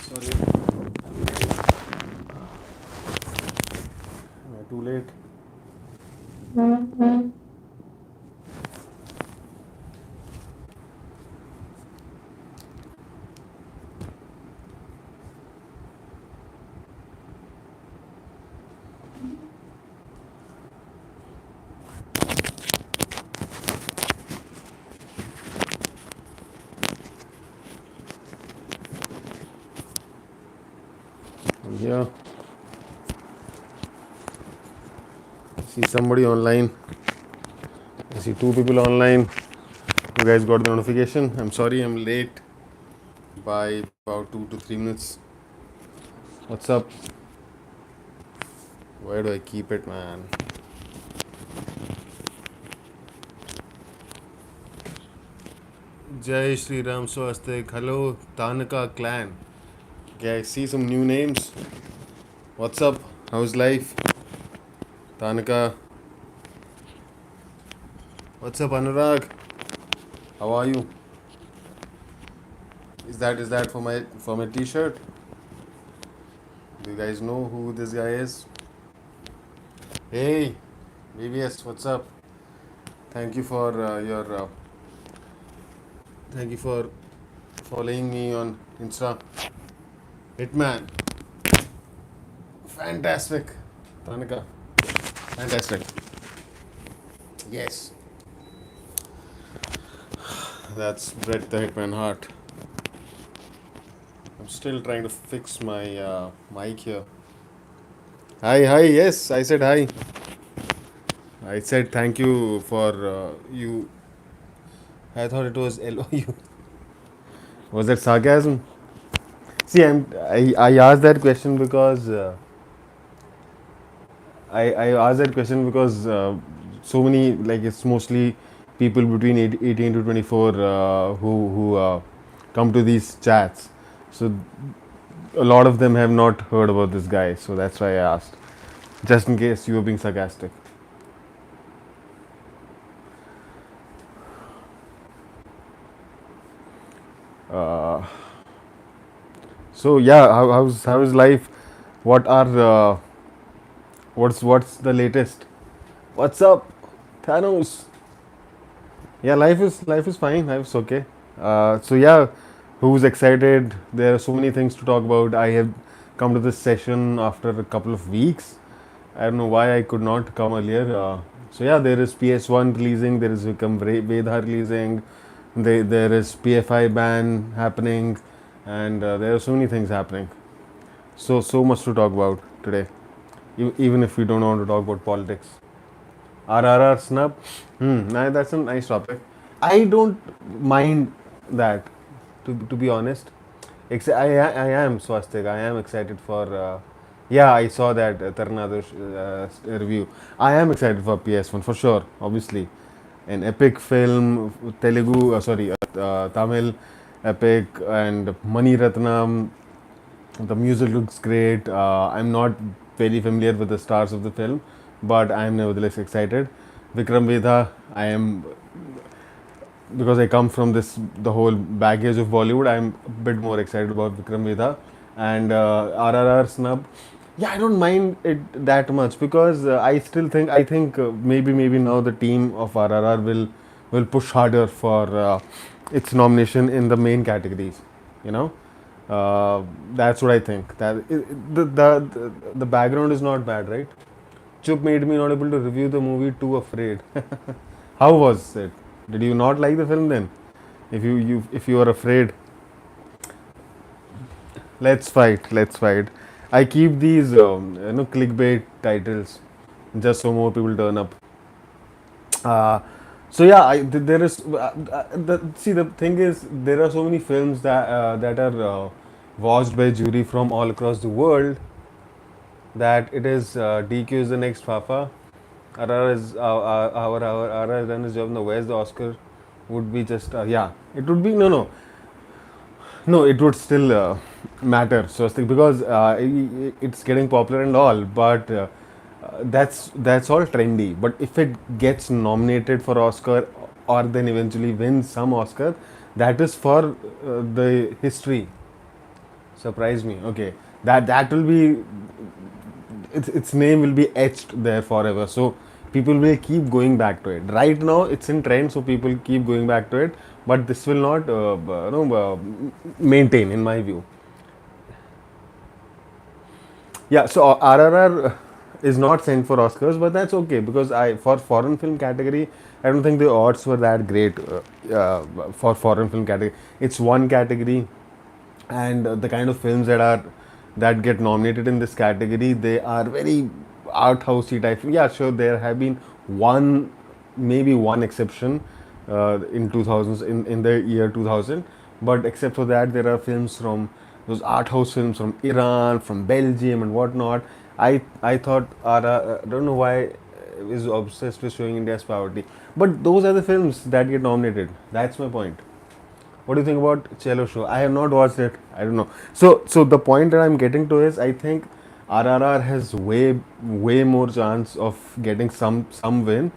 Sorry, too late. Yeah, I see somebody online. I see two people online. You guys got the notification. I'm sorry I'm late by about 2 to 3 minutes. What's up? Where do I keep it, man? Jai Shri Ram Swastik. Hello, Tanaka clan. Okay, I see some new names. What's up? How's life? Tanaka. What's up, Anurag? How are you? Is that for my t-shirt? Do you guys know who this guy is? Hey, BBS, what's up? Thank you for your thank you for following me on Insta. Hitman, fantastic. Tanaka, fantastic. Yes, that's Brett the Hitman Hart. I'm still trying to fix my mic here. Hi, hi. Yes, I said hi. I said thank you for you. I thought it was LOU. Was that sarcasm? See, I asked that question because I asked that question because so many, like, it's mostly people between 18 to 24 who come to these chats. So a lot of them have not heard about this guy. So that's why I asked, just in case you were being sarcastic. Uh, so yeah, how's life? What are what's the latest? What's up, Thanos? Yeah, life is fine. Life's okay. So yeah, who's excited? There are so many things to talk about. I have come to this session after a couple of weeks. I don't know why I could not come earlier. So yeah, there is PS1 releasing. There is Vikram Vedha releasing. There is PFI ban happening, and there are so many things happening. So much to talk about today. Even if we don't want to talk about politics. RRR snub. That's a nice topic. I don't mind that, to be honest. I am swastik. I am excited for. Yeah, I saw that Tarnadosh review. I am excited for PS1 for sure. Obviously, an epic film, Telugu. Tamil epic and Mani Ratnam. The music looks great. I'm not very familiar with the stars of the film, but I am nevertheless excited. Vikram Vedha, I am, because I come from the whole baggage of Bollywood. I'm a bit more excited about Vikram Vedha and RRR snub. Yeah, I don't mind it that much because I think maybe now the team of RRR will push harder for its nomination in the main categories. You know, that's what I think. The background is not bad, right? Chup made me not able to review the movie. Too afraid. How was it? Did you not like the film then? If you are afraid, let's fight. Let's fight. I keep these clickbait titles just so more people turn up. Uh, so yeah, there is see, the thing is, there are so many films that are watched by jury from all across the world, that it is DQ is the next Fafa. RR is our RR has done his job. Now where's the Oscar? Would be just yeah. It would be no. It would still matter. So because it's getting popular and all, but that's all trendy. But if it gets nominated for Oscar or then eventually wins some Oscar, that is for the history. Surprise me. Okay, that will be its name will be etched there forever. So people will keep going back to it. Right now, it's in trend, so people keep going back to it. But this will not, maintain, in my view. Yeah, so RRR is not sent for Oscars, but that's okay because I for foreign film category, I don't think the odds were that great for foreign film category. It's one category, and the kind of films that get nominated in this category, they are very art housey type. Yeah, sure, there have been one, maybe one exception in 2000s, in the year 2000, but except for that, there are films from those art house films from Iran, from Belgium, and whatnot. I thought I don't know why is obsessed with showing India's poverty, but those are the films that get nominated. That's my point. What do you think about Cello Show? I have not watched it. I don't know. So the point that I'm getting to is I think RRR has way more chance of getting some win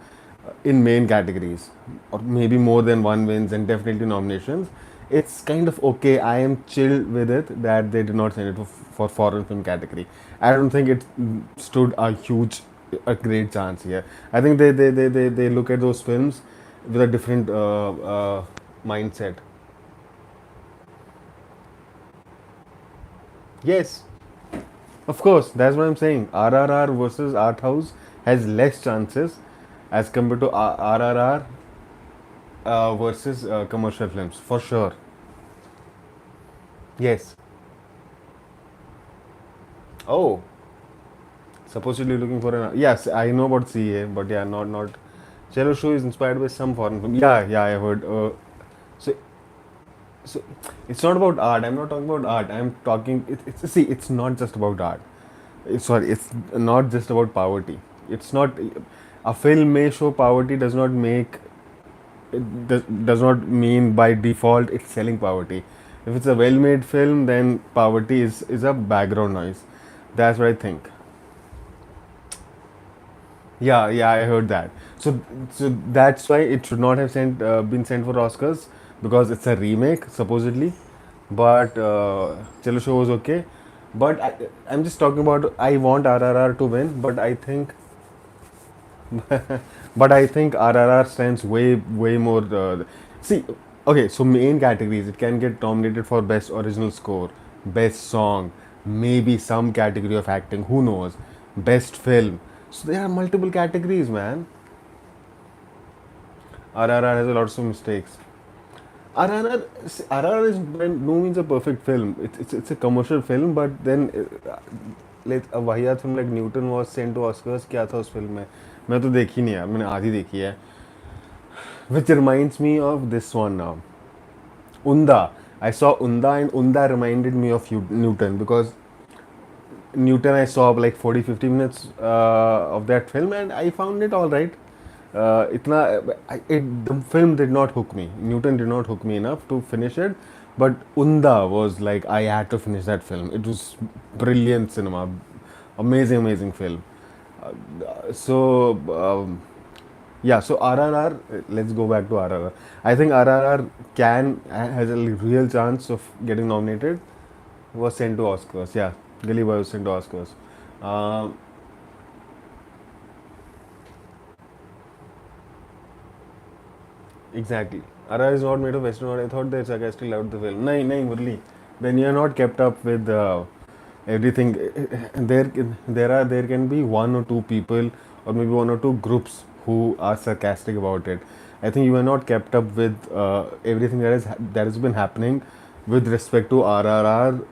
in main categories, or maybe more than one wins and definitely nominations. It's kind of okay. I am chill with it that they did not send it for foreign film category. I don't think it stood a great chance here. I think they look at those films with a different mindset. Yes, of course, that's what I'm saying. RRR versus art house has less chances as compared to RRR versus commercial films, for sure. Yes. Oh, supposedly looking for an. Yes, I know about CA, but yeah, not. Cello Show is inspired by some foreign film. Yeah, yeah, I heard. So, so it's not about art. I'm not talking about art. I'm talking. It's see. It's not just about art. Sorry, it's not just about poverty. It's not. A film may show poverty does not make it does not mean by default it's selling poverty. If it's a well-made film, then poverty is a background noise. That's what I think. Yeah, yeah, I heard that. So that's why it should not have been sent for Oscars because it's a remake supposedly. But Chelo Show was okay. But I'm just talking about I want RRR to win, but I think RRR stands way more. See, okay, so main categories it can get nominated for best original score, best song, maybe some category of acting. Who knows? Best film. So there are multiple categories, man. RRR has a lot of mistakes. RRR is by no means a perfect film. It's a commercial film, but then like a वाहियात film like Newton was sent to Oscars. क्या था उस film में? मैं तो देखी नहीं है. मैंने आधी देखी है. Which reminds me of this one now. Unda. I saw Unda and Unda reminded me of Newton because Newton I saw like 40-50 minutes of that film and I found it all right. The film did not hook me. Newton did not hook me enough to finish it, but Unda was like I had to finish that film. It was brilliant cinema, amazing film. So yeah, so RRR. Let's go back to RRR. I think RRR has a real chance of getting nominated. Was sent to Oscars. Yeah, Gully Boy was sent to Oscars. Um, exactly. RRR is not made of Western audience. I thought they sarcastically loved the film. No, no, Murli. Then you are not kept up with everything. There can be one or two people or maybe one or two groups who are sarcastic about it. I think you are not kept up with everything that has been happening with respect to RRR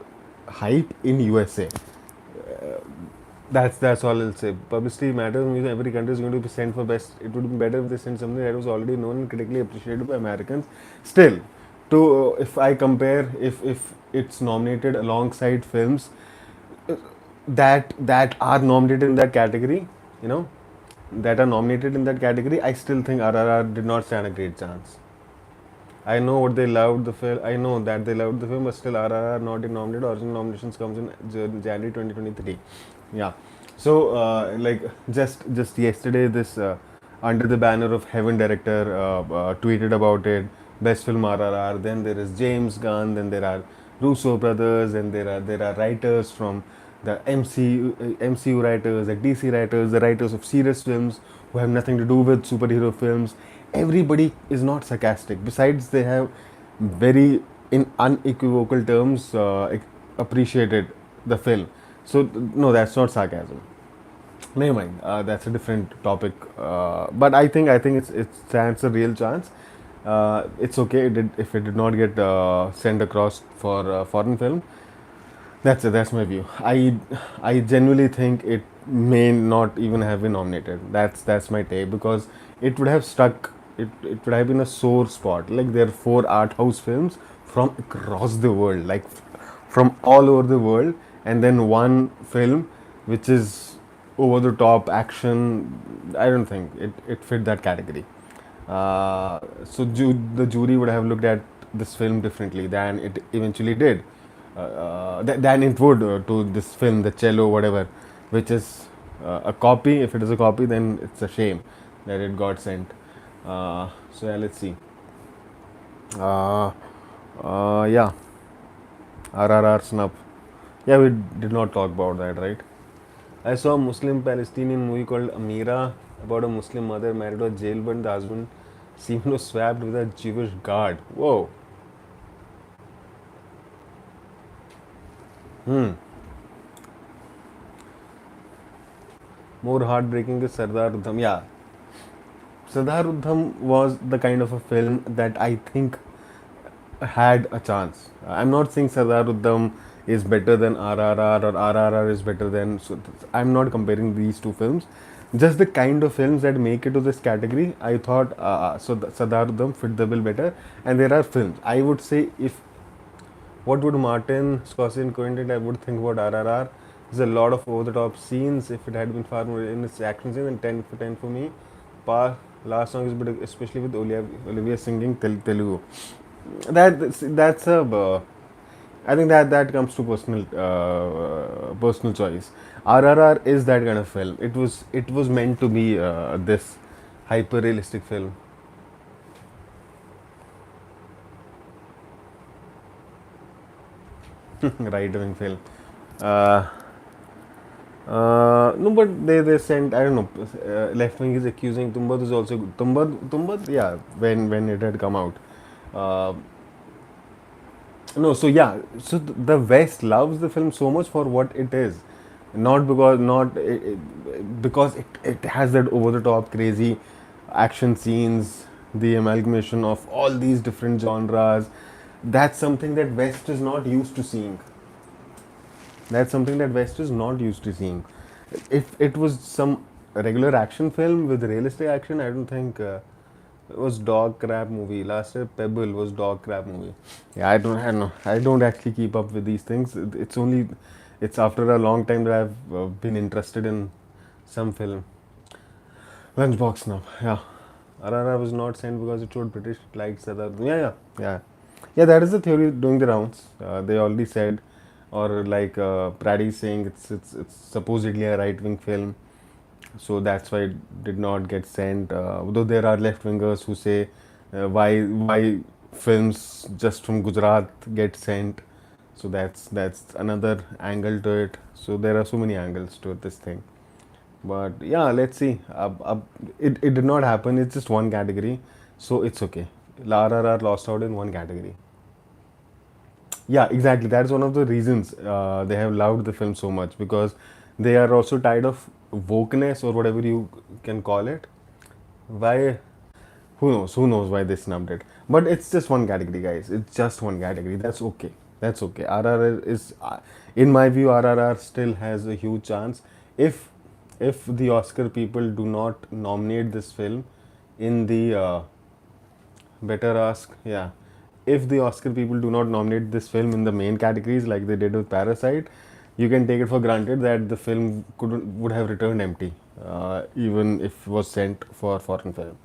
hype in USA. That's all I'll say. Publicity matters. Every country is going to be sent for best. It would be better if they sent something that was already known and critically appreciated by Americans. Still, to if I compare, if it's nominated alongside films that are nominated in that category, you know, that are nominated in that category, I still think RRR did not stand a great chance. I know what they loved the film. I know that they loved the film, but still RRR not in nominated. Original nominations comes in January 2023. Yeah. So like just yesterday, this Under the Banner of Heaven director tweeted about it. Best film RRR. Then there is James Gunn. Then there are Russo brothers, and there are writers from the MCU writers, the DC writers, the writers of serious films who have nothing to do with superhero films. Everybody is not sarcastic. Besides, they have very, in unequivocal terms, appreciated the film. So no, that's not sarcasm. Never mind. That's a different topic. But I think it stands a real chance. It's okay if it did not get sent across for foreign film. That's it. That's my view. I genuinely think it may not even have been nominated. That's my take, because it would have stuck. It would have been a sore spot. Like, there are four art house films from across the world, like from all over the world, and then one film which is over the top action. I don't think it fit that category. The jury would have looked at this film differently than it eventually did, than it would to this film, The Cello, whatever, which is a copy. If it is a copy, then it's a shame that it got sent. So yeah, let's see. Uh, yeah, RRR snub. Yeah, we did not talk about that, right? I saw a Muslim Palestinian movie called Amira about a Muslim mother married to a jailbird. The husband seemed to swapped with a Jewish guard. Whoa. Hmm. More heartbreaking is Sardar Udham. Yeah, Sardar Udham was the kind of a film that I think had a chance. I'm not saying Sardar Udham is better than RRR or RRR is better than. So I'm not comparing these two films. Just the kind of films that make it to this category, I thought Sardar Udham fit the bill better. And there are films. I would say, if what would Martin Scorsese and Quentin, I would think about RRR. There's a lot of over the top scenes. If it had been far more in its action scenes, then 10 for 10 for me. Last song is bit, especially with Olivia singing Telugu. That's a I think that comes to personal choice. RRR is that kind of film. It was meant to be this hyper realistic film. Right wing film. Uh, no, but they sent, I don't know. Left wing is accusing Tumbad is also good. Tumbad, yeah. When it had come out. Uh, No, so yeah, so the West loves the film so much for what it is, not because it has that over the top crazy action scenes, the amalgamation of all these different genres. That's something that West is not used to seeing. That's something that West is not used to seeing. If it was some regular action film with realistic action, I don't think. It was dog crap movie. Last year Pebble was dog crap movie. Yeah, I don't know. I don't actually keep up with these things. It's after a long time that I've been interested in some film. Lunchbox now. Yeah. RRR was not sent because it showed British likes other. Yeah. Yeah, that is the theory doing the rounds. They already said, or like Praddy saying it's supposedly a right wing film, so that's why it did not get sent. Though there are left wingers who say why films just from Gujarat get sent. So that's another angle to it. So there are so many angles to this thing. But yeah, let's see. It did not happen. It's just one category, so it's okay. RRR lost out in one category. Yeah, exactly. That's one of the reasons they have loved the film so much, because they are also tired of wokeness or whatever you can call it. Why? Who knows? Who knows why they snubbed it? But it's just one category, guys. It's just one category. That's okay. That's okay. RRR is, in my view, RRR still has a huge chance. If if the Oscar people do not nominate this film in the better ask, yeah. If the Oscar people do not nominate this film in the main categories like they did with Parasite, you can take it for granted that the film would have returned empty, even if it was sent for foreign film.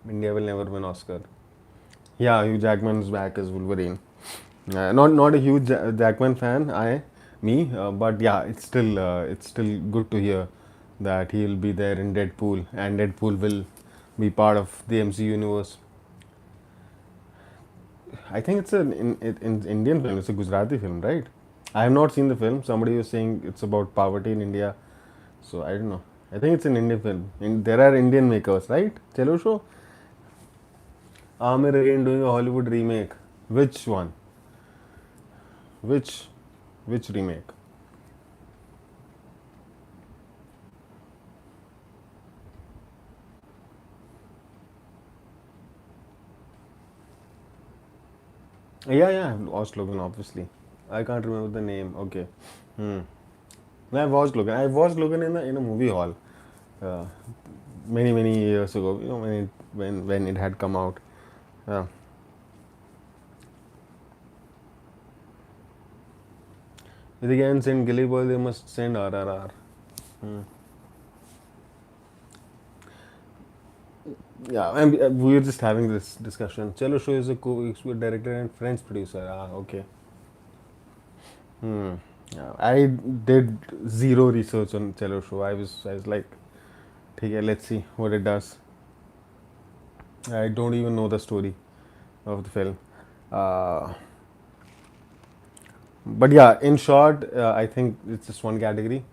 India will never win Oscar. Yeah, Hugh Jackman's back as Wolverine. Not a huge Jackman fan, but yeah, it's still good to hear that he'll be there in Deadpool, and Deadpool will be part of the MCU universe. I think it's an in Indian film. It's a Gujarati film, right? I have not seen the film. Somebody was saying it's about poverty in India, so I don't know. I think it's an Indian film. There are Indian makers, right? Chalo show. Amir again doing a Hollywood remake. Which one? Which which remake? Yeah, yeah, I've watched Logan. Obviously, I can't remember the name. Okay. Hmm. No, I've watched Logan. I watched Logan in a movie hall uh, many years ago. You know when it had come out. Yeah. If they can send Gilly Boy, they must send RRR. Hmm. Yeah, and we were just having this discussion. Cello Show is a co-director and French producer. Ah, okay. Hmm. Yeah, I did zero research on Cello Show. I was like, okay, let's see what it does. I don't even know the story of the film. Uh, but yeah, in short, I think it's just one category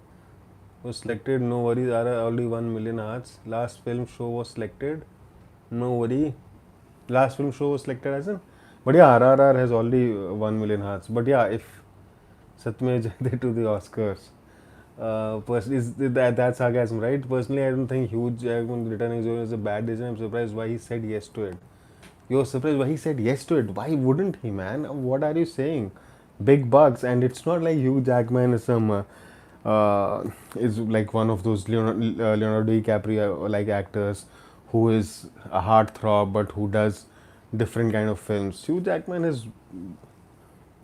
was selected. No worries, are only 1 million hearts. Last film show was selected. No worry. Last film show was selected as in. But yeah, RRR has already 1 million hearts. But yeah, if Satyamay Jayate to the Oscars, is that's sarcasm, right? Personally, I don't think Hugh Jackman returning Zone is a bad decision. I'm surprised why he said yes to it. You're surprised why he said yes to it. Why wouldn't he, man? What are you saying? Big bucks, and it's not like Hugh Jackman is like one of those Leonardo DiCaprio like actors who is a heartthrob but who does different kind of films. Hugh Jackman is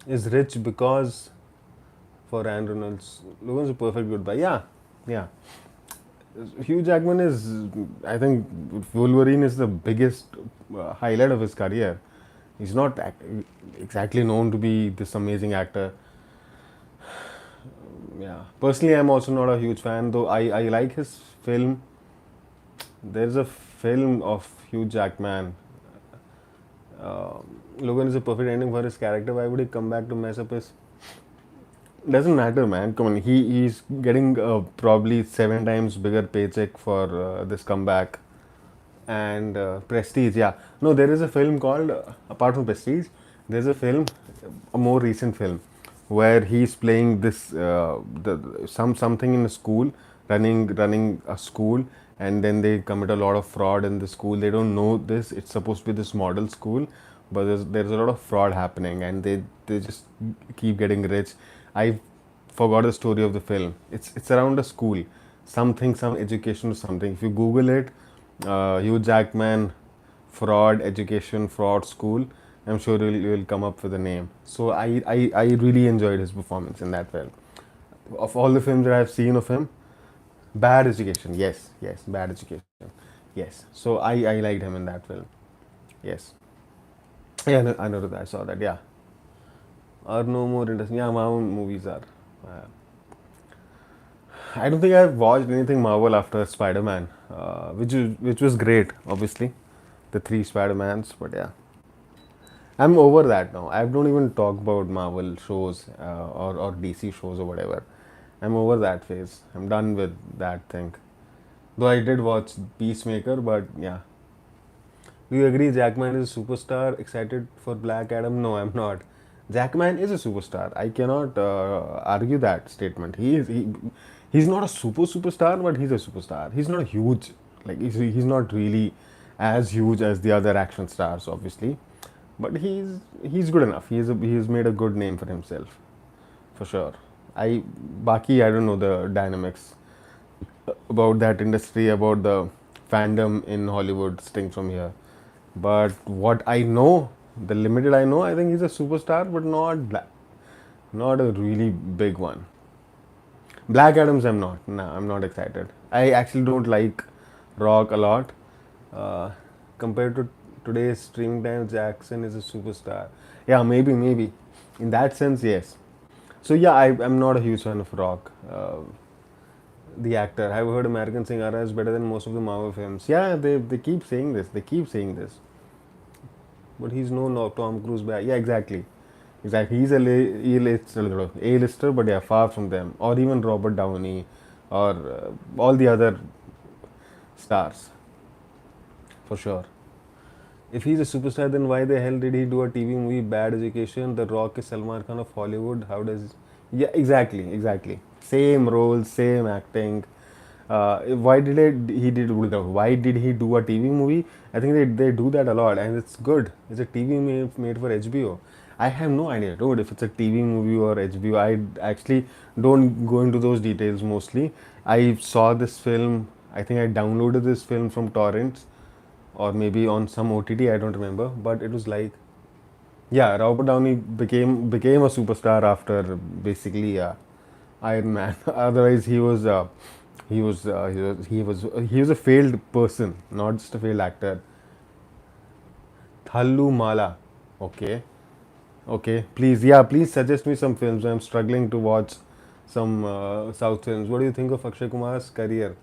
rich because for Ryan Reynolds. Logan's a perfect goodbye. Yeah, yeah. Hugh Jackman is, I think, Wolverine is the biggest highlight of his career. He's not exactly known to be this amazing actor. Yeah. Personally, I'm also not a huge fan, though I like his film. There's a film of Hugh Jackman. Uh, Logan is a perfect ending for his character. Why would he come back to mess up his? Doesn't matter, man. Come on, he's getting probably 7 times bigger paycheck for this comeback and Prestige. Yeah, no, there is a film called apart from Prestige, there's a film, a more recent film, where he's playing this something in a school, running a school, and then they commit a lot of fraud in the school. They don't know this. It's supposed to be this model school, but there's a lot of fraud happening, and they just keep getting rich. I forgot the story of the film. It's around a school, some education or something. If you Google it, Hugh Jackman, fraud, education, fraud, school. I'm sure you'll come up with a name. So I really enjoyed his performance in that film. Of all the films that I've seen of him, Bad Education, yes, yes, Bad Education, yes. So I liked him in that film, yes. Yeah, I know that. I saw that. Yeah, are no more interesting. Yeah, Marvel movies are. Uh, I don't think I've watched anything Marvel after Spider Man, which was great, obviously, the three Spider Mans. But yeah, I'm over that now. I don't even talk about Marvel shows or DC shows or whatever. I'm over that phase. I'm done with that thing. Though I did watch Peacemaker, but yeah. Do you agree Jackman is a superstar? Excited for Black Adam? No, I'm not. Jackman is a superstar. I cannot argue that statement. He's not a superstar, but he's a superstar. He's not huge. Like he's not really as huge as the other action stars, obviously. But he's good enough. He's made a good name for himself, for sure. I don't know the dynamics about that industry, about the fandom in Hollywood staying from here. But what I know, the limited I know, I think he's a superstar, but not a really big one. Black Adams, I'm not. No, I'm not excited. I actually don't like rock a lot. Uh, Compared to today's streaming time, Jackson is a superstar. Yeah, maybe. In that sense, yes. So yeah, I'm not a huge fan of rock. The actor. I've heard American Singara is better than most of the Marvel films. Yeah, they keep saying this. They keep saying this. but he's no Tom Cruise guy. Yeah, exactly. Exactly. He's A-lister, but yeah, far from them. Or even Robert Downey, or all the other stars, for sure. If he's a superstar, then why the hell did he do a TV movie, Bad Education? The Rock is Salman Khan of Hollywood. How does? Yeah, exactly, exactly. Same role, same acting. Why did he did why did he do a TV movie? I think they do that a lot, and it's good. It's a TV made for HBO. I have no idea, dude, if it's a TV movie or HBO. I actually don't go into those details mostly. I saw this film. I think I downloaded this film from torrents or maybe on some OTT. I don't remember, but it was like, yeah, Robert Downey became a superstar after basically Iron Man. Otherwise, he was a failed person, not just a failed actor. Thallu Mala. Okay, okay. Please, yeah, please suggest me some films. I'm struggling to watch some South films. What do you think of Akshay Kumar's career?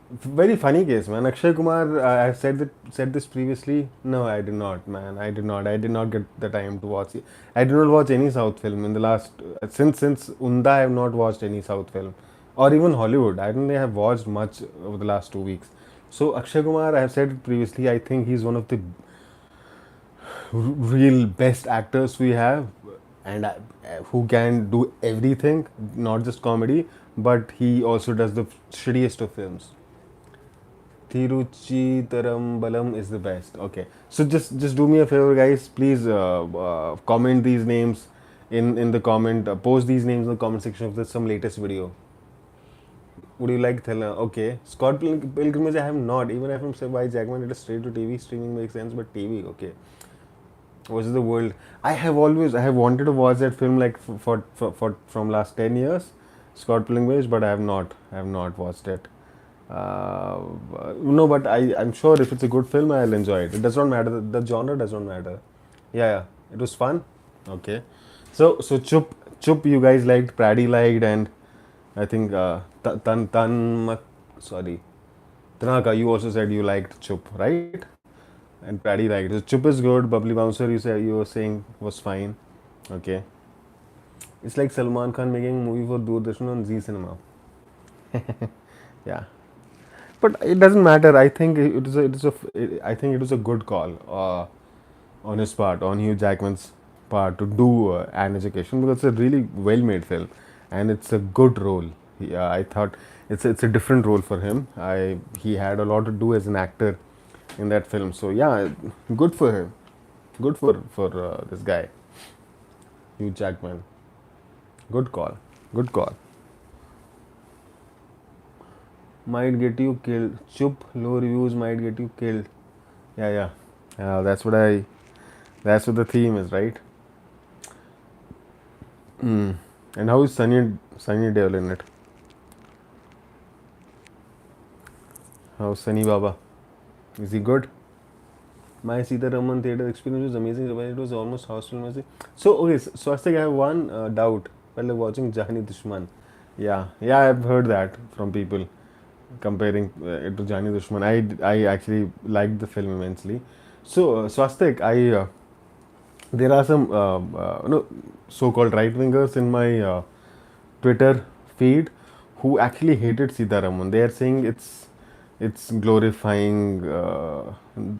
Very funny case, man. Akshay Kumar, I've said this previously. No, I did not, man. I did not. I did not get the time to watch it. I did not watch any South film in the last since Unda. I have not watched any South film, or even Hollywood. I don't think I have watched much over the last 2 weeks. So Akshay Kumar, I have said it previously. I think he's one of the real best actors we have, and who can do everything, not just comedy, but he also does the shittiest of films. Tiruchitarambalam is the best. Okay, so just do me a favor, guys. Please comment these names in the comment. Post these names in the comment section of this some latest video. Would you like Thela? Okay, Scott Pilgrimage. I have not. Even if I'm say why Jackman, it is straight to TV streaming makes sense, but TV. Okay, versus the world. I have wanted to watch that film like from last 10 years, Scott Pilgrimage, but I have not watched it. Uh, no, but I'm sure if it's a good film, I'll enjoy it. It does not matter. The genre does not matter. Yeah, yeah. It was fun. Okay. So Chup, you guys liked, Praddy liked, and I think sorry, Tanaka, you also said you liked Chup, right? And Praddy liked. So Chup is good. Bubbly Bouncer, you were saying was fine. Okay. It's like Salman Khan making a movie for Doordarshan on Z Cinema. Yeah. But it doesn't matter. I think I think it was a good call on his part, on Hugh Jackman's part, to do an education, because it's a really well-made film, and it's a good role. Yeah, I thought it's a different role for him. He had a lot to do as an actor in that film. So yeah, good for him. Good for this guy, Hugh Jackman. Good call. Good call. Might get you killed. Chup, low reviews might get you killed. Yeah, yeah. That's what the theme is, right? Mm. And how is Sunny Deol in it? How's Sunny Baba? Is he good? My Sita Raman theater experience was amazing. It was almost hostile. So okay, so I think I have one doubt while watching Jani Dushman. Yeah, I've heard that from people comparing it to Jani Dushman. I actually liked the film immensely. So Swastik, there are some so-called right wingers in my Twitter feed who actually hated Sitaraman. They are saying it's glorifying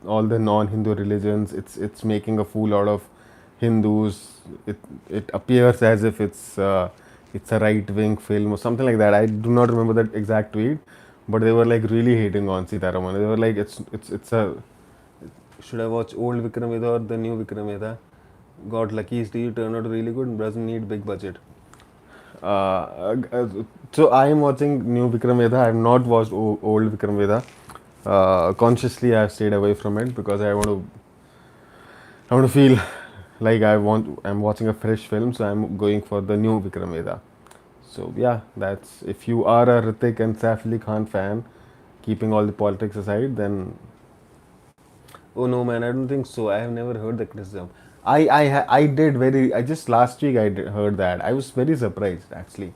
all the non-Hindu religions. It's making a fool out of Hindus. It appears as if it's a right-wing film or something like that. I do not remember that exact tweet, but they were like really hating on Sitaraman. They were like, it's a should I watch old Vikram Vedha or the new Vikram Vedha? Got lucky, Steve turned out really good. Doesn't need big budget. So I am watching new Vikram Vedha. I have not watched old Vikram Vedha. Consciously, I have stayed away from it because I want to feel like I'm watching a fresh film. So I'm going for the new Vikram Vedha. So yeah, that's if you are a Hrithik and Saif Ali Khan fan, keeping all the politics aside, then oh no, man, I don't think so. I have never heard the criticism. I just last week heard that. I was very surprised actually.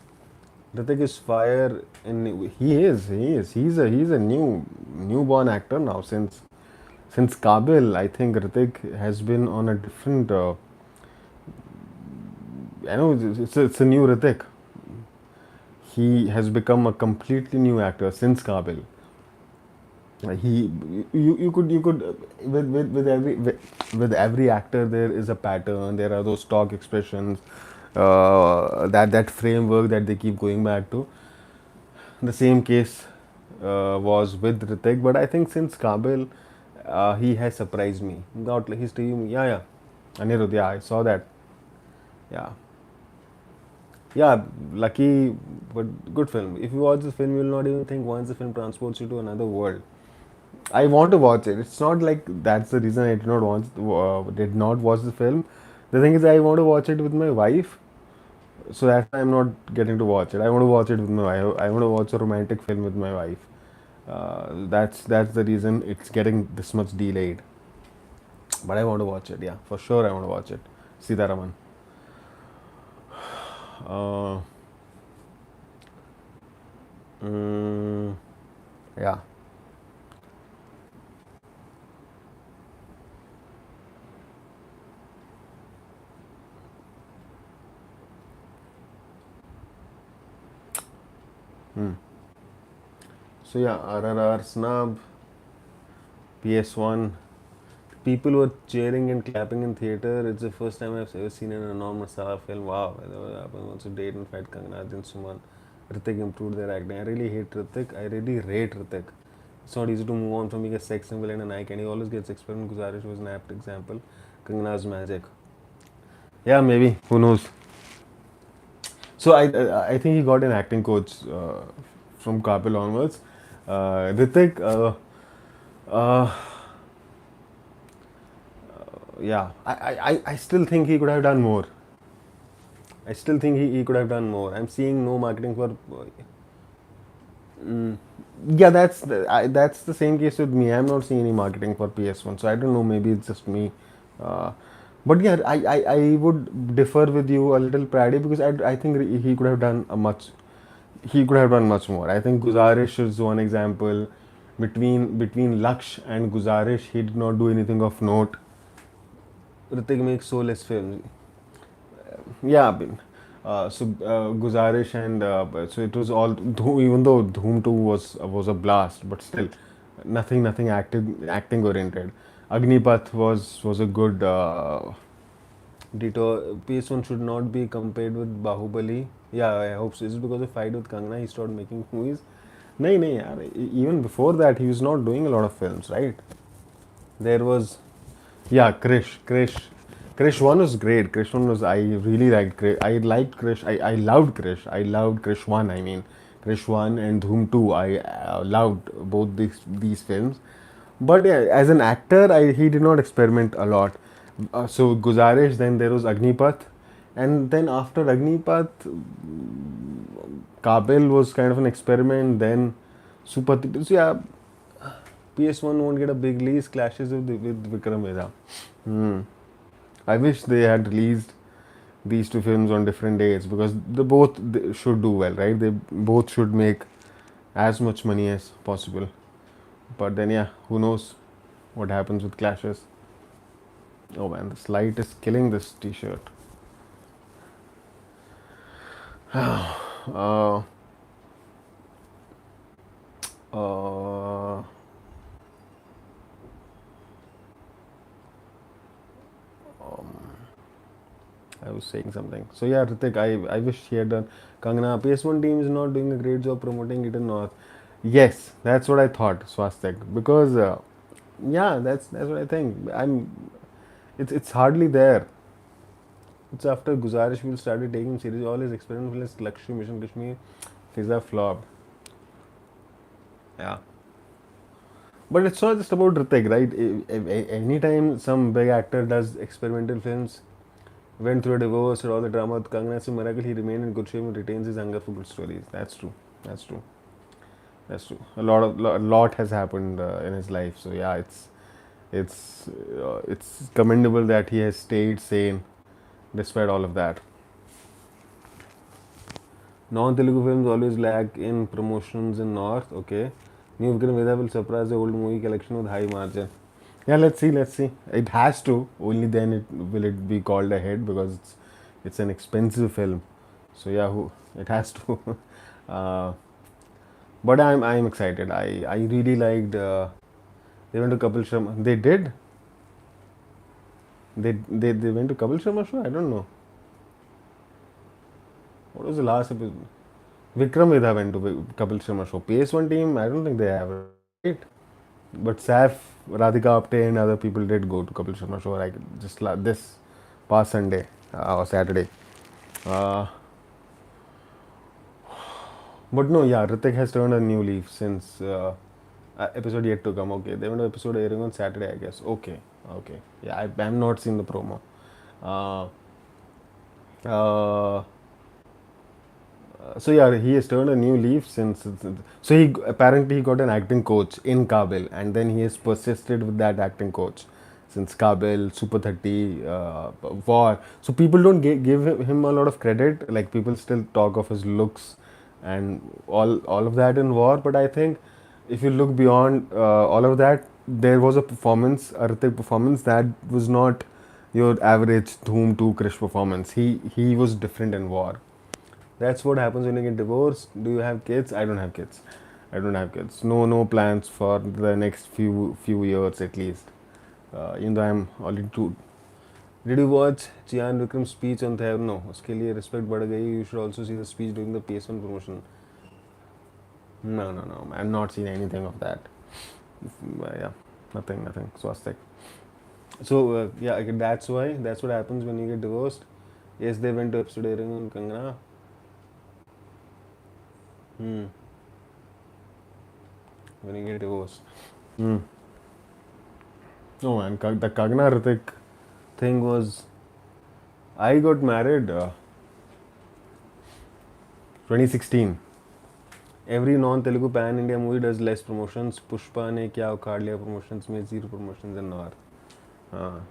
Hrithik is fire, and he's a newborn actor now since Since Kabil, I think Ritik has been on a different. I know it's a new Ritik. He has become a completely new actor since Kabil. He you could with every actor there is a pattern. There are those stock expressions, that framework that they keep going back to. The same case was with Ritik, but I think since Kabil, he has surprised me. Not like his team, yeah. Anirudh, yeah, I saw that. Yeah, yeah, lucky, but good film. If you watch the film, you'll not even think once the film transports you to another world. I want to watch it. It's not like that's the reason I did not watch the film. The thing is, I want to watch it with my wife, so that's why I'm not getting to watch it. I want to watch it with my wife. I want to watch a romantic film with my wife. That's the reason it's getting this much delayed. But I want to watch it. Yeah, for sure I want to watch it. Sitaraman. Uh, mm, yeah. Hmm. So yeah, RRR snub, PS1. People were cheering and clapping in theater. It's the first time I've ever seen an enormous Masala film. Wow, that happened also date and fight Kangana and Suman. Ritik improved their acting. I really hate Ritik. I really rate Ritik. It's not easy to move on from being a sex symbol and an icon. He always gets experiment. Guzarish was an apt example. Kangana's magic. Yeah, maybe. Who knows? So I think he got an acting coach from Kapil onwards. Ritik, uh, yeah, I still think he could have done more. I still think he could have done more. I'm seeing no marketing for. Mm, yeah, that's the same case with me. I'm not seeing any marketing for PS1, so I don't know. Maybe it's just me. Uh, but yeah, I would differ with you a little, Praddy, because I think he could have done a much. He could have done much more. I think Guzarish is one example. Between Laksh and Guzarish, he did not do anything of note. Ritik makes so less films. Yeah, Guzarish and so it was all even though Dhoom 2 was a blast, but still nothing acting oriented. Agnipath was a good detour. PS1 should not be compared with Bahubali. Yeah, I hope so. Is it because of fight with Kangana he started making movies? No, no, yaar. Even before that he was not doing a lot of films, right? There was Yeah, Krish 1 was great. Krish 1 was, I really liked Krish. I liked Krish. I loved Krish. I loved Krish 1, I mean. Krish 1 and Dhoom 2. I loved both these films. But yeah, as an actor, he did not experiment a lot. So Guzarish, then there was Agnipath. And then after Agnipath, Kabil was kind of an experiment. Then Super. So yeah, PS1 won't get a big release. Clashes with Vikram Vedha. Hmm. I wish they had released these two films on different dates because they should do well, right? They both should make as much money as possible. But then, yeah, who knows what happens with clashes? Oh man, this light is killing this T-shirt. uh, uh, I was saying something. So yeah, Ritik, I wish he had done. Kangana, PS1 team is not doing a great job promoting it in North. Yes, that's what I thought, Swastik. Because yeah, that's what I think. It's hardly there. It's after Guzarish will started taking him serious. All his experiments with his Lakshmi Mission Kashmir, Fiza flopped. Yeah. But it's not just about Ritik, right? Anytime some big actor does experimental films, went through a divorce or all the drama with Kangana, it's a miracle he remained in good shape and retains his hunger for good stories. That's true. That's true. That's true. A lot has happened in his life. So yeah, it's commendable that he has stayed sane despite all of that. Non-Telugu films always lack in promotions in North. Okay, New Vikram Vedha will surprise the old movie collection with high margin. Yeah, let's see, let's see. It has to. Only then it will it be called a hit because it's an expensive film. So yeah, it has to. uh, but I'm excited. I really liked. They went to Kapil Sharma. They did. They went to Kapil Sharma show. I don't know. What was the last episode? Vikram Vedha went to Kapil Sharma show. PS1 team. I don't think they have, right. But Saif, Radhika Apte, and other people did go to Kapil Sharma show like just this past Sunday or Saturday. Uh, but no, yeah, Ritik has turned a new leaf since episode yet to come. Okay, they went to episode airing on Saturday, I guess. Okay, okay. Yeah, I'm not seen the promo. Uh, uh, so yeah, he has turned a new leaf since. So he apparently he got an acting coach in Kabul, and then he has persisted with that acting coach since Kabul, Super 30, War. So people don't give him a lot of credit. Like people still talk of his looks and all of that in War. But I think if you look beyond all of that, there was a performance, a Hrithik performance that was not your average Dhoom 2 Krish performance. He was different in War. That's what happens when you get divorced. Do you have kids? I don't have kids. I don't have kids. No plans for the next few years at least. Even though I'm already too. Did you watch Chian Vikram's speech on Thev? No. उसके लिए respect बढ़ गई. You should also see the speech during the PS1 promotion. No. I've not seen anything of that. Yeah, nothing. Swastik. So yeah, okay, that's what happens when you get divorced. Yes, they went to episode airing on Kangana. Hmm. When you get divorced. Hmm. No man, the Kagna Hrithik thing was. I got married 2016. Every non-Telugu pan-India movie does less promotions. Pushpa ने क्या उखाड़ लिया promotions में, zero promotions in North. हाँ.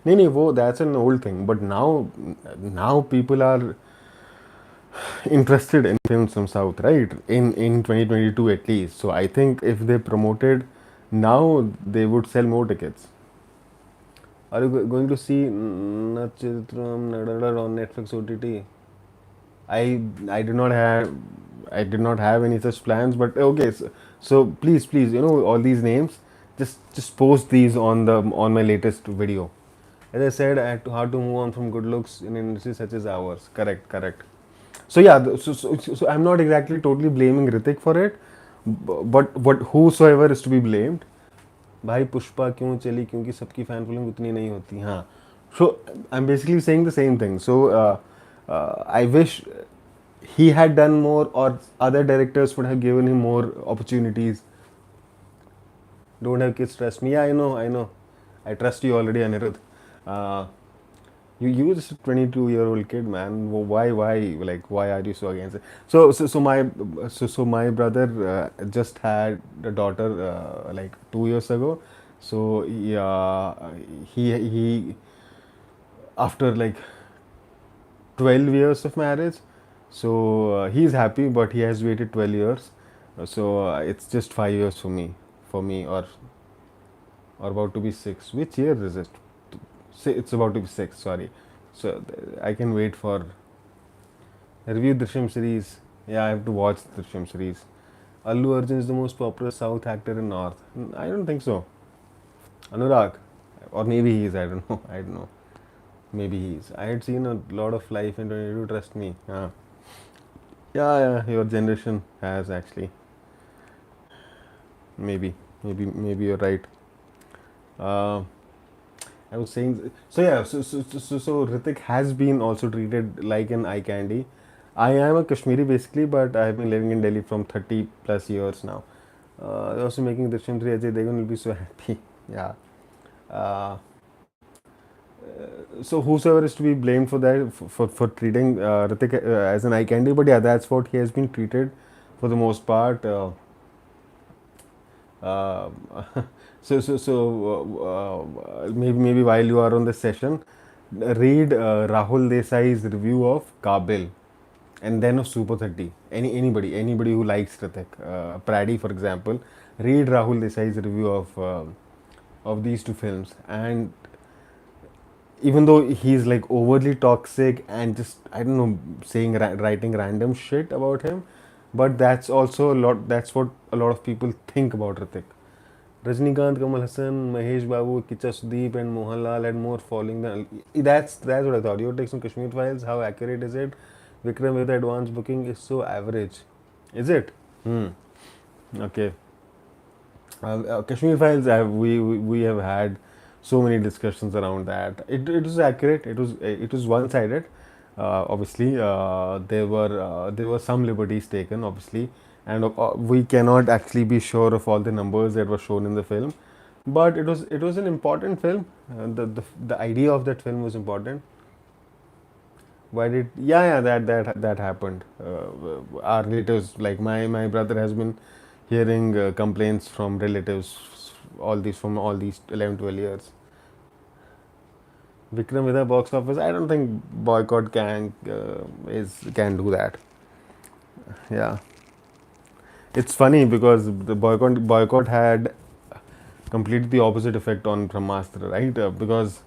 नहीं वो that's an old thing, but now people are interested in films from South, right? In 2022 at least. So I think if they promoted now, they would sell more tickets. Are you going to see Nachitram Nadadar on Netflix OTT? I did not have any such plans, but okay. So please, all these names, just post these on my latest video. As I said, how to move on from good looks in an industry such as ours. Correct. So yeah, so I'm not exactly totally blaming Hrithik for it, but whosoever is to be blamed, भाई पुष्पा क्यों चली क्योंकि सबकी fan following उतनी नहीं होती. हाँ, so I'm basically saying the same thing. So I wish he had done more, or other directors would have given him more opportunities. Don't have kids, trust me. Yeah, I know. I trust you already, Anirudh. Uh, you were just a 22-year-old kid, man. Why are you so against it? So my brother just had a daughter like 2 years ago. So he after like 12 years of marriage. So he's happy, but he has waited 12 years. So it's just 5 years for me, or about to be 6. Which year is it? It's about to be 6. Sorry. So I can wait for review Drishyam series. Yeah, I have to watch the Drishyam series. Allu Arjun is the most popular South actor in North. I don't think so. Anurag, or maybe he is. I don't know. I don't know. Maybe he is. I had seen a lot of life in 22. Trust me. Yeah. Your generation has actually. Maybe you're right. Uh, I was saying, so yeah, so Hrithik has been also treated like an eye candy. I am a Kashmiri basically, but I have been living in Delhi from 30 plus years now. Also making Drishyam 3, Ajay Devgan will be so happy. Yeah. Uh, so whosoever is to be blamed for that, for treating Hrithik as an eye candy, but yeah, that's what he has been treated for the most part. Uh, maybe while you are on this session, read Rahul Desai's review of Kabil, and then of Super 30. Anybody who likes Hrithik, Praddy for example, read Rahul Desai's review of of these two films, and even though he's like overly toxic and just I don't know saying writing random shit about him, but that's also a lot. That's what a lot of people think about Ritik. Rajnikant, Kamal Hassan, Mahesh Babu, Kicha Sudeep, and Mohanlal had more following than. That's what I thought. Your takes on Kashmir Files. How accurate is it? Vikram with advance booking is so average. Is it? Hmm. Okay. Kashmir Files, we have had so many discussions around that. It was accurate. It was one sided. Obviously, there were some liberties taken. Obviously, and we cannot actually be sure of all the numbers that were shown in the film. But it was an important film. The idea of that film was important. Why did yeah that happened? Our relatives, like my brother has been hearing complaints from relatives, all these 11 12 years. Vikram with a box office, I don't think boycott can do that. Yeah, it's funny because the boycott had completely the opposite effect on Brahmastra, right? Because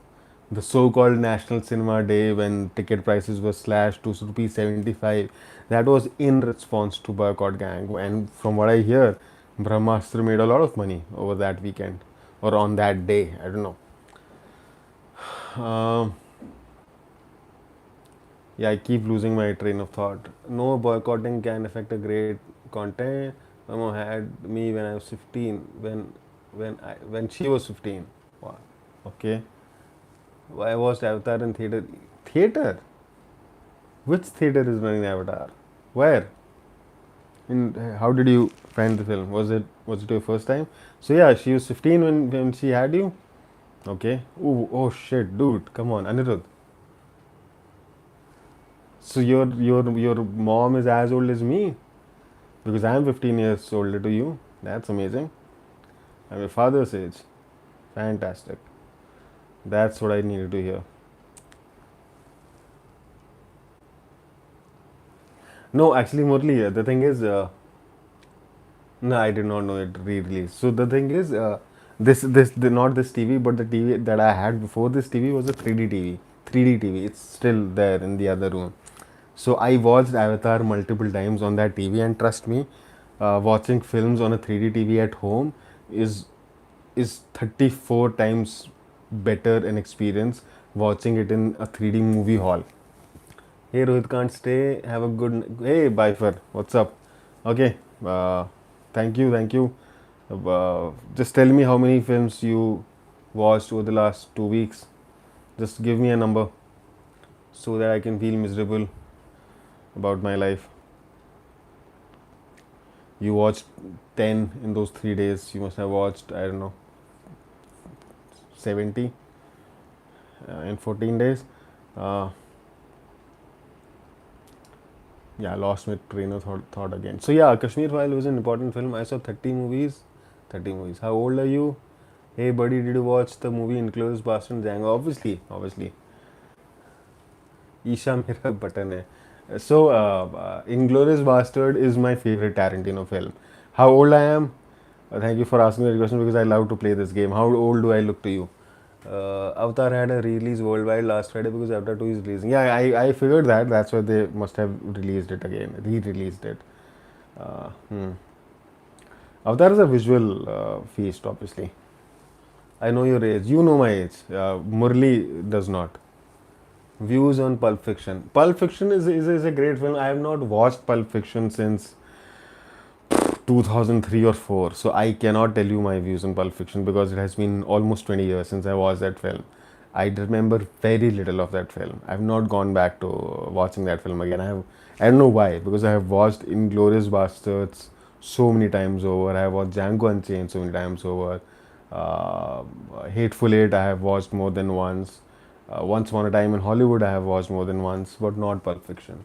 the so-called National Cinema Day, when ticket prices were slashed to rupees 75, that was in response to boycott gang. And from what I hear, Brahmastra made a lot of money over that weekend or on that day. I don't know. Um, yeah, I keep losing my train of thought. No boycotting can affect a great content. Mama had me when I was 15. When she was 15. Wow. Okay. I watched Avatar in theater. Theater? Which theater is running Avatar? Where? And how did you find the film? Was it your first time? So yeah, she was 15 when she had you. Okay. Oh shit, dude, come on, Anirudh. So your mom is as old as me because I'm 15 years older to you. That's amazing. I'm your father's age. Fantastic. That's what I needed to hear. No, actually, Murli, the thing is, no, I did not know it re-released. So the thing is, not this TV, but the TV that I had before this TV was a 3D TV. 3D TV. It's still there in the other room. So I watched Avatar multiple times on that TV, and trust me, watching films on a 3D TV at home is is 34 times better an experience watching it in a 3D movie hall. Hey, Rohit can't stay. Have a good. Hey, Bifer, what's up? Okay. Uh, thank you. Just tell me how many films you watched over the last 2 weeks. Just give me a number so that I can feel miserable about my life. You watched 10 in those 3 days. You must have watched, I don't know, 70 in 14 days. Uh, yeah, lost my train of thought again. So yeah, Kashmir File was an important film. I saw 30 movies. 30 movies. How old are you? Hey buddy, did you watch the movie Inglourious Basterds? Django? Obviously. Isha मेरा button है. So, Inglourious Bastard is my favorite Tarantino film. How old I am? Thank you for asking that question because I love to play this game. How old do I look to you? Avatar had a release worldwide last Friday because Avatar 2 is releasing. Yeah, I figured that. That's why they must have released it again, re-released it. Hmm. Avatar is a visual feast, obviously. I know your age. You know my age. Murli does not. Views on Pulp Fiction. Pulp Fiction is a great film. I have not watched Pulp Fiction since 2003 or 4, so I cannot tell you my views on Pulp Fiction because it has been almost 20 years since I watched that film. I remember very little of that film. I have not gone back to watching that film again. I don't know why, because I have watched Inglorious Bastards so many times over. I have watched Django Unchained so many times over. Uh, Hateful Eight I have watched more than once. Once Upon a Time in Hollywood I have watched more than once, but not Pulp Fiction.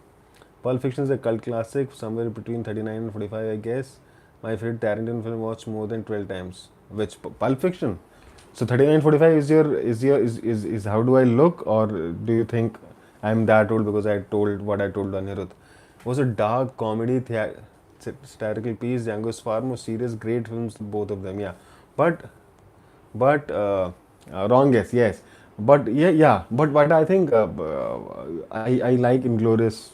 Pulp Fiction is a cult classic, somewhere between 39 and 45, I guess. My favorite Tarantino film watched more than 12 times. Which Pulp Fiction? So 39-45 is how do I look, or do you think I'm that old because I told what I told Anirudh? It was a dark comedy satirical piece. Django is far more serious. Great films, both of them. Yeah, but But wrong guess, yes. But yeah, yeah. But I think I like Inglorious.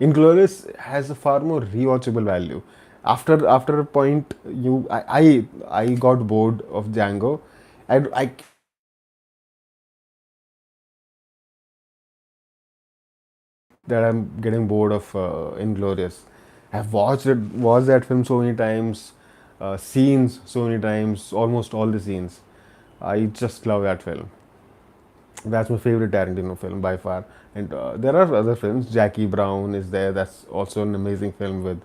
Inglorious has a far more rewatchable value. After a point, I got bored of Django. I that I'm getting bored of Inglorious. I've watched that film so many times, scenes so many times, almost all the scenes. I just love that film. That's my favorite Tarantino film by far. And there are other films. Jackie Brown is there. That's also an amazing film with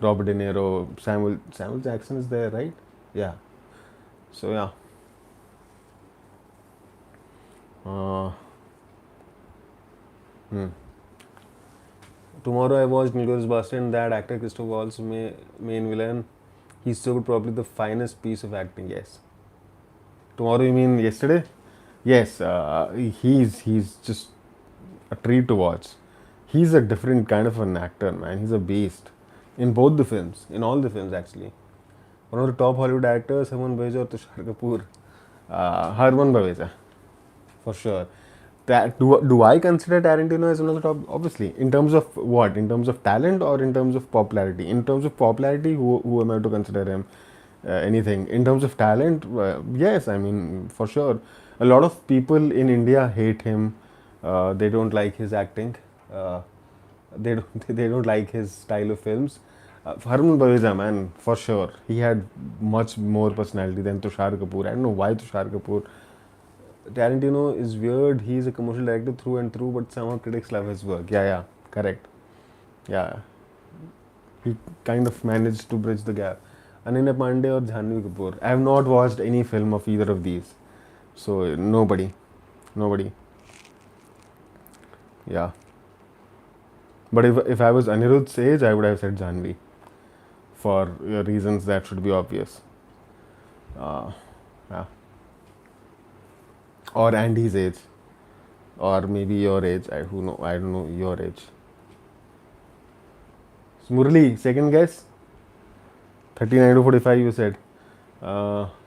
Robert De Niro. Samuel Jackson is there, right? Yeah. So yeah. Uh, hmm. Tomorrow I watched Inglourious Bastard and that actor Christopher Waltz, main villain. He's so good, probably the finest piece of acting. Yes. Tomorrow you mean yesterday? Yes. He's just a treat to watch. He's a different kind of an actor, man. He's a beast in both the films, in all the films actually. One of the top Hollywood actors, Harman Baweja or Tushar Kapoor. Harman Baweja, for sure. Do I consider Tarantino as one of the top? Obviously, in terms of what? In terms of talent or in terms of popularity? In terms of popularity, who am I to consider him? Anything. In terms of talent, yes, I mean, for sure. A lot of people in India hate him. They don't like his acting. Uh, they don't like his style of films. Harman Baweja, man, for sure. He had much more personality than Tushar Kapoor. I don't know why Tushar Kapoor. Tarantino is weird. He's a commercial director through and through, but somehow critics love his work. Yeah, yeah, correct. Yeah, he kind of managed to bridge the gap. Ananya Pandey or Jhanvi Kapoor. I have not watched any film of either of these, so nobody. Yeah, but if I was Anirudh's age, I would have said Jhanvi for reasons that should be obvious. Uh, yeah, or Andy's age, or maybe your age. I who know. I don't know your age. Murli, second guess. 39 to 45. You said.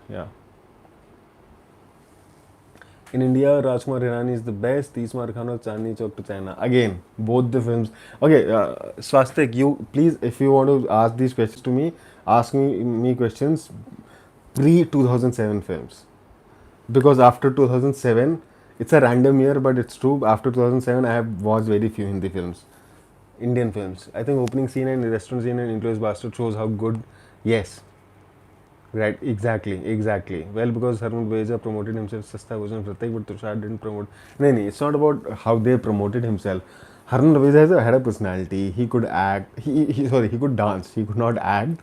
Yeah. In India, Rajkumar Hirani is the best. Tismar Khan or Chandni Chowk to China. Again, both the films. Okay, Swastik, you please, if you want to ask these questions to me, ask me questions pre 2007 films. Because after 2007, it's a random year, but it's true. After 2007, I have watched very few Hindi films, Indian films. I think opening scene and restaurant scene in Inglourious Bastard shows how good. Yes, right, exactly. Well, because Harman Baweja promoted himself, Sasta wasn't Pratik, but Tushar didn't promote. No, no, it's not about how they promoted himself. Harman Baweja had a personality. He could act. He could dance. He could not act,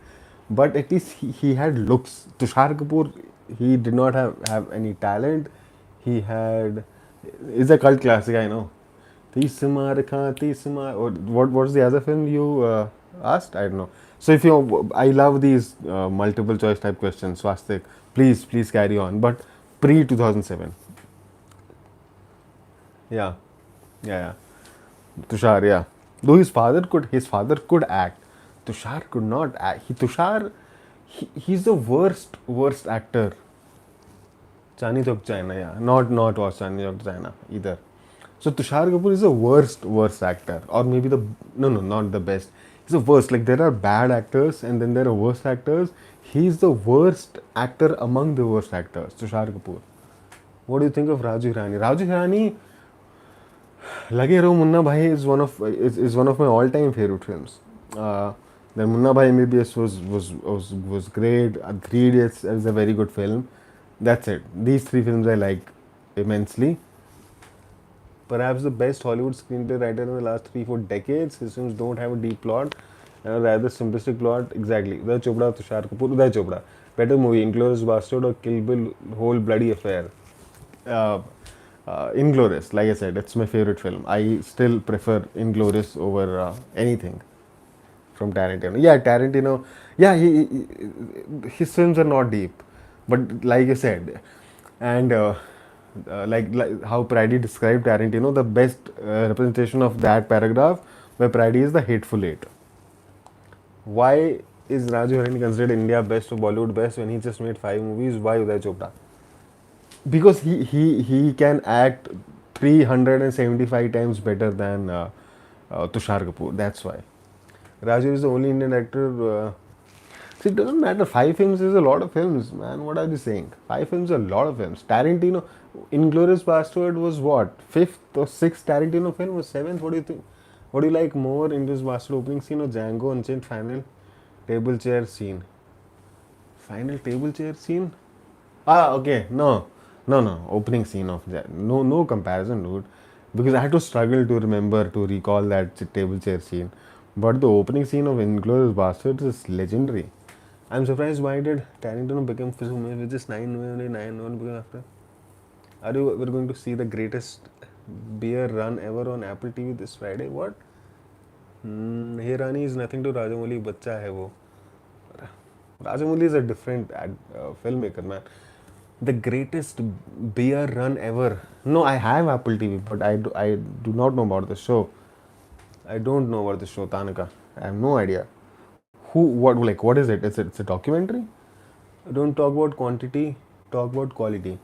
but at least he had looks. Tushar Kapoor, he did not have any talent. He had. It's a cult classic, I know. Tismar Khan, Tismar. Or what's the other film you asked? I don't know. So if you, I love these multiple choice type questions. Swastik, please carry on. But pre 2007, yeah, yeah. Tushar, yeah. Though his father could act. Tushar could not act. He's the worst actor. Chani Chok China, yeah. Not was Chani Chok China either. So Tushar Kapoor is the worst actor, or maybe the no, not the best. He's the worst. Like there are bad actors, and then there are worst actors. He's the worst actor among the worst actors. Tushar Kapoor. What do you think of Raju Hirani? Raju Hirani, Lage Raho Munna Bhai is one of my all time favorite films. Uh, then Munna Bhai MBBS was great. Three Idiots is a very good film. That's it. These three films I like immensely. Perhaps the best Hollywood screenplay writer in the last 3-4 decades. His films don't have a deep plot and a rather simplistic plot. Exactly. Uday Chopra, Tushar Kapoor, Uday Chopra. Better movie, Inglourious Bastard or Kill Bill, whole bloody affair. Uh, Inglorious, like I said, it's my favorite film. I still prefer Inglorious over anything from Tarantino. Yeah, Tarantino. Yeah, his films are not deep, but like I said, and like how Praddy described Tarantino, the best representation of that paragraph where Praddy is the hateful eight. Why is Raju Hirani considered India best or Bollywood best when he just made 5 movies? Why Uday Chopra? because he can act 375 times better than Tushar Kapoor. That's why. Raju is the only Indian actor. See, it doesn't matter. 5 films is a lot of films, man. What are you saying? 5 films is a lot of films. Tarantino, Inglourious Bastard was what? Fifth or sixth Tarantino film was seventh. What do you think? What do you like more, Inglourious Bastard opening scene or Django Unchained final table chair scene? Final table chair scene? Ah, okay. No, no, no. Opening scene of that. No, no comparison, dude. Because I had to struggle to remember to recall that table chair scene. But the opening scene of Inglourious Basterds is legendary. I'm surprised why did Tarantino become famous with just 9 became after. Are you we're going to see the greatest beer run ever on Apple TV this Friday? What? Hey Rani is nothing to Rajamouli. बच्चा है वो. Rajamouli is a different filmmaker, man. The greatest beer run ever. No, I have Apple TV, but I do not know about the show. I don't know about the show, Tanaka. I have no idea. What is it? It's a documentary? Don't talk about quantity, talk about quality.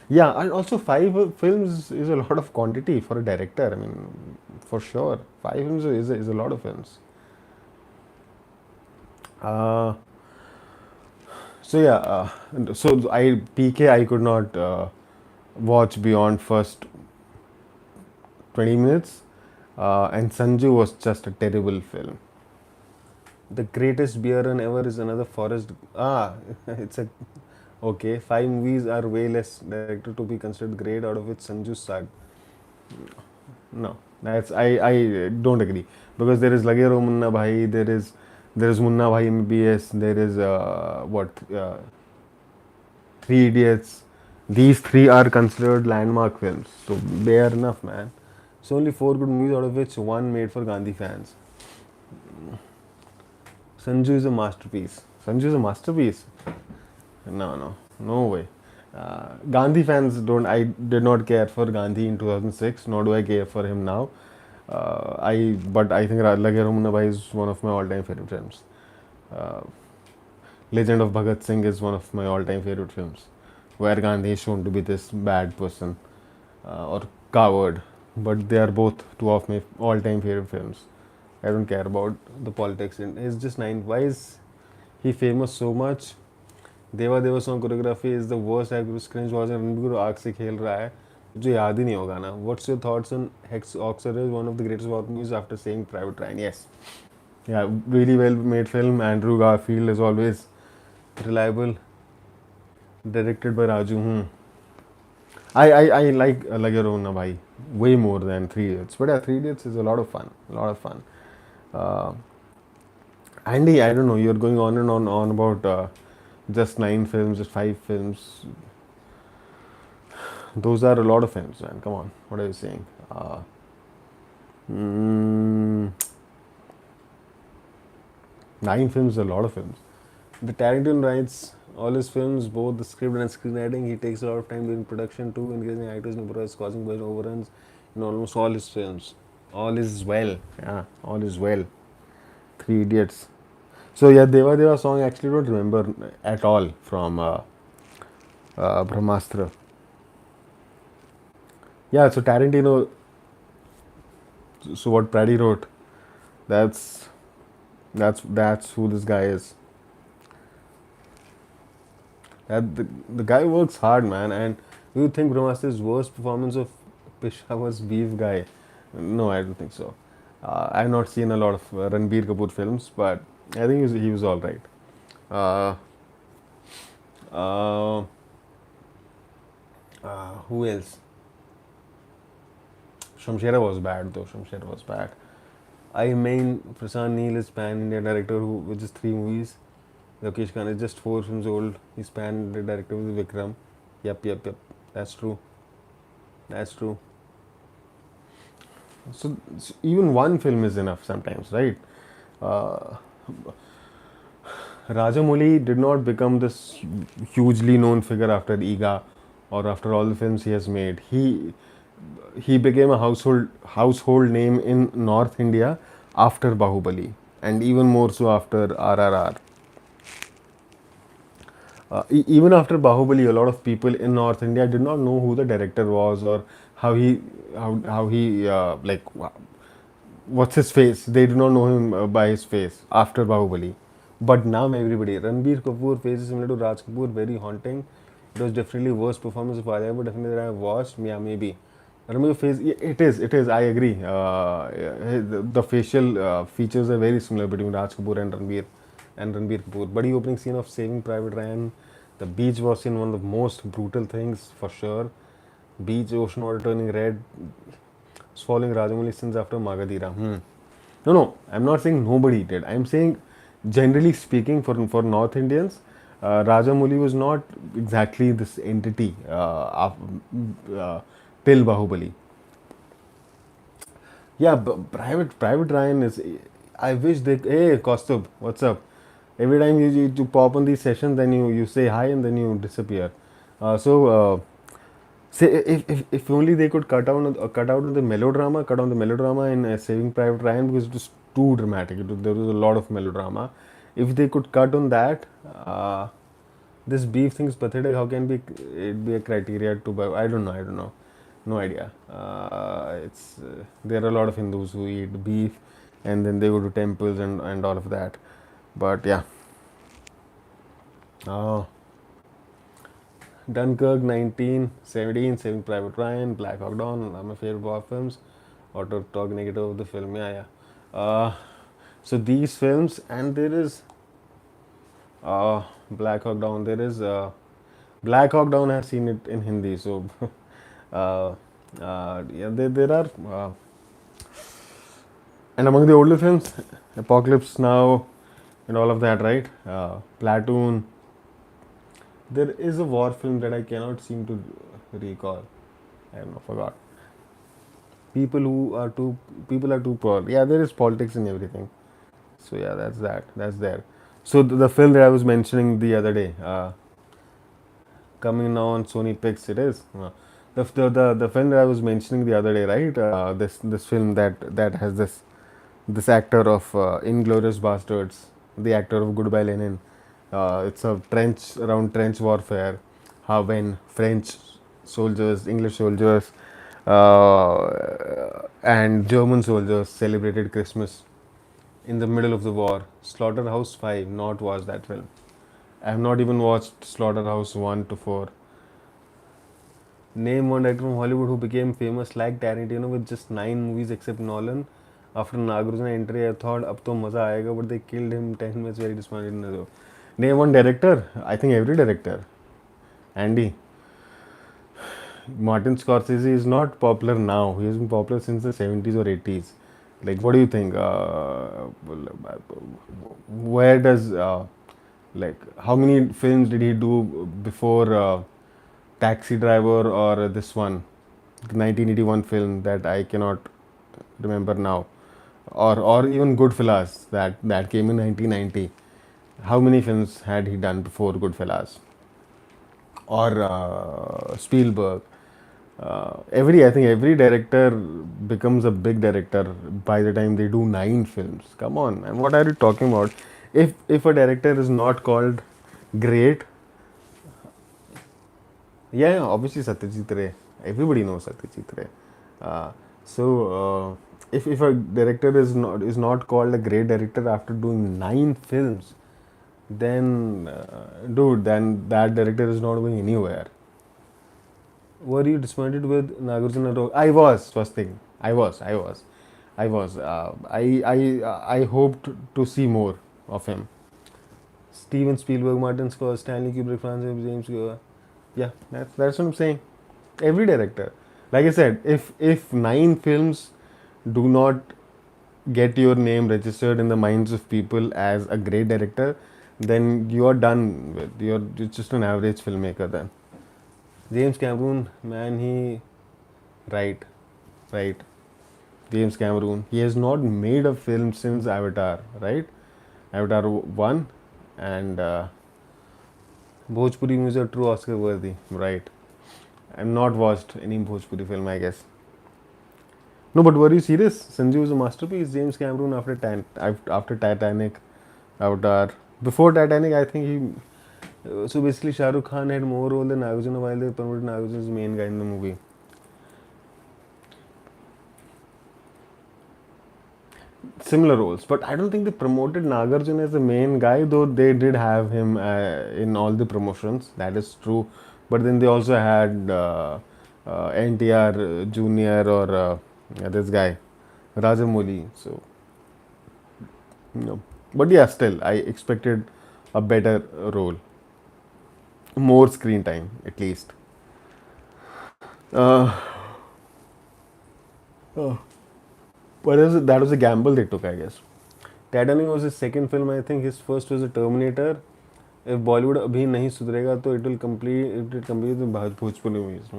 Yeah, and also 5 films is a lot of quantity for a director. I mean, for sure. 5 films is a lot of films. Uh, so yeah, so I PK I could not watch beyond first 20 minutes, and Sanju was just a terrible film. The greatest beer run ever is another forest. Ah, it's a okay. 5 movies are way less directed to be considered great, out of which Sanju sucked. No, I don't agree, because there is Lage Ro Munna Bhai, there is Munna Bhai MBS, there is Three Idiots. These three are considered landmark films, so they are enough, man. So only 4 good movies, out of which one made for Gandhi fans. Sanju is a masterpiece. Sanju is a masterpiece. No way. Gandhi fans don't. I did not care for Gandhi in 2006, nor do I care for him now. But I think Lage Ramuna Bhai is one of my all-time favorite films. Uh, Legend of Bhagat Singh is one of my all-time favorite films, where Gandhi is shown to be this bad person or coward. But they are both two of my all-time favorite films. I don't care about the politics. It's just nine. Why is he famous so much? देवा देवा song choreography is the worst act cringe was Ranbir आग से खेल रहा है मुझे याद ही नहीं होगा ना व्हाट्स योर थॉट्स ऑन हेक्स ऑक्सर is one of the greatest war movies after saying private Ryan yes yeah really well made film. Andrew Garfield is always reliable, directed by Raju. I like Lagerona Bhai way more than Three Idiots, but yeah, Three Idiots is a lot of fun. uh, Andy, I don't know, you're going on and on about just 9 films, just 5 films. Those are a lot of films, man. Come on, what are you saying? Mm, 9 films is a lot of films. The Tarantino writes all his films, both the script and screenwriting. He takes a lot of time during production too, engaging actors and improvisers, causing budget overruns in almost all his films. All is well. Yeah, all is well. Three Idiots. So yeah, Deva Deva song I actually don't remember at all from Brahmastra. Yeah, so Tarantino. So what Praddy wrote, that's that's who this guy is. The guy works hard, man. And do you think Brahmastra's worst performance of Peshawar's beef guy? No, I don't think so. I've not seen a lot of Ranbir Kapoor films, but I think he was all right. Uh, uh, who else? Shamshera was bad though. Shamshera was bad. I mean, Prasad Neel is pan-India director who with just 3 movies. Rakesh Khan is just 4 films old. He's pan-India director with Vikram. Yep. That's true. That's true. So even one film is enough sometimes, right? Uh, Rajamouli did not become this hugely known figure after Iga or after all the films he has made. He became a household name in North India after Bahubali, and even more so after RRR. Even after Bahubali, a lot of people in North India did not know who the director was or how he how he like what's his face. They do not know him by his face after Bahubali. But now everybody, Ranbir Kapoor face is similar to Raj Kapoor, very haunting. It was definitely worst performance of Arya, but definitely that I have watched. Yeah, maybe. Ranbir face, yeah, it is. I agree. The facial features are very similar between Raj Kapoor and Ranbir Kapoor. But the opening scene of Saving Private Ryan, the beach was in one of the most brutal things for sure. Beach, ocean water turning red, swallowing Rajamouli sins after Magadira. No, I'm not saying nobody did. I'm saying, generally speaking, for North Indians, Rajamouli was not exactly this entity uh, till Bahubali. Yeah, Private Ryan is. I wish they. Hey, Kostub, what's up? Every time you pop on these sessions, then you say hi and then you disappear. So say if only they could cut out the melodrama, cut down the melodrama in Saving Private Ryan because it was too dramatic. There was a lot of melodrama. If they could cut on that, this beef thing is pathetic. How can it be a criteria to buy? I don't know. I don't know. No idea. It's there are a lot of Hindus who eat beef, and then they go to temples and all of that. But yeah. Uh, Dunkirk 1917, Saving Private Ryan, Black Hawk Down are my favorite war films. Or to talk negative of the film, yeah. So these films, and there is Black Hawk Down. There is Black Hawk Down. I've seen it in Hindi, so uh, yeah, there are. And among the older films, Apocalypse Now, and all of that, right? Platoon. There is a war film that I cannot seem to recall. I don't know, forgot. People who are too people are too poor. Yeah, there is politics in everything. So yeah, that's that. That's there. So the film that I was mentioning the other day, coming now on Sony Pix, it is. The film that I was mentioning the other day, right? This film that has this actor of Inglorious Bastards, the actor of Goodbye Lenin. It's a trench warfare. How when French soldiers, English soldiers, and German soldiers celebrated Christmas in the middle of the war. Slaughterhouse 5, not watched that film. I have not even watched Slaughterhouse 1 to 4. Name one actor from Hollywood who became famous like Tarantino with just 9 movies except Nolan. After Nagarjuna's entry, I thought अब तो मजा आएगा, but they killed him 10 minutes very disappointed. Name one director. I think every director. Andy. Martin Scorsese is not popular now. He has been popular since the 70s or 80s. Like, what do you think? Where does like how many films did he do before Taxi Driver or this one, 1981 film that I cannot remember now, or even Goodfellas that came in 1990. How many films had he done before Goodfellas? Or Spielberg? I think every director becomes a big director by the time they do 9 films. Come on, and what are you talking about? If a director is not called great, yeah, obviously Satyajit Ray. Everybody knows Satyajit Ray. If a director is not called a great director after doing 9 films, then dude, then that director is not going anywhere. Were you disappointed with Nagarjuna? I was first thing. I was. I hoped to see more of him. Steven Spielberg, Martin Scorsese, Stanley Kubrick, Francis James. Yeah, that's what I'm saying. Every director, like I said, if 9 films do not get your name registered in the minds of people as a great director, then you are done with. You're just an average filmmaker then. James Cameron, man, right, right. James Cameron, he has not made a film since Avatar, right? Avatar 1, and Bhojpuri movies are true Oscar worthy, right? I've not watched any Bhojpuri film, I guess. No, but were you serious? Sanju was a masterpiece. James Cameron after Titanic, Avatar. Before Titanic, I think So basically, Shah Rukh Khan had more role than Nagarjuna while they promoted Nagarjuna as the main guy in the movie. Similar roles, but I don't think they promoted Nagarjuna as the main guy, though they did have him in all the promotions. That is true. But then they also had NTR Junior or this guy, Rajamouli. So, no. But yeah, still, I expected a better role, more screen time at least. Uh, oh, that was a gamble they took, I guess. Titanic was his second film, I think. His first was a Terminator. If Bollywood अभी नहीं सुधरेगा तो it will complete the Bhojpuri movies.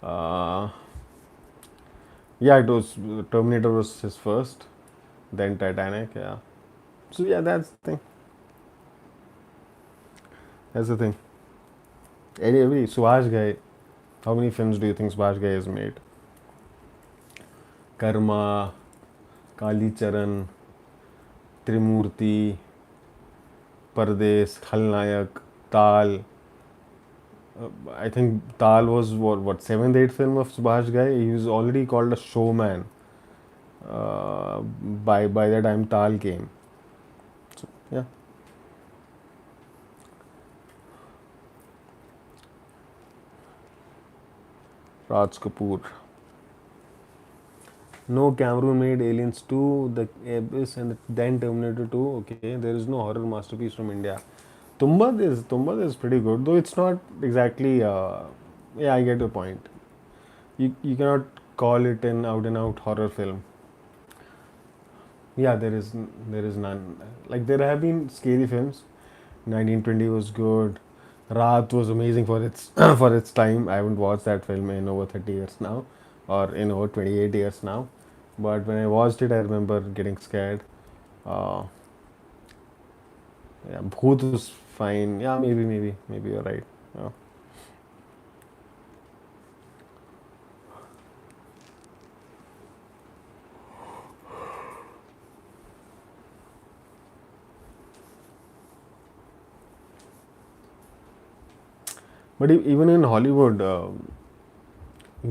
Uh, yeah, it was Terminator was his first, then Titanic. Yeah. So yeah, that's the thing. That's the thing. Every Subhash Ghai. How many films do you think Subhash Ghai has made? Karma, Kali Charan, Trimurti, Pardes, Khalnayak, Tal. I think Tal was what seventh, eighth film of Subhash Ghai. He was already called a showman by the time Tal came. So yeah, Raj Kapoor. No, Cameron made Aliens 2, The Abyss, and then Terminator 2. Okay, there is no horror masterpiece from India. Tumbad is pretty good, though it's not exactly. Yeah, I get your point. You cannot call it an out and out horror film. Yeah, there is none. Like there have been scary films. 1920 was good. Raat was amazing for its for its time. I haven't watched that film in over 30 years now, or in over 28 years now. But when I watched it, I remember getting scared. Uh, yeah, Bhoot was fine. Yeah, maybe you're right. Yeah. But even in Hollywood,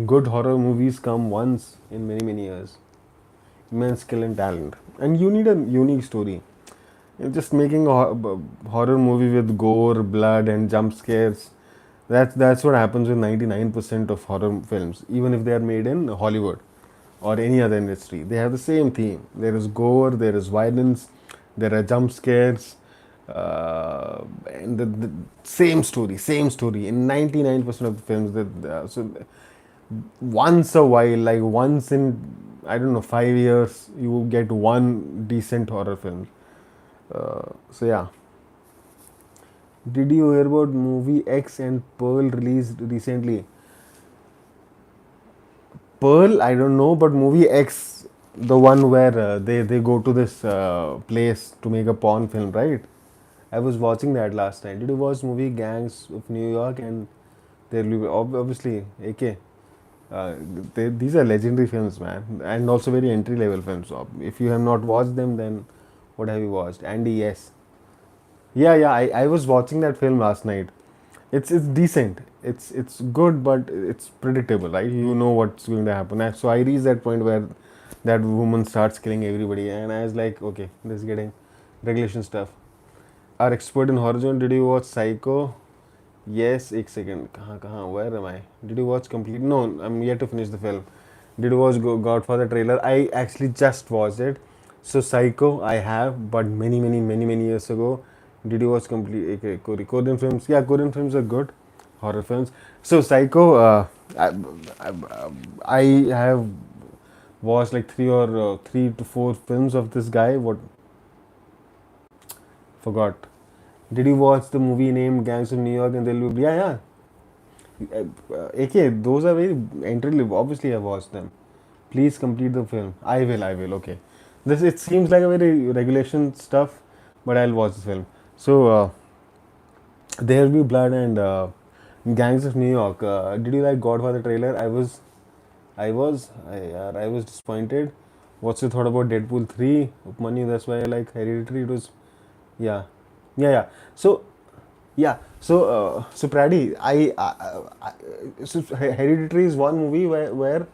good horror movies come once in many years. Immense skill and talent, and you need a unique story. Just making a horror movie with gore, blood, and jump scares. That's what happens with 99% of horror films, even if they are made in Hollywood or any other industry. They have the same theme. There is gore, there is violence, there are jump scares, and the same story, same story in 99% of the films. Once a while, like once in I don't know 5 years, you get one decent horror film. So yeah. Did you hear about movie X and Pearl released recently? Pearl, I don't know, but movie X, the one where they go to this place to make a porn film, right? I was watching that last night. Did you watch movie Gangs of New York? And there will be obviously AK. Uh, these are legendary films, man, and also very entry level films. So if you have not watched them, then what have you watched? Andy, yes, yeah. I was watching that film last night. It's decent. It's good, but it's predictable, right? You know what's going to happen. So I reached that point where that woman starts killing everybody, and I was like, okay, this is getting regulation stuff. Our expert in horror genre, did you watch Psycho? Yes, एक second. कहाँ where am I? Did you watch complete? No, I'm yet to finish the film. Did you watch Godfather trailer? I actually just watched it. So Psycho, I have, but many years ago. Did you watch complete Korean films? Yeah, Korean films are good, horror films. So Psycho, I, I have watched like three to four films of this guy. What forgot? Did you watch the movie named Gangs of New York? And they'll be yeah. AK, those are very entry level. Obviously, I watched them. Please complete the film. I will. Okay. This it seems like a very regulation stuff, but I'll watch the film. So there will be blood and Gangs of New York. Did you like Godfather trailer? I was disappointed. What's your thought about Deadpool 3? Upmanu, that's why I like Hereditary. It was, yeah. Yeah, yeah. So yeah, so Praddy, so Hereditary is one movie where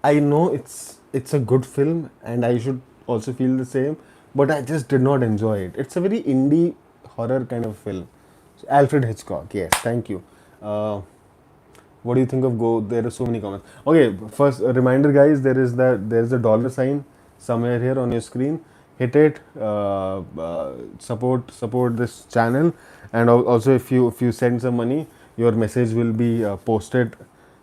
I know it's a good film and I should also feel the same, but I just did not enjoy it. It's a very indie horror kind of film. Alfred Hitchcock, yes, thank you. Uh, what do you think of Go? There are so many comments. Okay, first a reminder, guys. There's a dollar sign somewhere here on your screen. Hit it. Support this channel, and also if you send some money, your message will be posted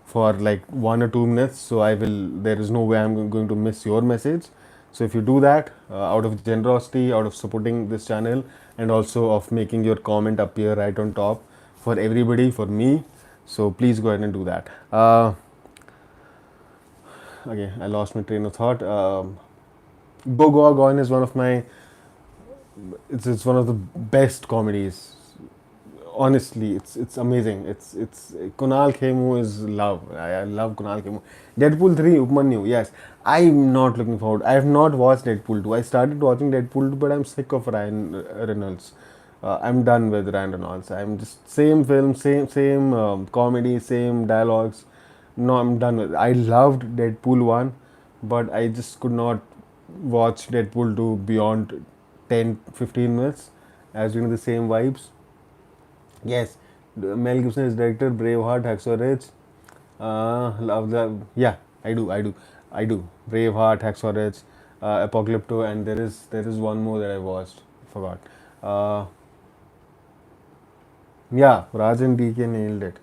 for like 1 or 2 minutes. So I will. There is no way I'm going to miss your message. So if you do that out of generosity, out of supporting this channel, and also of making your comment appear right on top for everybody, for me, so please go ahead and do that. Okay, I lost my train of thought. Go Goa Gone is one of my. It's one of the best comedies. Honestly, it's amazing. It's Kunal Khemu is love. I love Kunal Khemu. Deadpool 3 Upmanyu. Yes, I'm not looking forward. I have not watched Deadpool 2. I started watching Deadpool 2, but I'm sick of Ryan Reynolds. I'm done with Ryan Reynolds. I'm just same film, same comedy, same dialogues. No, I'm done with it. I loved Deadpool 1, but I just could not watch Deadpool 2 beyond 10-15 minutes as the same vibes. Yes, Mel Gibson is director, Braveheart, Hacksaw Ridge. Yeah, I do. Braveheart, Hacksaw Ridge, Apocalypto, and there is one more that I watched. Forgot. Uh, yeah, Raj and DK nailed it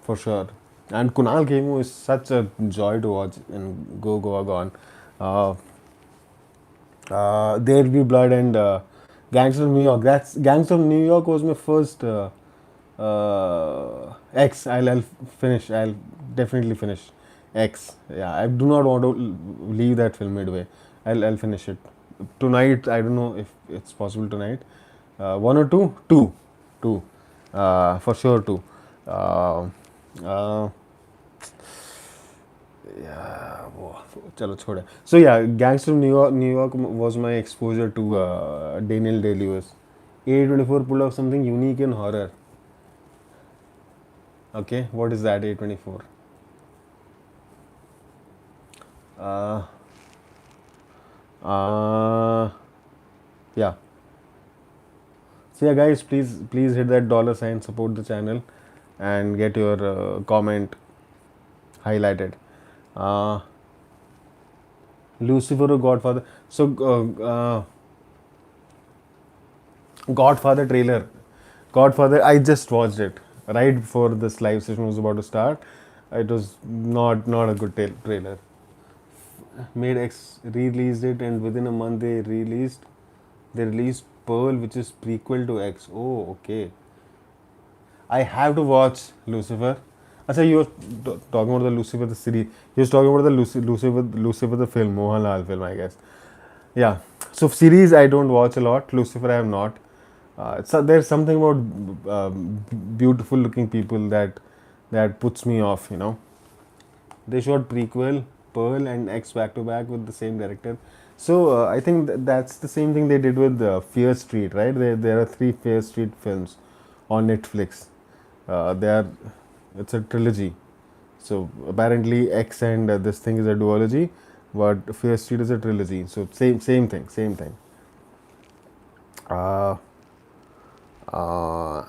for sure. And Kunal Khemu is such a joy to watch in Go Goa Gone. Uh, There'll Be Blood and Gangs of New York. Gangs of New York was my first X. I'll finish. I'll definitely finish X. Yeah, I do not want to leave that film midway. I'll finish it tonight. I don't know if it's possible tonight. One or two? Two. For sure two. Uh, uh, yeah, वो चलो छोड़े. So yeah, Gangster of New York was my exposure to Daniel Day-Lewis. A24 pulled off something unique in horror. Okay, what is that A24? Uh, uh, yeah. So yeah, guys, please hit that dollar sign, support the channel, and get your comment highlighted. Uh, Lucifer or Godfather? So Godfather trailer. Godfather, I just watched it right before this live session was about to start. It was not a good trailer. Made X released it, and within a month they released Pearl, which is prequel to X. Oh, okay. I have to watch Lucifer. Achha, you were talking about the Lucifer the series. You was talking about the Lucifer the film, Mohanlal film, I guess. Yeah. So series I don't watch a lot. Lucifer I have not. There's something about beautiful looking people that puts me off. They shot prequel, Pearl, and X back to back with the same director. So I think that's the same thing they did with Fear Street, right? There are three Fear Street films on Netflix. They are It's a trilogy. So apparently X and this thing is a duology, but Fear Street is a trilogy. So same thing, same thing. Uh,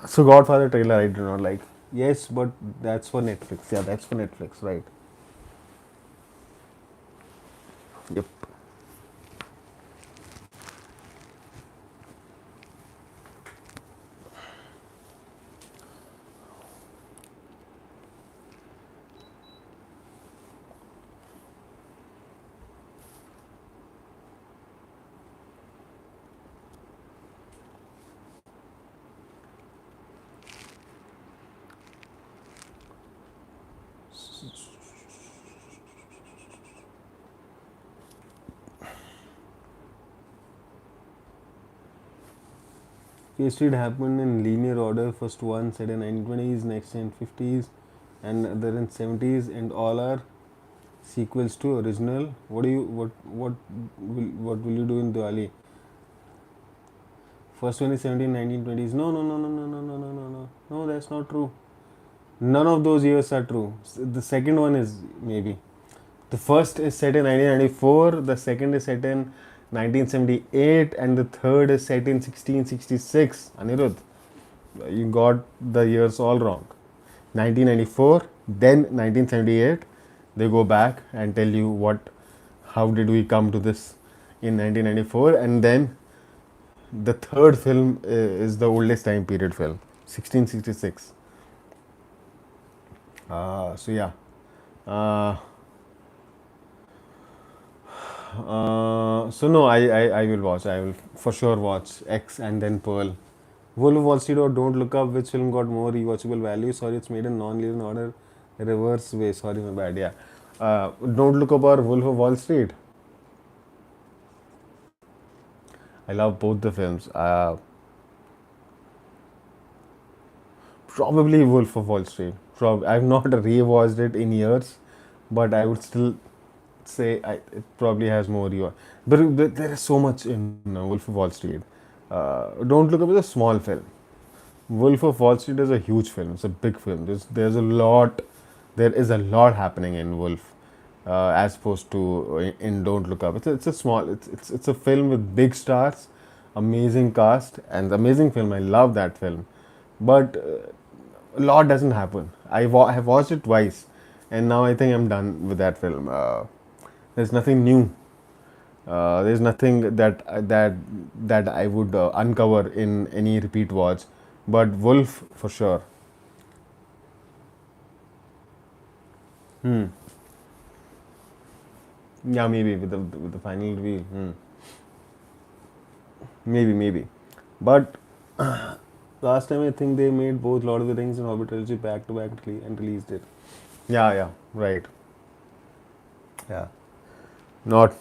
so Godfather trailer I do not like. Yes, but that's for Netflix. Yeah, that's for Netflix, right? Yep. Fear Street happened in linear order. First one set in 1920s, next in 50s, and other in 70s, and all are sequels to original. What will you do in Diwali? First one is 1920s. No, no, no, no, no, no, no, no, no, no. No, that's not true. None of those years are true. The second one is maybe. The first is set in 1994, the second is set in 1978, and the third is set in 1666. Anirudh, you got the years all wrong. 1994, then 1978. They go back and tell you how did we come to this in 1994, and then the third film is the oldest time period film, 1666. So yeah. Uh, so no, I will watch. I will for sure watch X and then Pearl. Wolf of Wall Street or Don't Look Up, which film got more rewatchable value? Sorry, it's made in non-linear order, reverse way. Sorry, my bad. Yeah, Don't Look Up or Wolf of Wall Street. I love both the films. Probably Wolf of Wall Street. I've not rewatched it in years, but I would still say it probably has more rewatch. But there is so much in Wolf of Wall Street. Don't Look Up is a small film. Wolf of Wall Street is a huge film. It's a big film. There's a lot. There is a lot happening in Wolf, as opposed to in Don't Look Up. It's a small. It's a film with big stars, amazing cast, and amazing film. I love that film, but a lot doesn't happen. Have watched it twice, and now I think I'm done with that film. There's nothing new. There's nothing that I would uncover in any repeat watch, but Wolf for sure. Hmm. Yeah, maybe with the final reveal. Maybe. But last time I think they made both Lord of the Rings and Hobbit trilogy back to back and released it. Yeah, right. Yeah, not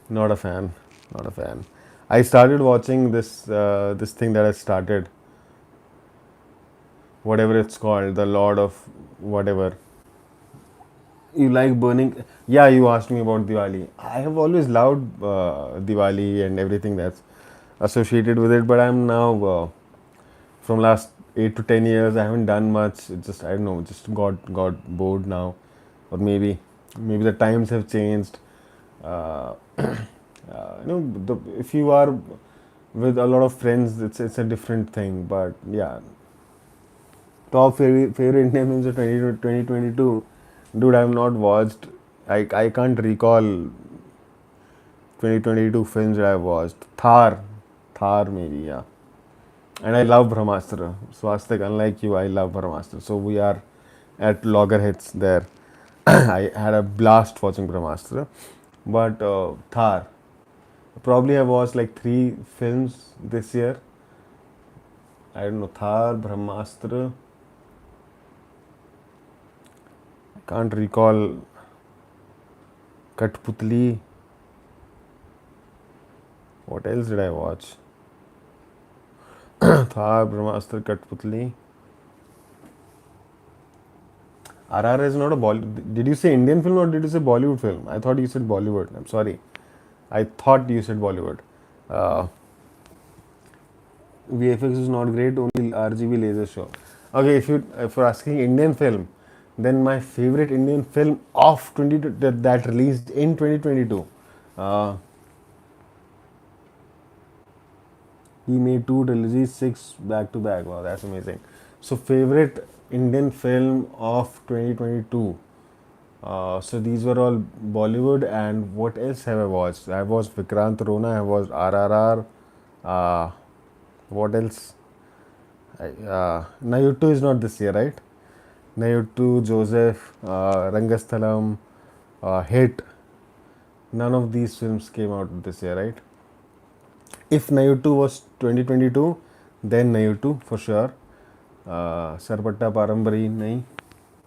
not a fan. Not a fan. I started watching this thing that I started, whatever it's called, the Lord of whatever. You like burning? Yeah, you asked me about Diwali. I have always loved Diwali and everything that's associated with it, but I'm now from last 8 to 10 years, I haven't done much. It just I don't know, just got bored now, or maybe the times have changed. If you are with a lot of friends, it's a different thing. But yeah, top favorite Indian films of 2022. Dude, I have not watched. I can't recall 2022 films that I've watched. Thar maybe, yeah. And I love Brahmastra. Swastik, unlike you, I love Brahmastra. So we are at loggerheads there. I had a blast watching Brahmastra. But Thar. Probably I watched like 3 films this year. I don't know, Thar, Brahmastra. I can't recall Katputli. What else did I watch? Thar, Brahmastra, Katputli. RR is not a Bollywood. Did you say Indian film or did you say Bollywood film? I thought you said Bollywood. I'm sorry. I thought you said Bollywood. Uh, VFX is not great. Only RGB laser show. Okay, if you're asking Indian film, then my favorite Indian film of 20 that released in 2022. Uh, he made 2 trilogies, 6 back to back. Wow, that's amazing. So favorite Indian film of 2022. So these were all Bollywood, and what else have I watched? I watched Vikrant Rona, I watched RRR. Uh, what else? Nayuttu is not this year, right? Nayuttu, Joseph, Rangasthalam, Hit. None of these films came out this year, right? If Nayuttu was 2022, then Nayuttu for sure. Sarpatta Parambari, nahi.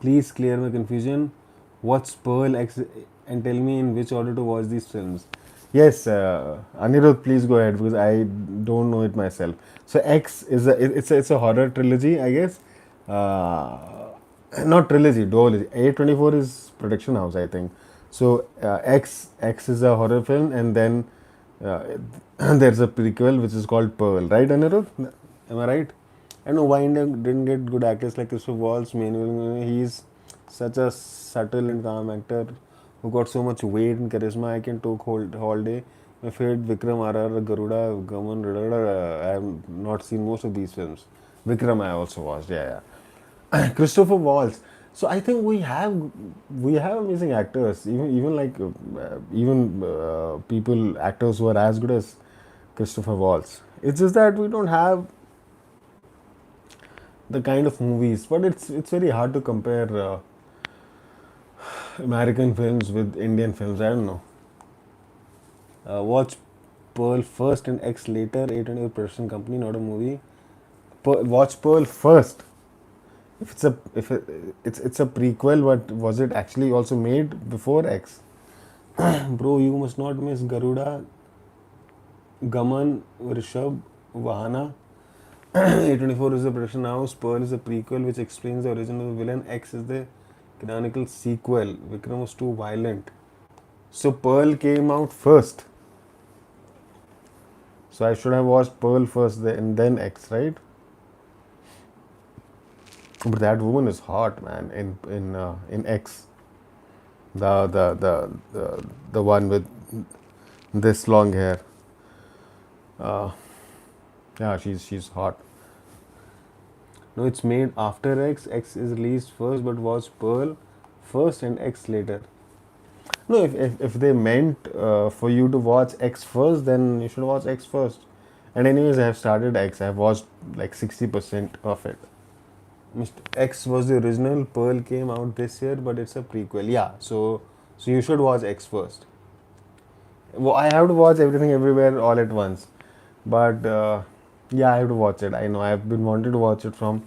Please clear my confusion. What's Pearl X and tell me in which order to watch these films. Yes, Anirudh, please go ahead because I don't know it myself. So X is it's a horror trilogy, I guess. Not trilogy, duology. A24 is production house, I think. So X is a horror film, and then Uh, there's a prequel which is called Pearl, right, Anirudh? Am I right? I don't know why India didn't get good actors like Christopher Waltz. He's such a subtle and calm actor who got so much weight and charisma. I can talk whole day. My favorite Vikram RR, Garuda, Gaman, I have not seen most of these films. Vikram I also watched, Christopher Waltz. So I think we have amazing actors, even like even people actors who are as good as Christopher Waltz. It's just that we don't have the kind of movies, but it's very hard to compare American films with Indian films. I don't know. Watch Pearl first and X later. 820 production company, not a movie. Watch Pearl first. If it's a prequel, but was it actually also made before X? Bro, you must not miss Garuda, Gaman, Rishabh, Vahana. A24 is the production house. Pearl is a prequel which explains the origin of the villain. X is the canonical sequel. Vikram was too violent. So Pearl came out first. So I should have watched Pearl first and then X, right? But that woman is hot, man. In X, the one with this long hair. Uh, yeah, she's hot. No, it's made after X. X is released first, but was Pearl first and X later. No, if they meant for you to watch X first, then you should watch X first. And anyways, I have started X. I have watched like 60% of it. Mr. X was the original. Pearl came out this year, but it's a prequel. Yeah, so you should watch X first. Well, I have to watch everything everywhere all at once, but yeah, I have to watch it. I know I've been wanting to watch it from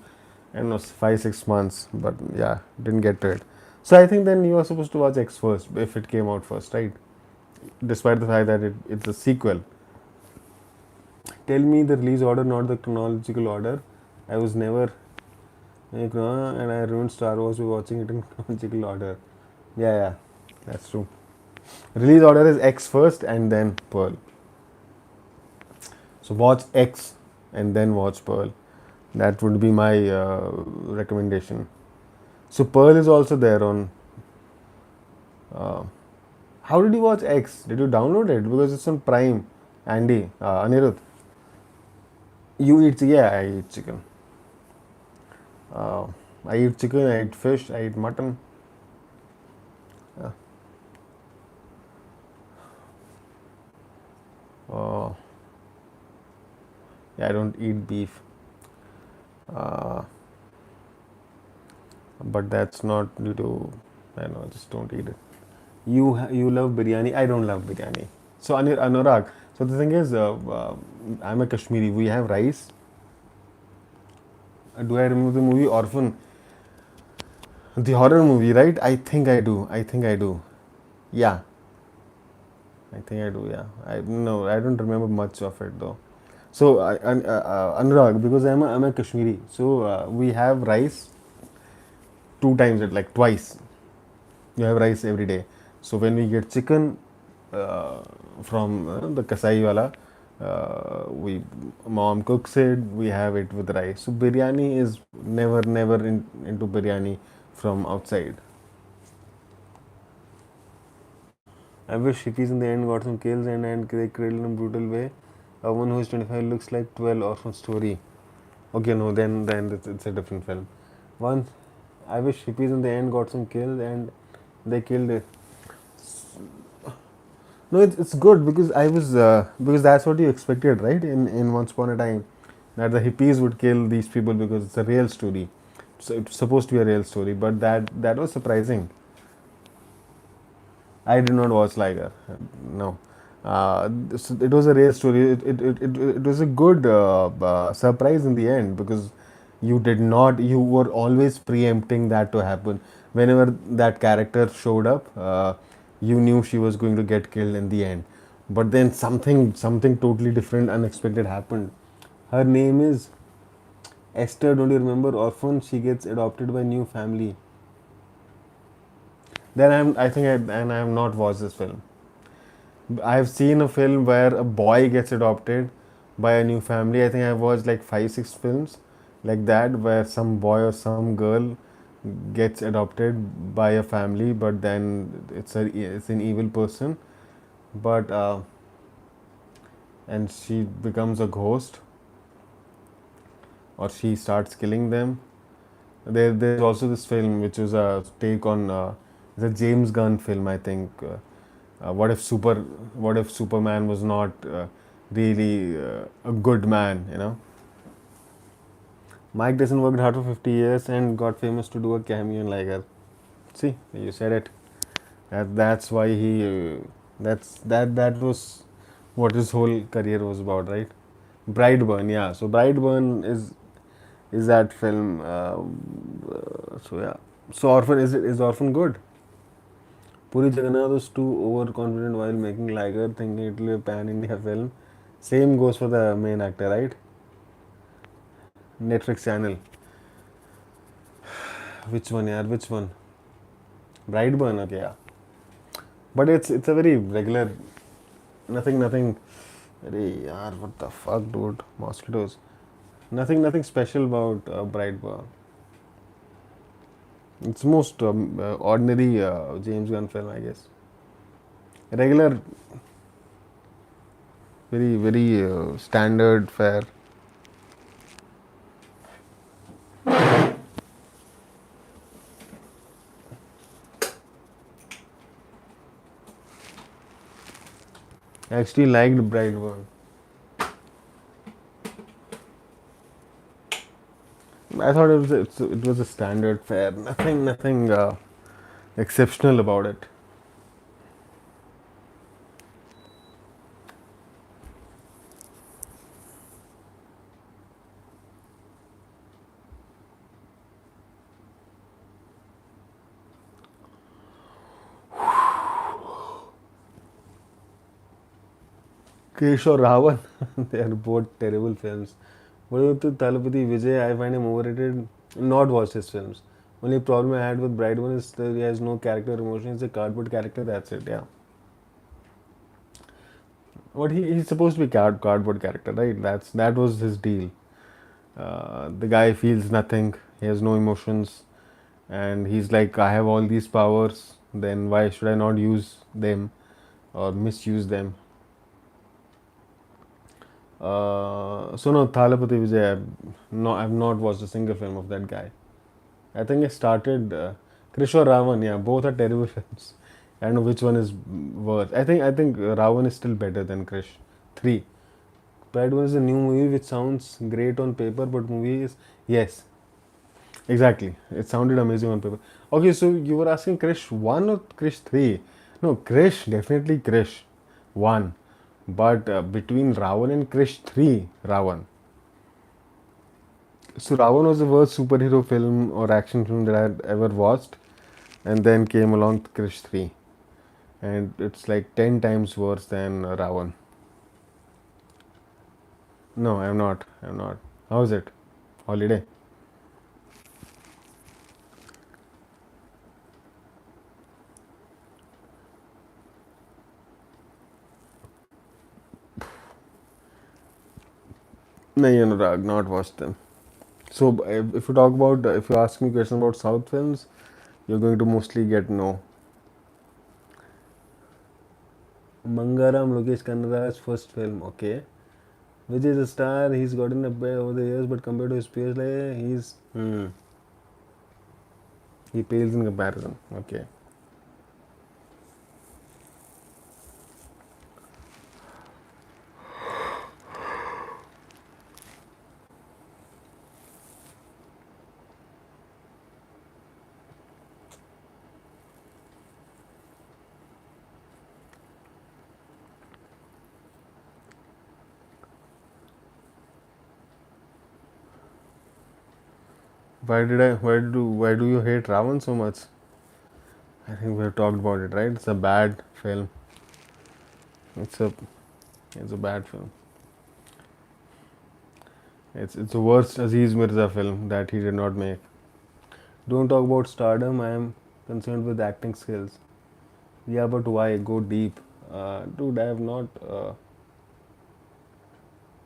I don't know 5 6 months, but yeah, didn't get to it. So I think then you are supposed to watch X first if it came out first, right? Despite the fact that it's a sequel. Tell me the release order, not the chronological order. I was never and I ruined Star Wars by watching it in chronological order. Yeah, that's true. Release order is X first and then Pearl. So watch X and then watch Pearl. That would be my recommendation. So Pearl is also there on. Uh, how did you watch X? Did you download it? Because it's on Prime. Andy, Anirudh. You eat chicken? Yeah, I eat chicken. Uh, I eat chicken, I eat fish, I eat mutton. Uh, uh, yeah, I don't eat beef. Uh, but that's not due to, I don't know, I just don't eat it. You love biryani. I don't love biryani. So Anurag. So the thing is, I'm a Kashmiri. We have rice. Do I remember the movie Orphan? The horror movie, right? I think I do. I think I do. Yeah, I think I do. Yeah, I no, I don't remember much of it though. So Anurag, because I'm a Kashmiri. So we have rice 2 times, like twice. You have rice every day. So when we get chicken uh, from the kasai wala, we mom cooks it. We have it with rice. So biryani is never into biryani from outside. I wish hippies in the end got some kills and they killed in a brutal way. A woman who is 25 looks like 12 orphan story. Okay, no, then it's a different film. Once, I wish hippies in the end got some kills and they killed it. No, it's good because because that's what you expected, right? In Once Upon a Time, that the hippies would kill these people because it's a real story. So it's supposed to be a real story, but that was surprising. I did not watch Liger. No. It was a real story. It was a good surprise in the end because you were always preempting that to happen. Whenever that character showed up, you knew she was going to get killed in the end. But then something totally different, unexpected happened. Her name is Esther, don't you remember? Orphan, she gets adopted by new family. Then I think I have not watched this film. I've seen a film where a boy gets adopted by a new family. I think I've watched like five, six films like that where some boy or some girl gets adopted by a family, but then it's an evil person, but and she becomes a ghost or she starts killing them. There's also this film which was a take on it's a James Gunn film, I think. What if Superman was not really a good man? Mike Tyson worked hard for 50 years and got famous to do a cameo in Liger. See, you said it. That's why that was what his whole career was about, right? Brightburn, yeah. So Brightburn is that film. So yeah. So Orphan is Orphan good? Puri Jagannath was too overconfident while making Liger, thinking it will be a pan-India film. Same goes for the main actor, right? Netflix channel. Which one, yeah? Which one? Brightburn, okay, yeah. But it's a very regular, nothing. Arey yaar, what the fuck, dude? Mosquitoes. Nothing special about Brightburn. It's most ordinary James Gunn film, I guess. Regular, very standard fare. I actually liked Brightburn. I thought it was a standard fare. Nothing exceptional about it. Krish or Ravan, they are both terrible films. What about the Talapati Vijay? I find him overrated. Not watched his films. Only problem I had with Brightburn is that he has no character emotion. He's a cardboard character. That's it. Yeah. But he's supposed to be cardboard character, right? That was his deal. The guy feels nothing. He has no emotions, and he's like, I have all these powers. Then why should I not use them or misuse them? So no, Thalapathy Vijay. I've not watched a single film of that guy. I think I started Krish or Ravan. Yeah, both are terrible films. I don't know which one is worse. I think Ravan is still better than Krish. Three. Bad One is a new movie which sounds great on paper, but movie is yes, exactly. It sounded amazing on paper. Okay, so you were asking Krish one or Krish three? No, Krish definitely Krish one. But between Ravan and Krish 3, Ravan. So Ravan was the worst superhero film or action film that I had ever watched, and then came along Krish 3, and it's like 10 times worse than Ravan. No, I'm not. I'm not. How is it? Holiday. No, Rag, not watched them. So if you talk about, if you ask me question about South films, you're going to mostly get no. Mangaram Lokesh Kannada's first film, okay. Which is a star, he's gotten up over the years, but compared to his peers, like he pales in comparison. Okay. Why do you hate Ravan so much? I think we have talked about it, right? It's a bad film. It's a it's a bad film. It's the worst Aziz Mirza film that he did not make. Don't talk about stardom. I am concerned with acting skills. Yeah, but why? Go deep. Dude, I have not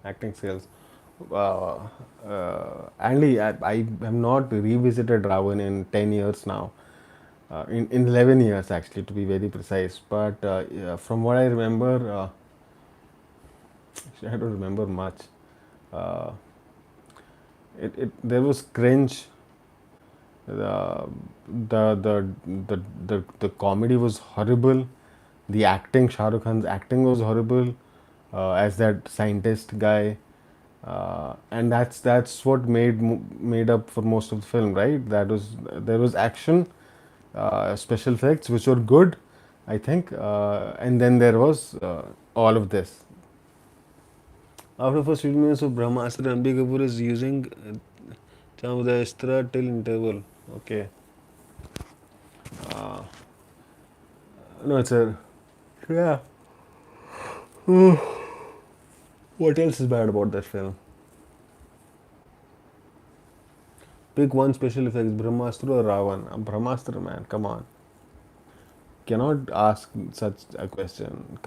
acting skills. Uh, Andy, I have not revisited Ravan in 10 years now. In 11 years, actually, to be very precise. But yeah, from what I remember, I don't remember much. Uh, there was cringe. The, the comedy was horrible. The acting, Shah Rukh Khan's acting was horrible as that scientist guy. And that's what made up for most of the film, right? That was there was action, special effects which were good, I think, and then there was all of this. After first 15 minutes of Brahmastra, Ranbir Kapoor is using Chaudhastra till interval. Okay. Uh, no, it's a yeah. What else is bad about that film? Pick one special effects, Brahmastra or Ravan. Brahmastra, man, come on. Cannot ask such a question.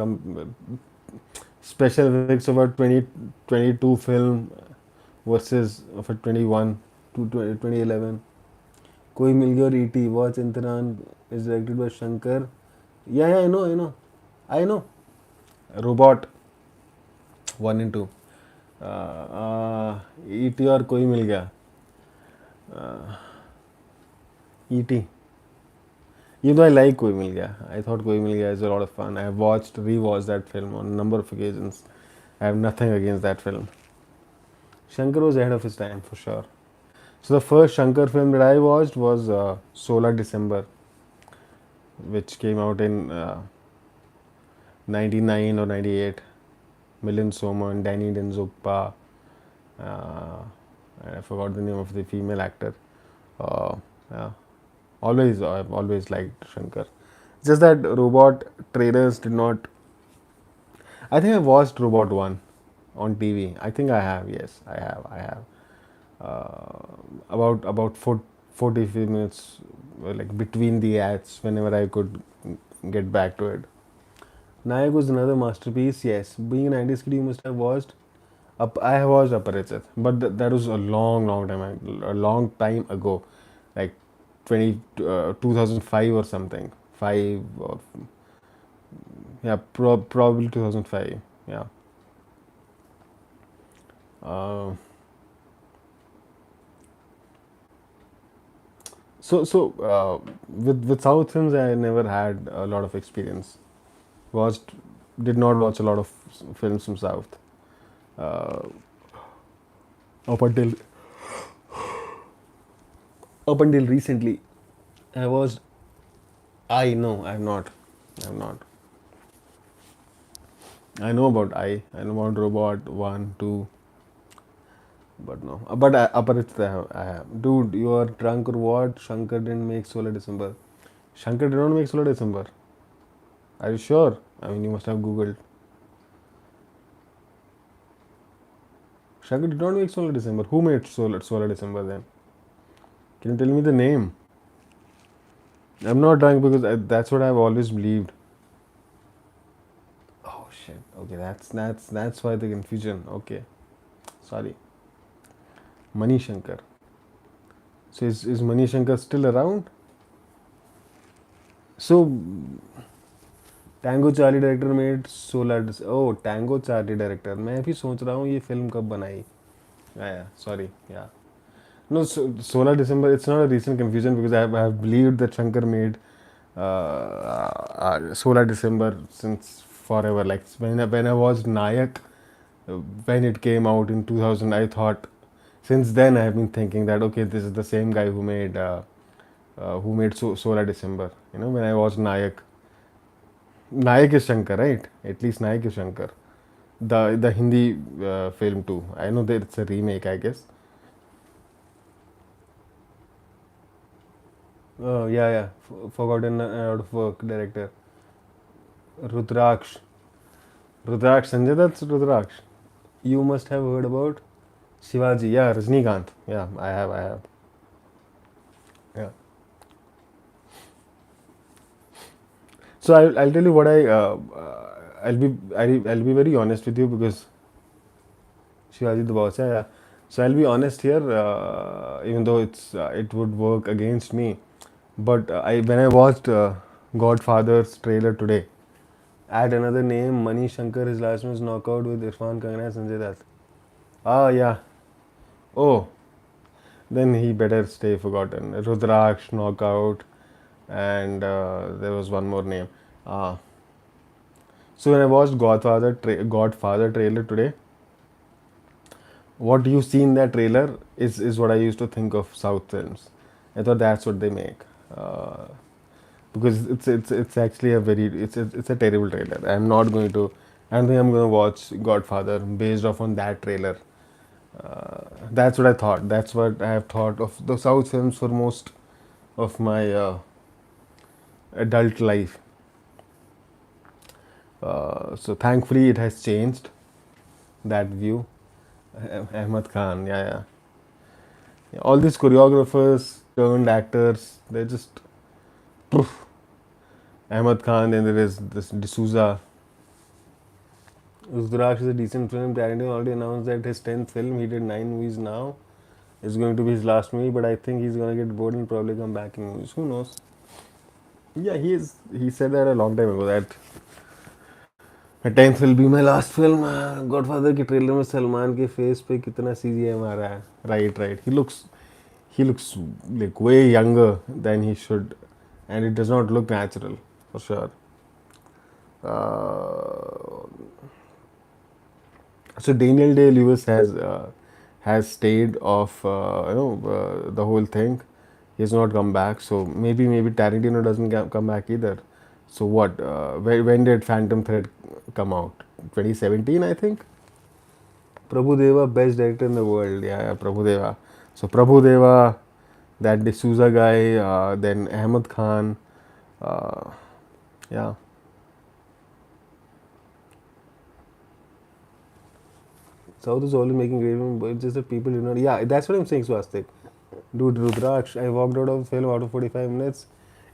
Special effects of a 2022 film versus of a 21 to 2011. Koi Mil Gaya or E.T. Watch Intaran is directed by Shankar. Yeah, I know. Robot 1 and 2. E.T. or Koi Mil Gaya. E.T. Even though I like Koi Mil Gaya, I thought Koi Mil Gaya is a lot of fun. I have rewatched that film on a number of occasions. I have nothing against that film. Shankar was ahead of his time for sure. So the first Shankar film that I watched was Solar December, which came out in 99 or 98. Milind Soman, Danny Denzukpa, uh, I forgot the name of the female actor. Uh, yeah. I've always liked Shankar. Just that robot trailers did not. I think I watched Robot 1 on TV. I think I have. Yes, I have. I have. About 45 minutes, like between the ads, whenever I could get back to it. Nayak was another masterpiece. Yes, being a 90s kid, you must have watched. I have watched Aparajit, but that was a a long time ago, like 2005 or something. Five or yeah, probably 2005. Yeah. Uh, with South films, I never had a lot of experience. Watched did not watch a lot of films from South. Uh, up until up until recently, I was. I know I'm not. I'm not. I know about I know about Robot 1, 2, but no. But Aparajit I have. Dude, you are drunk or what? Shankar didn't make Solar December. Shankar did not make Solar December. Are you sure? I mean, you must have Googled. Shankar did not make Solar December. Who made Solar December then? Can you tell me the name? I'm not drunk because that's what I've always believed. Oh shit. Okay, that's why the confusion. Okay, sorry. Mani Shankar. So is Mani Shankar still around? So tango Charlie director made solar O tango Charlie director मैं भी सोच रहा हूँ ये film कब बनाई आया sorry या no solar December it's not a recent confusion because I have believed that Shankar made solar December since forever like when I watched Nayak when it came out in 2000 I thought since then I have been thinking that okay this is the same guy who made solar December you know when I watched Nayak is Shankar, right? At least Nayak is Shankar. The Hindi film too. I know that it's a remake, I guess. Oh yeah. Forgotten out of work director Rudraksh. Rudraksh Sanjay Dutt's Rudraksh. You must have heard about Shivaji. Yeah, Rajnikant. Yeah, I have. I have. Yeah. So I'll tell you what I'll be very honest with you because Shivaji the Boss. Yeah, yeah. So I'll be honest here, even though it would work against me. But I when I watched Godfather's trailer today, add another name, Mani Shankar. His last name is Knockout with Irfan Kangana and Sanjay Dutt. Ah, yeah. Oh, then he better stay forgotten. Rudraksh, Knockout, and there was one more name. Uh, so when I watched Godfather trailer today, what you see in that trailer is what I used to think of South films. I thought that's what they make. Uh, because it's actually a very it's a terrible trailer. I'm not going to. I don't think I'm going to watch Godfather based off on that trailer. That's what I thought. That's what I have thought of the South films for most of my adult life. So thankfully, it has changed that view. Ahmad Khan, yeah, yeah. Yeah, all these choreographers turned actors, they're just poof. Ahmad Khan. Then there is this D'Souza. Rudraksh is a decent film. Tarantino already announced that his 10th film, he did 9 movies now, is going to be his last movie, but I think he's going to get bored and probably come back in movies. Who knows? Yeah, he said that a long time ago that my 10th will be my last film. Godfather के trailer में सलमान के face पे कितना CGI मारा है. Right, right. He looks like way younger than he should, and it does not look natural for sure. Uh, so Daniel Day Lewis has stayed off the whole thing. He has not come back. So maybe Tarantino doesn't come back either. So what? When did Phantom Thread come out? 2017, I think. Prabhu Deva, best director in the world. Yeah, yeah, Prabhu Deva. So Prabhu Deva, that D'Souza guy, then Ahmed Khan. Uh, yeah. South is always making great films, but it's just that people do not. Yeah, that's what I'm saying, Swastik. Dude, Rudraksh, I walked out of the film out of 45 minutes.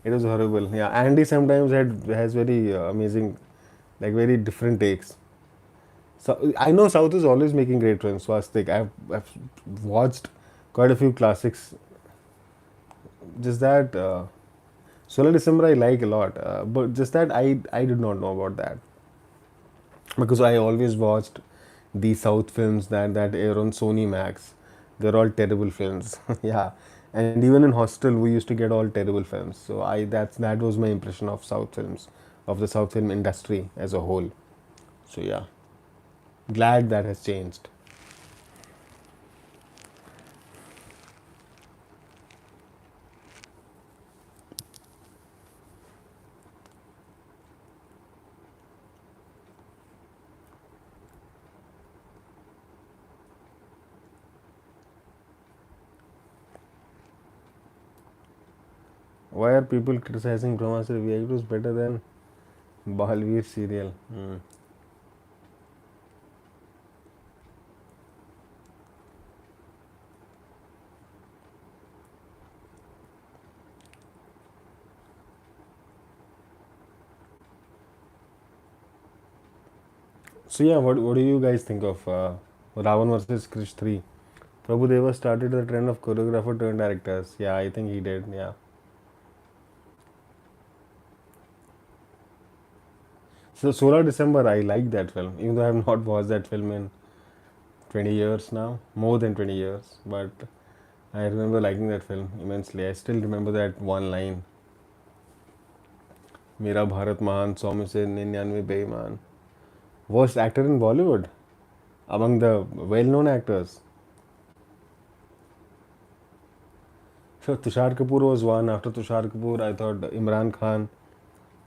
It was horrible. Yeah, Andy sometimes has very amazing, like very different takes. So I know South is always making great films. Swastik, I've watched quite a few classics. Just that Solar December I like a lot, but just that I did not know about that because I always watched the South films that air on Sony Max. They're all terrible films. Yeah, and even in hostel we used to get all terrible films. So that was my impression of South films, of the South film industry as a whole. So yeah, glad that has changed. Why are people criticizing Brahmastra VI? It was better than Bahalveer serial. Hmm. So yeah, what do you guys think of Ravan versus Krish 3? Prabhu Deva started the trend of choreographer turned directors. Yeah, I think he did. Yeah. So Solar December, I like that film, even though I have not watched that film in 20 years now, more than 20 years. But I remember liking that film immensely. I still remember that one line, मेरा भारत महान 100 में से 99 बेईमान. Worst actor in Bollywood among the well-known actors. So Tushar Kapoor was one. After Tushar Kapoor, I thought Imran Khan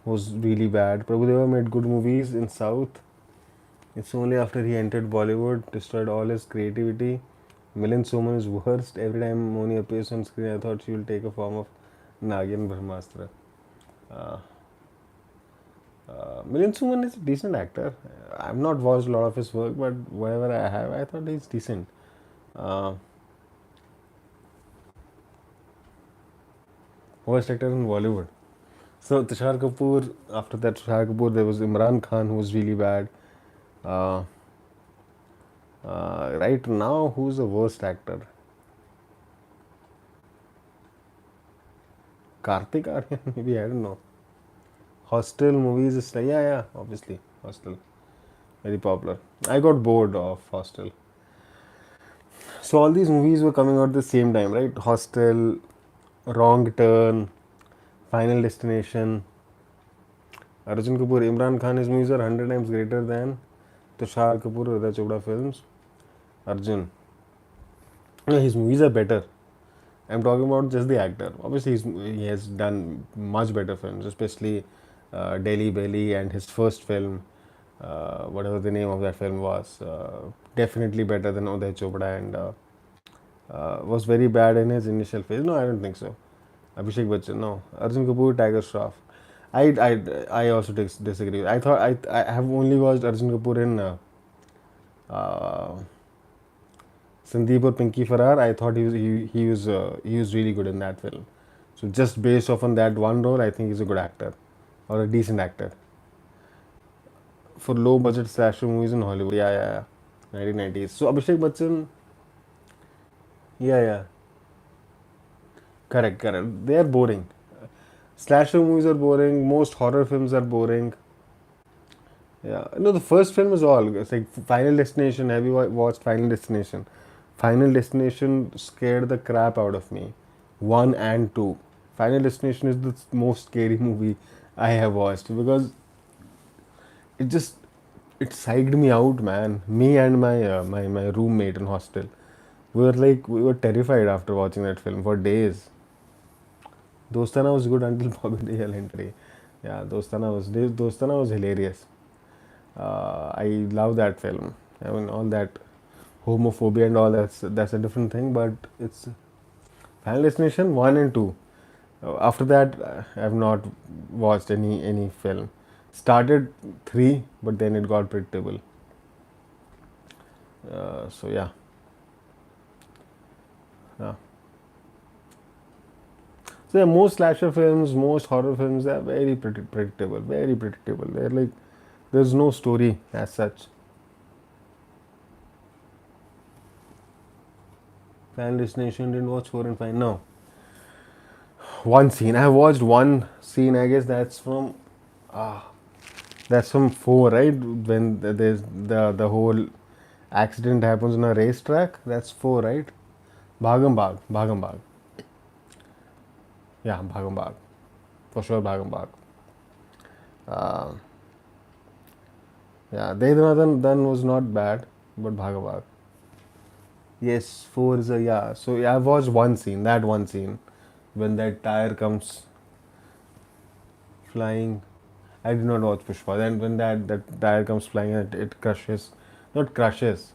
was really bad. Prabhudeva made good movies in South. It's only after he entered Bollywood, destroyed all his creativity. Milind Soman is worst. Every time Moni appears on screen, I thought she will take a form of Nagin Brahmastra. Uh, Milind Soman is a decent actor. I've not watched a lot of his work, but whatever I have, I thought he's decent. Uh, Worst actor in Bollywood. So Tushar Kapoor, after that Tushar Kapoor, there was Imran Khan who was really bad. Uh, right now, who's the worst actor? Kartik Aryan, maybe, I don't know. Hostel movies is like, yeah, obviously. Hostel, very popular. I got bored of Hostel. So all these movies were coming out at the same time, right? Hostel, Wrong Turn, Final Destination. Arjun Kapoor, Imran Khan, his movies are 100 times greater than Tushar Kapoor, Vidya Chopra films. Arjun. No, his movies are better. I'm talking about just the actor. Obviously, he has done much better films, especially Delhi Belly and his first film, whatever the name of that film was. Definitely better than Uday Chopra, and was very bad in his initial phase. No, I don't think so. Abhishek Bachchan, no. Arjun Kapoor, Tiger Shroff. I also disagree. I have only watched Arjun Kapoor in uh, Sandeep or Pinky Farrar. I thought he was really good in that film. So just based off on that one role, I think he's a good actor or a decent actor for low budget slasher movies in Hollywood. Yeah. 1990s. So Abhishek Bachchan, yeah. Correct. They are boring. Slasher movies are boring. Most horror films are boring. Yeah, no, the first film is all. It's like Final Destination. Have you watched Final Destination? Final Destination scared the crap out of me. One and two. Final Destination is the most scary movie I have watched because it just it psyched me out, man. Me and my roommate in hostel, we were terrified after watching that film for days. Dostana was good until Bobby Deol entry. Yeah, Dostana was hilarious. I love that film. I mean, all that homophobia and all that's a different thing, but it's Final Destination 1 and 2. After that, I have not watched any film. Started 3, but then it got predictable. So yeah. Yeah. So yeah, most slasher films, most horror films, they are very predictable, very predictable. They're like there's no story as such. Final Destination didn't watch 4 and 5. No, one scene. I have watched one scene. I guess that's from 4, right? When there's the whole accident happens on a racetrack. That's 4, right? Bhagam Bhag. Yeah, Bhagam Bhag. For sure, Bhagam Bhag. Uh, yeah, Then was not bad, but Bhagam Bhag. Yes, 4 is a, yeah. So yeah, I've watched one scene. That one scene when that tire comes flying. I did not watch Pushpa. Then when that tire comes flying and it crushes, not crushes.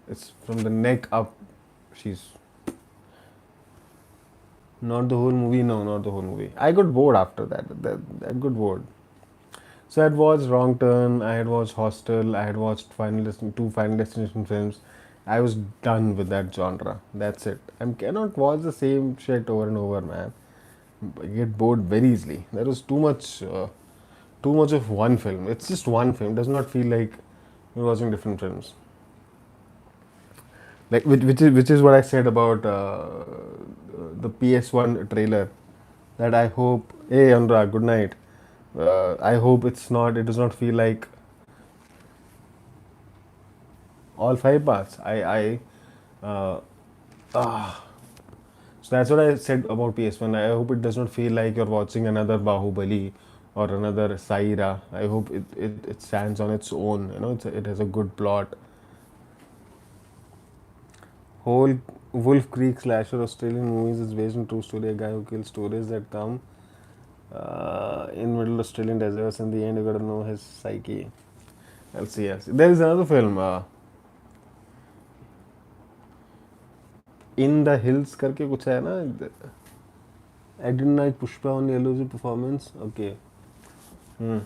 It's from the neck up. She's not the whole movie. No, not the whole movie. I got bored after that. That got bored. So I had watched Wrong Turn. I had watched Hostel. I had watched two Final Destination films. I was done with that genre. That's it. I cannot watch the same shit over and over, man. I get bored very easily. There was too much of one film. It's just one film. It does not feel like you're watching different films. Like which is what I said about the PS1 trailer. That I hope. Hey Anurag, good night. I hope it's not. It does not feel like all 5 parts. Uh, ah. So that's what I said about PS1. I hope it does not feel like you're watching another Bahubali or another Saira. I hope it stands on its own. It has a good plot. Whole Wolf Creek slasher Australian movies is based on true story. A guy who kills tourists that come in middle Australian deserts. In the end, you gotta know his psyche. I'll see. There is another film, In the Hills करके कुछ है ना. I didn't like Pushpa on Yellow's performance. Okay. Hmm.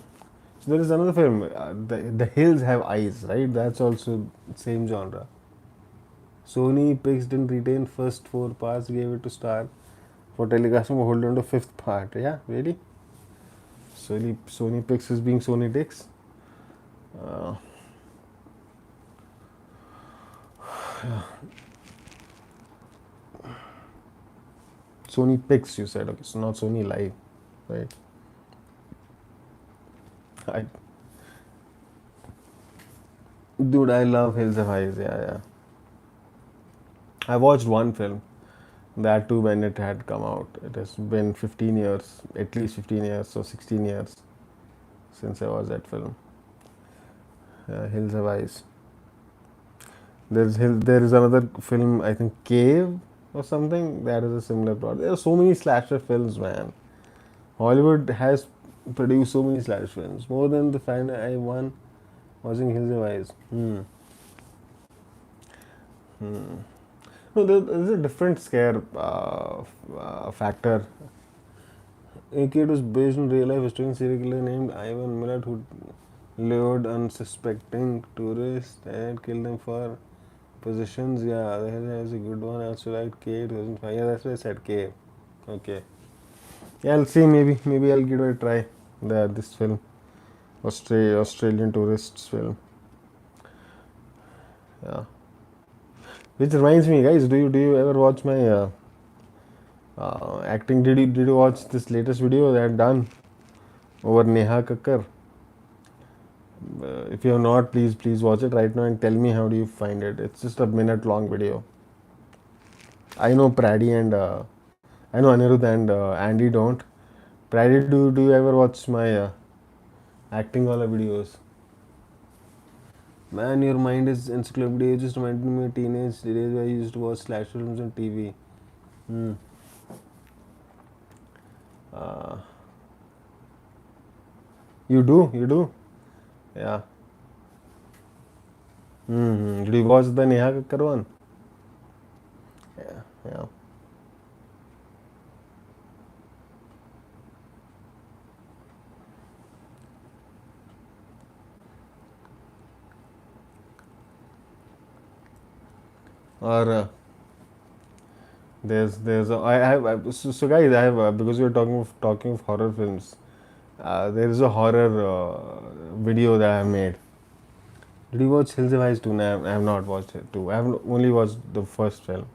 So there is another film. The Hills Have Eyes, right? That's also same genre. Sony Pictures didn't retain first 4 parts, gave it to Star for telecasting. Hold on to fifth part. Yeah, really. Sony Pix is being Sony Dicks. Uh, Sony Pix, you said. Okay, so not Sony Live, right? I, dude, I love Hills of Ice. Yeah, yeah. I watched one film. That too when it had come out. It has been 15 years, at least 15 years, so 16 years since I watched that film. Hills of Ice. There is another film, I think Cave or something, that is a similar plot. There are so many slasher films, man. Hollywood has produced so many slasher films, more than the fact I won watching Hills of Ice. No, there's a different scare factor. A kid was based on real life historical serial killer named Ivan Millard who lured unsuspecting tourists and killed them for possessions. Yeah, that is a good one. I also liked K. 2005. Yeah, that's why I said K. Okay. Yeah, I'll see. Maybe I'll give it a try. This film, Australian tourists film. Yeah. Which reminds me, guys. Do you ever watch my acting? Did you watch this latest video that I've done over Neha Kakkar? If you have not, please watch it right now and tell me how do you find it. It's just a minute long video. I know Praddy and I know Anirudh and Andy don't. Praddy, do you ever watch my acting wala videos? Man, your mind is encyclopedia. You just reminded me of teenage days where I used to watch slasher films on TV. Hmm. Uh, you do. Yeah. Did you watch the Neha Kakkar one? Yeah, yeah. Or there's a, I have so guys I have because we are talking of horror films. There is a horror video that I have made. Did you watch Hills of Ice 2? No, I have not watched it too. I have only watched the first film.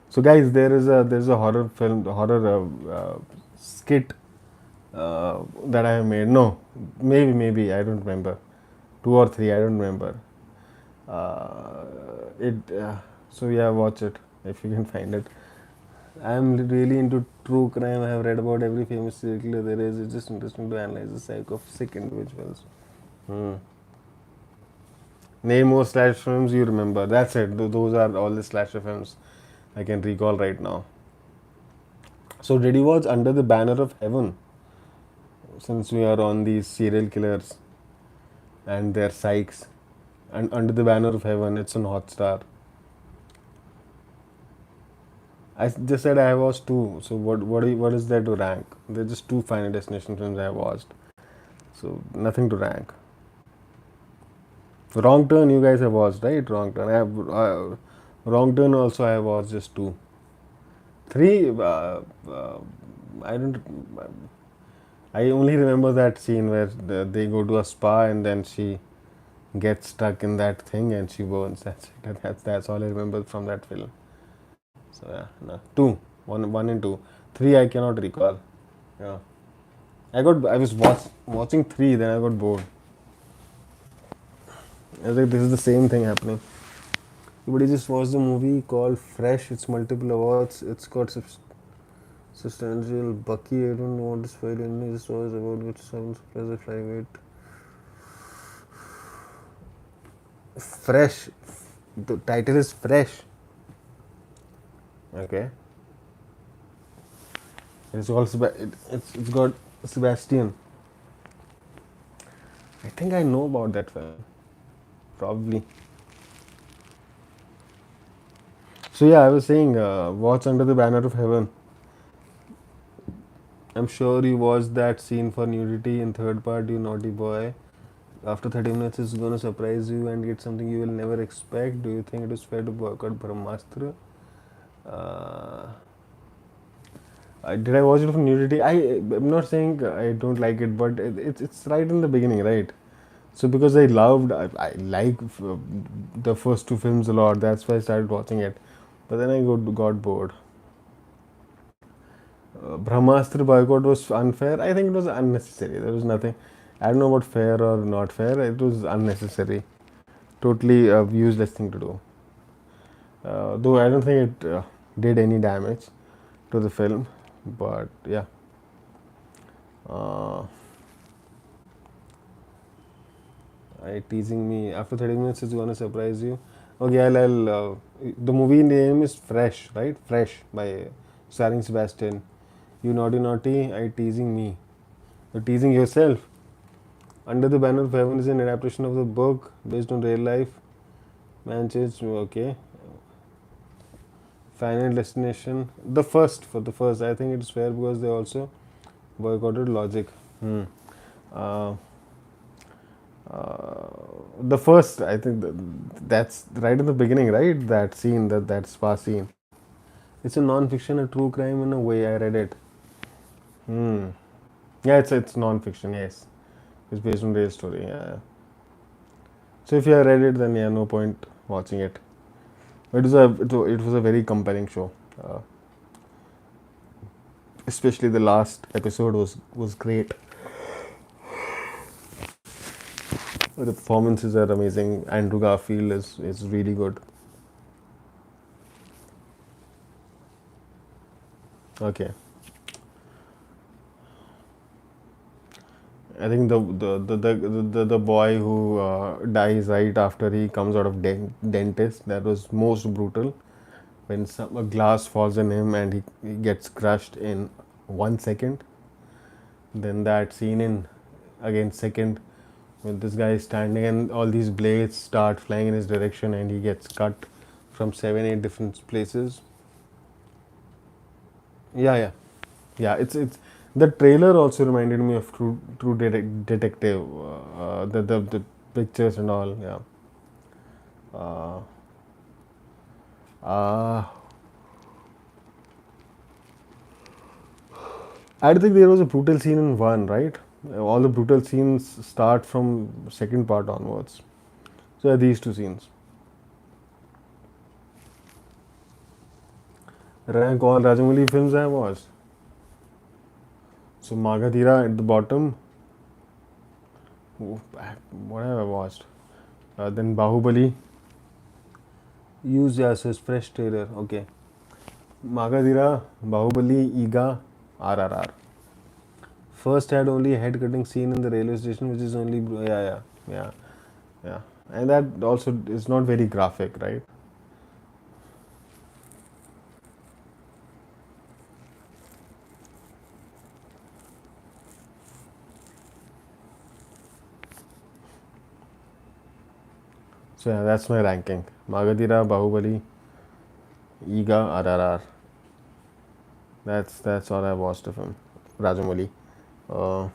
So guys, there's a horror film, horror skit that I have made. No, maybe I don't remember. Two or three, I don't remember. Uh, it so yeah, watch it if you can find it. I'm really into true crime. I have read about every famous serial killer there is. It's just interesting to analyze the psyche of sick individuals. Hmm. Name more slash films you remember. That's it. Those are all the slasher films I can recall right now. So, did you watch Under the Banner of Heaven? Since we are on these serial killers and their psyches, and Under the Banner of Heaven, it's on Hotstar. I just said I have watched two. So what is there to rank? They're just two Final Destination films I have watched. So nothing to rank. Wrong Turn you guys have watched, right? Wrong Turn. Wrong Turn also I have watched just two. Three. I don't. I only remember that scene where they go to a spa and then she gets stuck in that thing and she burns. That's it. That's all I remember from that film. So yeah, no. Two, one and two. Three I cannot recall. Yeah. I was watching three, then I got bored. I was like, this is the same thing happening. Everybody just watched the movie called Fresh. It's multiple awards. It's got substantial Bucky. I don't know what this file in just was about which sounds plus a flyweight. Fresh. The title is Fresh. Okay. It's also it's got Sebastian. I think I know about that film. Probably. So yeah, I was saying, watch Under the Banner of Heaven. I'm sure you watched that scene for nudity in third part, you naughty boy. After 30 minutes, it's gonna surprise you and get something you will never expect. Do you think it is fair to boycott Brahmastra? Uh, Did I watch it for nudity? I'm not saying I don't like it, but it's right in the beginning, right? So because I like the first two films a lot. That's why I started watching it. But then I got bored. Brahmastra boycott was unfair. I think it was unnecessary. There was nothing. I don't know about fair or not fair. It was unnecessary. Totally useless thing to do. Though I don't think it did any damage to the film. But yeah. Uh, I teasing me. After 30 minutes, it's gonna surprise you. Okay, the movie name is Fresh, right? Fresh by starring Sebastian. You naughty naughty, I teasing me. You're teasing yourself. Under the Banner of Heaven is an adaptation of the book based on real life. Manchester, okay. Final Destination. For the first, I think it's fair because they also boycotted Logic. Hmm. Uh, the first, I think that's right in the beginning, right? That scene, that spa scene. It's a non-fiction, a true crime in a way. I read it. Hmm. Yeah, it's non-fiction. Yes, it's based on real story. Yeah. So if you have read it, then yeah, no point watching it. It was a very compelling show. Uh, Especially the last episode was great. The performances are amazing. Andrew Garfield is really good. Okay, I think the boy who dies right after he comes out of dentist, that was most brutal. When a glass falls on him and he gets crushed in 1 second. Then that scene in again second when this guy is standing and all these blades start flying in his direction and he gets cut from 7 8 different places. Yeah, yeah, yeah. It's the trailer also reminded me of True Detective. The pictures and all. Yeah. Uh, uh, I think there was a brutal scene in one, right? All the brutal scenes start from second part onwards. So these two scenes. Rank all Rajamouli films I watched. So Magadhira at the bottom. What have I watched? Then Bahubali. Used as his fresh trailer. Okay. Magadhira, Bahubali, Iga, RRR. First had only a head cutting scene in the railway station, which is only yeah, yeah, and that also is not very graphic, right? So yeah, that's my ranking. Magadhira, Bahubali, Iga, RRR. That's all I watched of him. Rajamouli. Uh,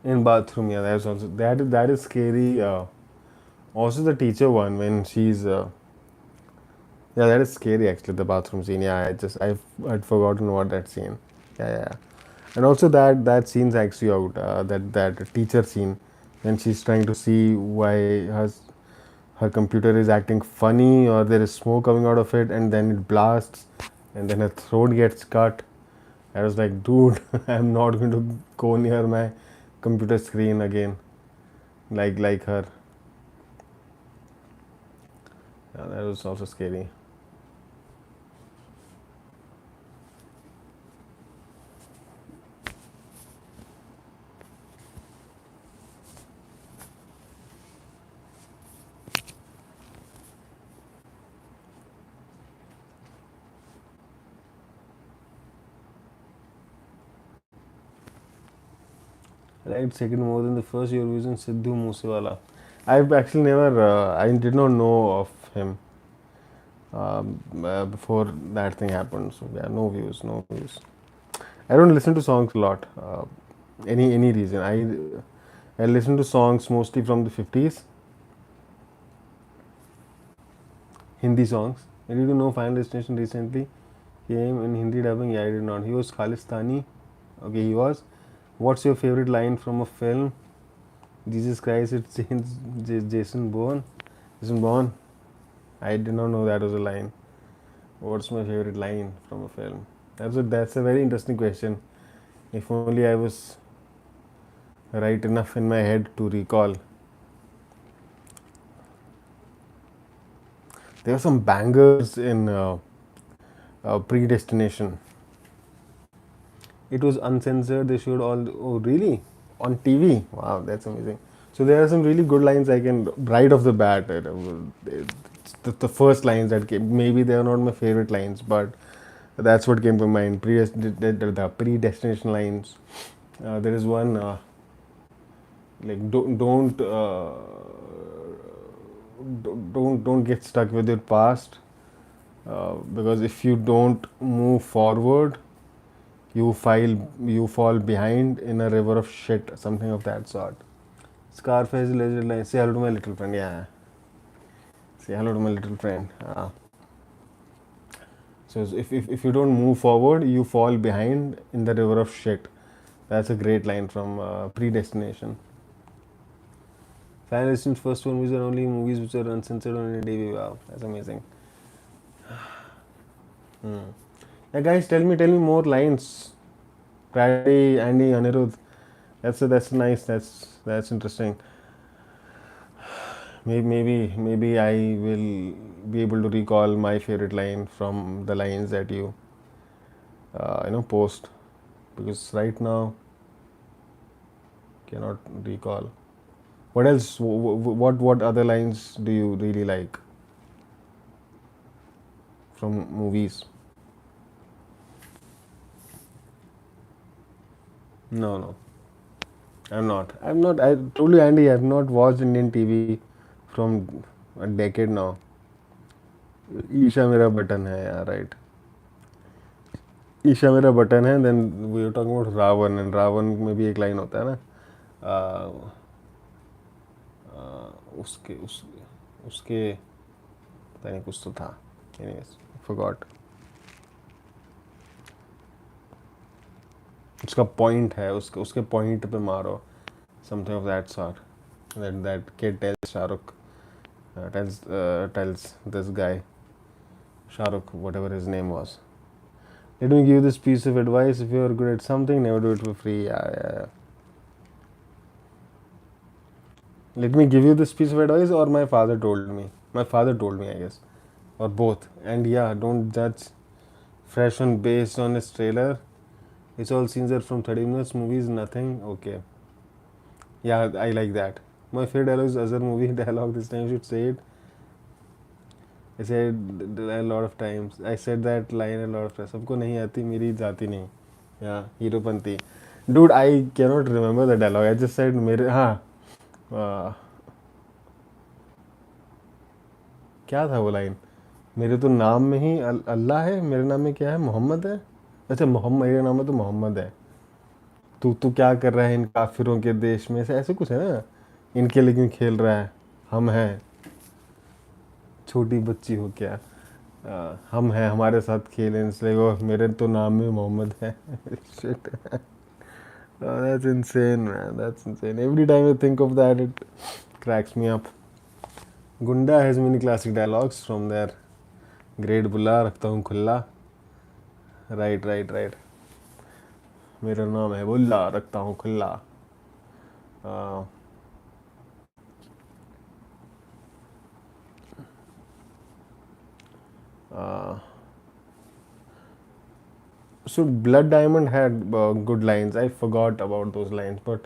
in bathroom, yeah, that's also that is scary. Also the teacher one when she's yeah, that is scary actually. The bathroom scene. Yeah, I'd forgotten what that scene. Yeah, yeah. And also that scene acts you out. That teacher scene when she's trying to see why her computer is acting funny or there is smoke coming out of it, and then it blasts, and then her throat gets cut. I was like, dude, I'm not going to go near my computer screen again, like her. Yeah, that was also scary. Right, second more than the first Eurovision, Sidhu Moosewala. I've actually never, I did not know of him before that thing happened. So yeah, no views, no views. I don't listen to songs a lot. Any reason. I listen to songs mostly from the 50s, Hindi songs. Did you know Final Destination recently came in Hindi dubbing? Yeah, I did not. He was Khalistani. Okay, he was. What's your favorite line from a film? Jesus Christ, it's Jason Bourne. Jason Bourne. I did not know that was a line. What's my favorite line from a film? That's a very interesting question. If only I was right enough in my head to recall. There were some bangers in Predestination. It was uncensored. They showed all. Oh, really? On TV? Wow, that's amazing. So there are some really good lines I can right off the bat. It's the first lines that came. Maybe they are not my favorite lines, but that's what came to mind. The predestination lines. There is one like don't get stuck with your past, because if you don't move forward, you fall behind in a river of shit, something of that sort. Scarface legend line, say hello to my little friend. Yeah, say hello to my little friend. So if you don't move forward, you fall behind in the river of shit. That's a great line from Predestination. Final Destin's first one movies are only movies which are uncensored on any TV. Wow, that's amazing. Yeah, guys, tell me more lines. Friday, Andy, Anirudh. That's nice. That's interesting. Maybe I will be able to recall my favorite line from the lines that you post, because right now cannot recall. What else? What other lines do you really like from movies? No, I'm not. I told you, Andy, I've not watched Indian TV from a decade now. Isha मेरा button है, yeah, right. Isha मेरा button है. Then we were talking about Ravan, and Ravan में भी एक line होता है ना, उसके उसके पता नहीं कुछ तो था. Anyways, forgot. उसका पॉइंट है, उसके पॉइंट पे मारो, something of that sort. That kid tells Shahrukh, tells this guy, Shahrukh, whatever his name was. Let me give you this piece of advice: if you are good at something, never do it for free. Yeah. Let me give you this piece of advice, or my father told me. My father told me, I guess, or both. And yeah, don't judge fresh on based on its trailer. It's all scenes are from 30 minutes. Movies, nothing. Okay. Yeah, I like that. My favorite dialogue is other movie dialogue. This time you should say it. I said a lot of times. I said that line a lot of times. सबको नहीं आती, मेरी जाती नहीं. Yeah, Heropanti. Dude, I cannot remember the dialogue. I just said मेरे क्या था वो लाइन? मेरे तो नाम में ही अल्लाह है, मेरे नाम में क्या है? मोहम्मद है. अच्छा, मोहम्मद, मेरे नाम में तो मोहम्मद है. तू क्या कर रहा है इन काफिरों के देश में? ऐसे कुछ है ना, इनके लिए क्यों खेल रहा है? हम हैं, छोटी बच्ची हो क्या? हम हैं, हमारे साथ खेलें. इसलिए वो मेरे तो नाम में मोहम्मद है. Shit. That's insane, man. That's insane. Every time I think of that, it cracks me up. Gunda has many classic dialogues from their great बुल्ला रखता हूँ खुल्ला. Right. मेरा नाम है बुल्ला रखता हूँ खुल्ला. So Blood Diamond had good lines. I forgot about those lines, but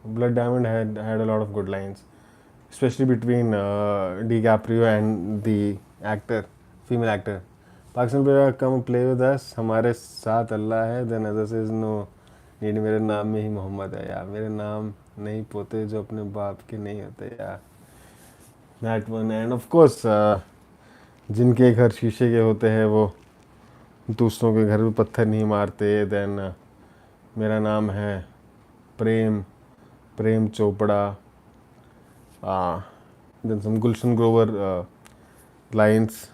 Blood Diamond had a lot of good lines, especially between DiCaprio and the actor, female actor. Pakistan player, come play with us. हमारे साथ अल्लाह है. Then other says no, नहीं मेरे नाम में ही मोहम्मद है. यार मेरे नाम नहीं पोते जो अपने बाप के नहीं होते. यार that one. And of course जिनके घर शीशे के होते हैं वो दूसरों के घर में पत्थर नहीं मारते. देन मेरा नाम है प्रेम, Prem Chopra, uh, then some Gulshan Grover lines.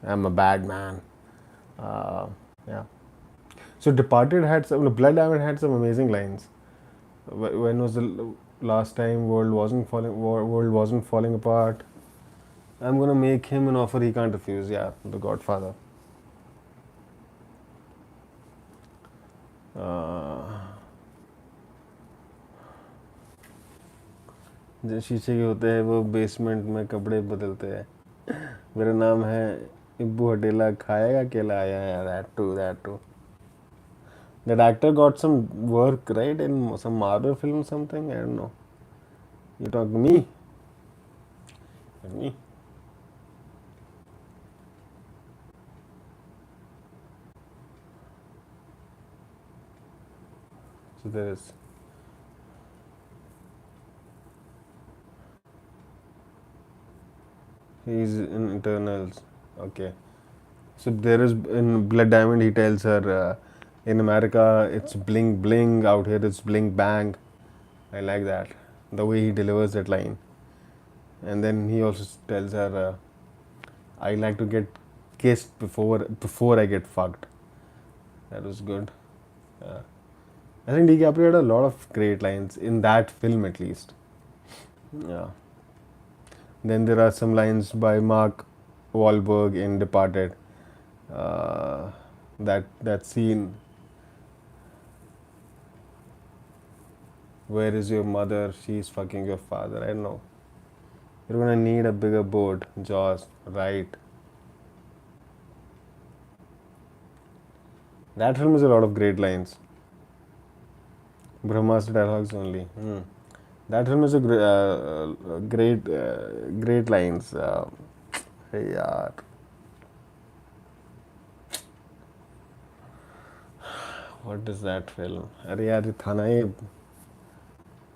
I'm a bad man. Uh, yeah. So Departed had some. Blood Diamond had some amazing lines. When was the last time world wasn't falling apart? I'm gonna make him an offer he can't refuse. Yeah, The Godfather. जो शीशे के होते हैं वो basement में कपड़े बदलते हैं. मेरा नाम है इब्बू हटेला खाएगा केला आया है. That too. That actor got some work right in some Marvel film something. I don't know. You talk to me? Me? So there is. He's in internals. Okay. So there is in Blood Diamond. He tells her, in America it's bling bling. Out here it's bling bang. I like that. The way he delivers that line. And then he also tells her, I like to get kissed before I get fucked. That was good. I think DiCaprio had a lot of great lines in that film, at least. Yeah. Then there are some lines by Mark Wahlberg in Departed. Uh, that scene. Where is your mother? She's fucking your father. I don't know. You're gonna need a bigger boat. Jaws. Right. That film has a lot of great lines. Brahmastra dialogues only. That film is a great lines. Hey yaar. What is that film? अरे यार ये था ना ये.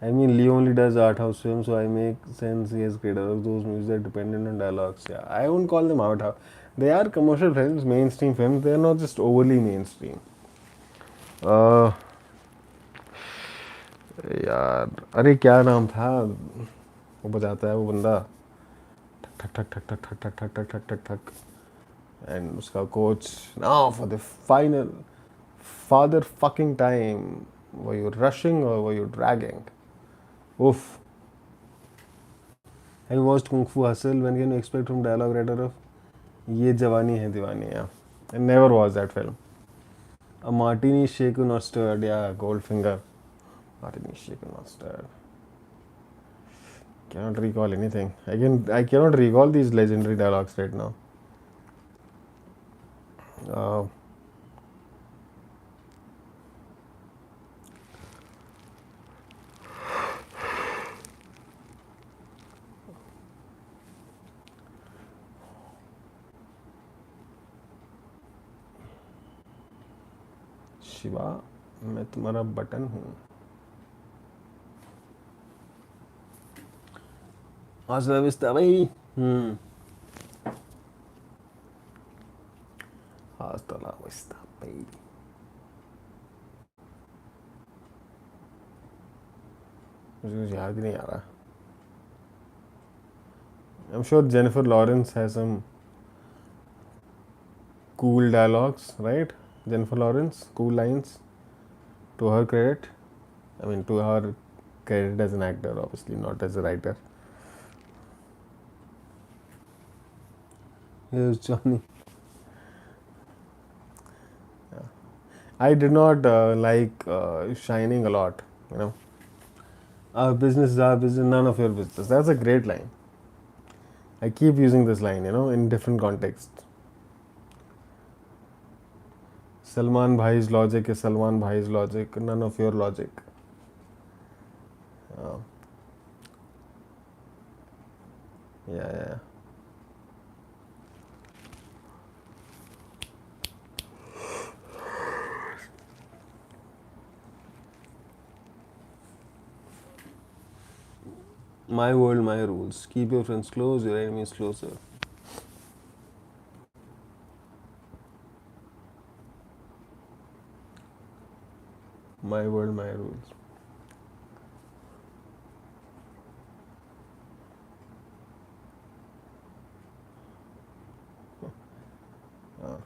I mean, Lee only does art house films, so I make sense he has created those movies that are dependent on dialogues. Yeah, I won't call them art house. They are commercial films, mainstream films. They are not just overly mainstream. यार अरे क्या नाम था वो बजाता है वो बंदा ठक ठक ठक ठक ठक ठक ठक ठक ठक ठक ठक एंड उसका coach now for the final father fucking time were you rushing or were you dragging? Oof. Have you watched Kung Fu Hustle? When can you expect from dialogue writer of Ye Jawani Hai Diwani? Yeah, I never watched that film. A martini shaken or stirred. Yeah, Goldfinger. Martini shaken or stirred. Cannot recall anything. I cannot recall these legendary dialogues right now. Shiva मैं तुम्हारा button हूँ. Hasta la vista, baby. Hasta la vista, baby. मुझे कुछ याद ही नहीं आ रहा. I'm sure Jennifer Lawrence has some cool dialogues, right? Jennifer Lawrence, cool lines. To her credit, I mean, to her credit as an actor, obviously not as a writer. Here's Johnny. Yeah. I did not like Shining a lot. You know, our business is our business, none of your business. That's a great line. I keep using this line, you know, in different contexts. Salman Bhai's logic is Salman Bhai's logic, none of your logic. Yeah. My world, my rules. Keep your friends close, your enemies closer. My world, my rules. Uh,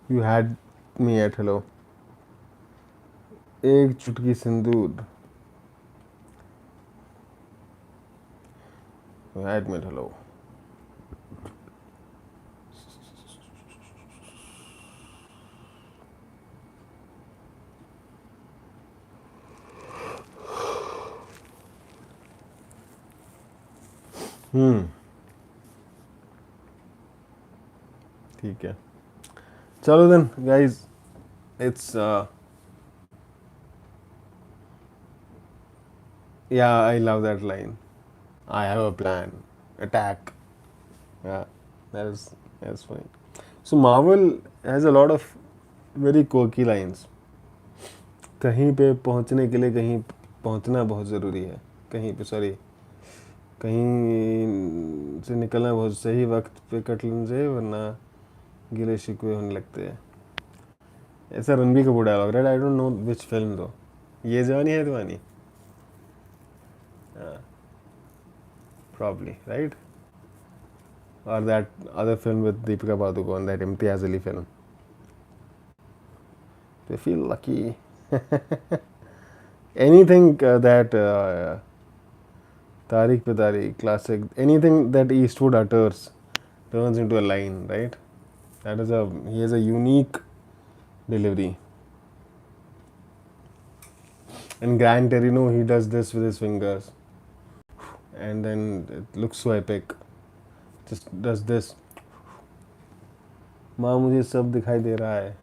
you had me at hello. एक चुटकी सिंदूर. You had me at hello. ठीक है. चलो then, guys. It's yeah, I love that line. I have a plan. Attack. Yeah, that's funny. So Marvel has a lot of very quirky lines. कहीं पे पहुंचने के लिए कहीं पहुंचना बहुत ज़रूरी है. कहीं पे सॉरी कहीं से निकलना बहुत सही वक्त पे कट लेने से वरना गिले शिकवे होने लगते हैं. ऐसा Ranbir Kapoor dialogue right. I don't know which film though. Yeh जवानी है दीवानी. Probably right. Or that other film with Deepika Padukone, that Imtiaz Ali film. They feel lucky. Anything that Tariq pe Tariq, classic, anything that Eastwood utters turns into a line, right? He has a unique delivery. And Gran Torino, he does this with his fingers. And then it looks so epic. Just does this. माँ मुझे सब दिखाई दे रहा है.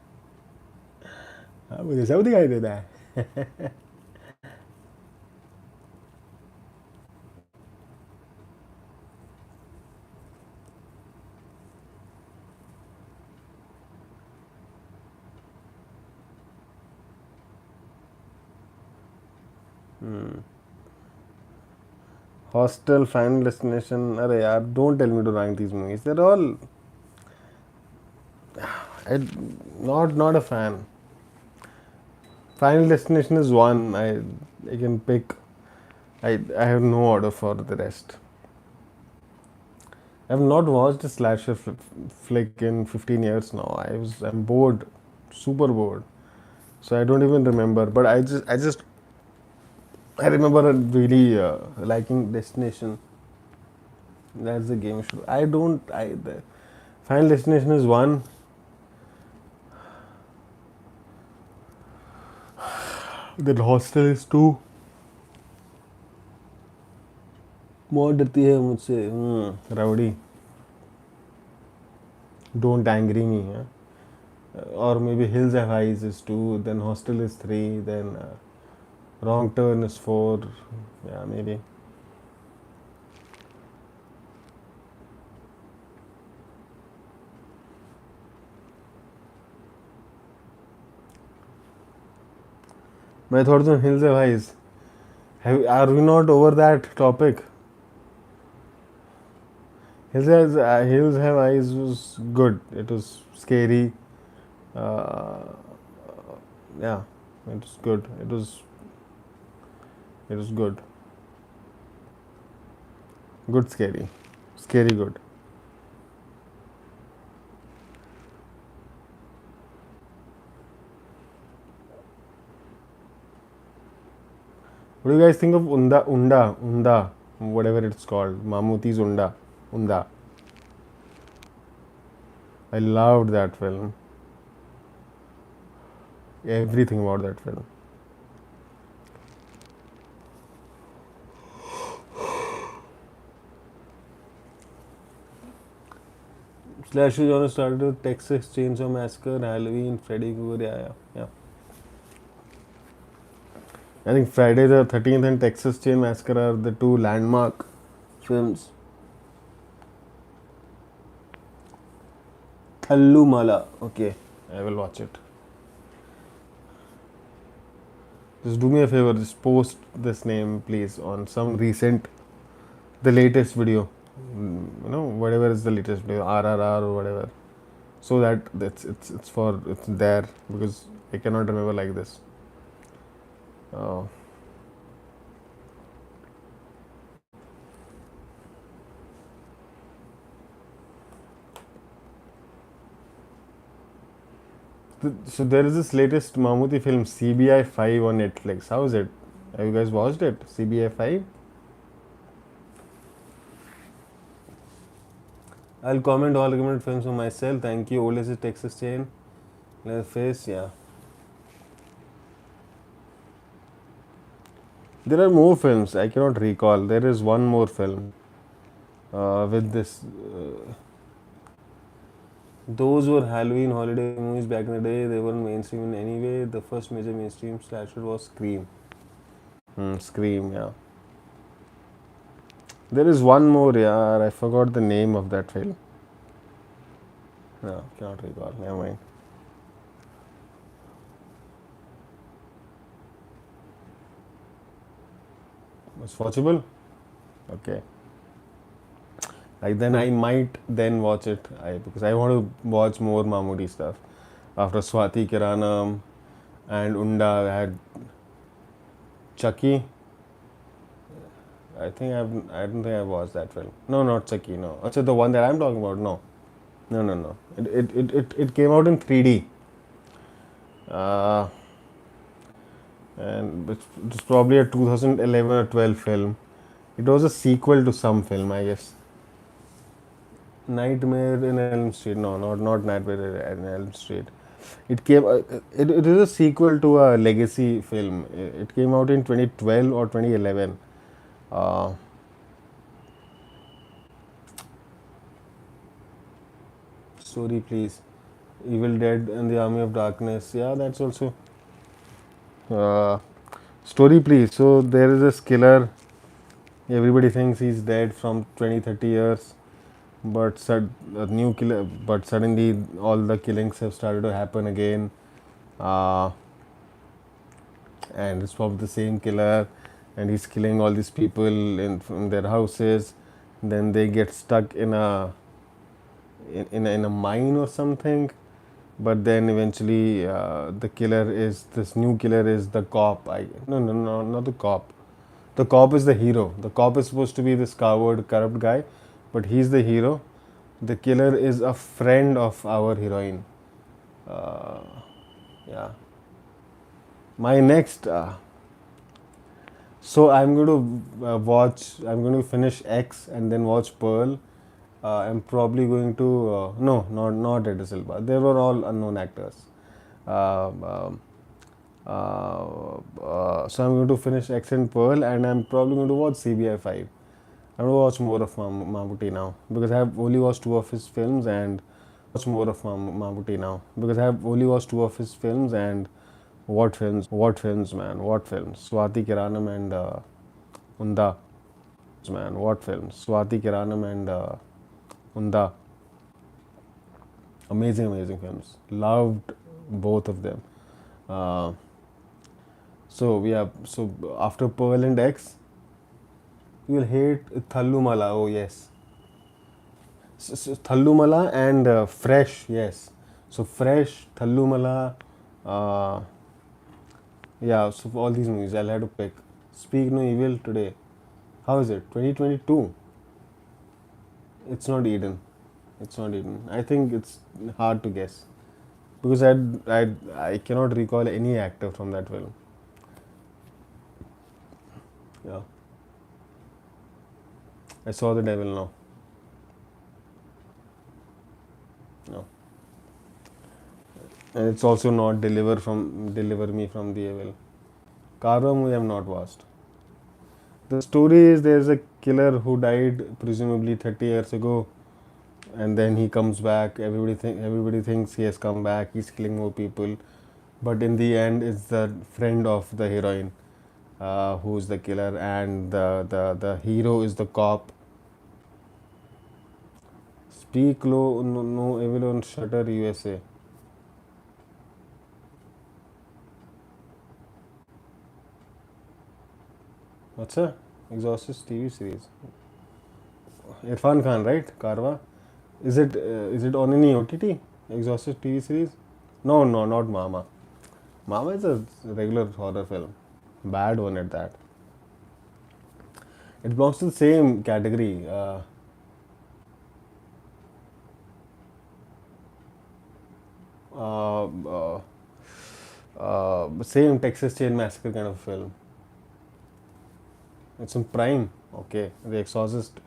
हाँ मुझे सब दिखाई दे रहा है. Hostel, Final Destination. अरे यार, don't tell me to rank these movies. They're all not a fan. Final Destination is one. I can pick. I have no order for the rest. I have not watched a slasher flick in 15 years now. I'm bored, super bored. So I don't even remember. But I remember really liking Destination. That's the game show. The Final Destination is one. The Hostel is two. मौत डरती है मुझसे. Rowdy. Don't angry me. Or maybe Hills Have Eyes is two. Then Hostel is three. Then Wrong Turn is four. Yeah, maybe. My thoughts on Hills Have Eyes. Are we not over that topic? Hills Have Eyes was good. It was scary. Yeah, it was good. It was good. Good scary. Scary good. What do you guys think of Unda, whatever it's called, Mammootty's Unda? I loved that film. Everything about that film. Slasher genre started with Texas Chainsaw Massacre, Halloween, Freddy Krueger. Yeah. I think Friday the 13th and Texas Chain Massacre are the two landmark films. Thallu Mala. Okay, I will watch it. Just do me a favor, just post this name please on some recent, the latest video. Whatever is the latest video, RRR or whatever, so that it's there, because I cannot remember like this. Uh, so there is this latest Mammootty film, CBI 5 on Netflix. How is it? Have you guys watched it? CBI 5? I'll comment all recommended films for myself. Thank you. Oldest is Texas Chain. Face, yeah. There are more films. I cannot recall. There is one more film with this. Those were Halloween holiday movies back in the day. They weren't mainstream in any way. The first major mainstream slasher was Scream. Scream, yeah. There is one more, yeah. I forgot the name of that film. No, cannot recall. Never mind. It's watchable? Okay. Like then I might then watch it. Because I want to watch more Mammootty stuff. After Swati Kiranam and Unda, I had Chucky. I don't think I've watched that film. No, not Chucky. No. Also, the one that I'm talking about. No. No. It came out in 3D. Uh, and it was probably a 2011 or 12 film. It was a sequel to some film, I guess. Nightmare in Elm Street. No, not Nightmare in Elm Street. It came. It is a sequel to a legacy film. It came out in 2012 or 2011. Uh, Story, please. Evil Dead and the Army of Darkness. Yeah, that's also. Uh, Story, please. So there is this killer. Everybody thinks he's dead from 20, 30 years. But a new killer. But suddenly all the killings have started to happen again. Uh, and it's probably the same killer. And he's killing all these people from their houses. Then they get stuck in a mine or something. But then eventually this new killer is the cop. No, not the cop. The cop is the hero. The cop is supposed to be this coward, corrupt guy, but he's the hero. The killer is a friend of our heroine. Uh, yeah. My next. So I'm going to watch. I'm going to finish X and then watch Pearl. I'm probably going to no, not Ed Silva. They were all unknown actors. Um, um, so I'm going to finish X and Pearl, and I'm probably going to watch CBI 5. I'm going to watch more of Mammootty now, because I have only watched two of his films, and watch more of Mammootty now, because I have only watched two of his films. And what films, man, what films. Swati Kiranam and Unda. Man, what films. Swati Kiranam and Unda. Amazing films. Loved both of them. Uh, so after Pearl and X, you will hate Thallumala. Oh yes. So Thallumala and Fresh. Yes. So Fresh, Thallumala. Uh, yeah. So for all these movies, I'll have to pick. Speak No Evil Today. How is it? 2022. It's not Eden. It's not Eden. I think it's hard to guess, because I cannot recall any actor from that film. Yeah. I saw the devil now. No. And it's also not Deliver Me from the Evil. Carver movie I have not watched. The story is there's a killer who died presumably 30 years ago, and then he comes back. Everybody thinks he has come back. He's killing more people, but in the end, it's the friend of the heroine who's the killer, and the hero is the cop. Speak Low, no Evil on Shutter USA. What's a Exorcist TV series? Irfan Khan, right? Karwa. Is it on any OTT? Exorcist TV series? No, no, not Mama. Mama is a regular horror film. Bad one at that. It belongs to the same category. Uh, uh, Same Texas Chain Massacre kind of film. It's in Prime. Okay, the Exorcist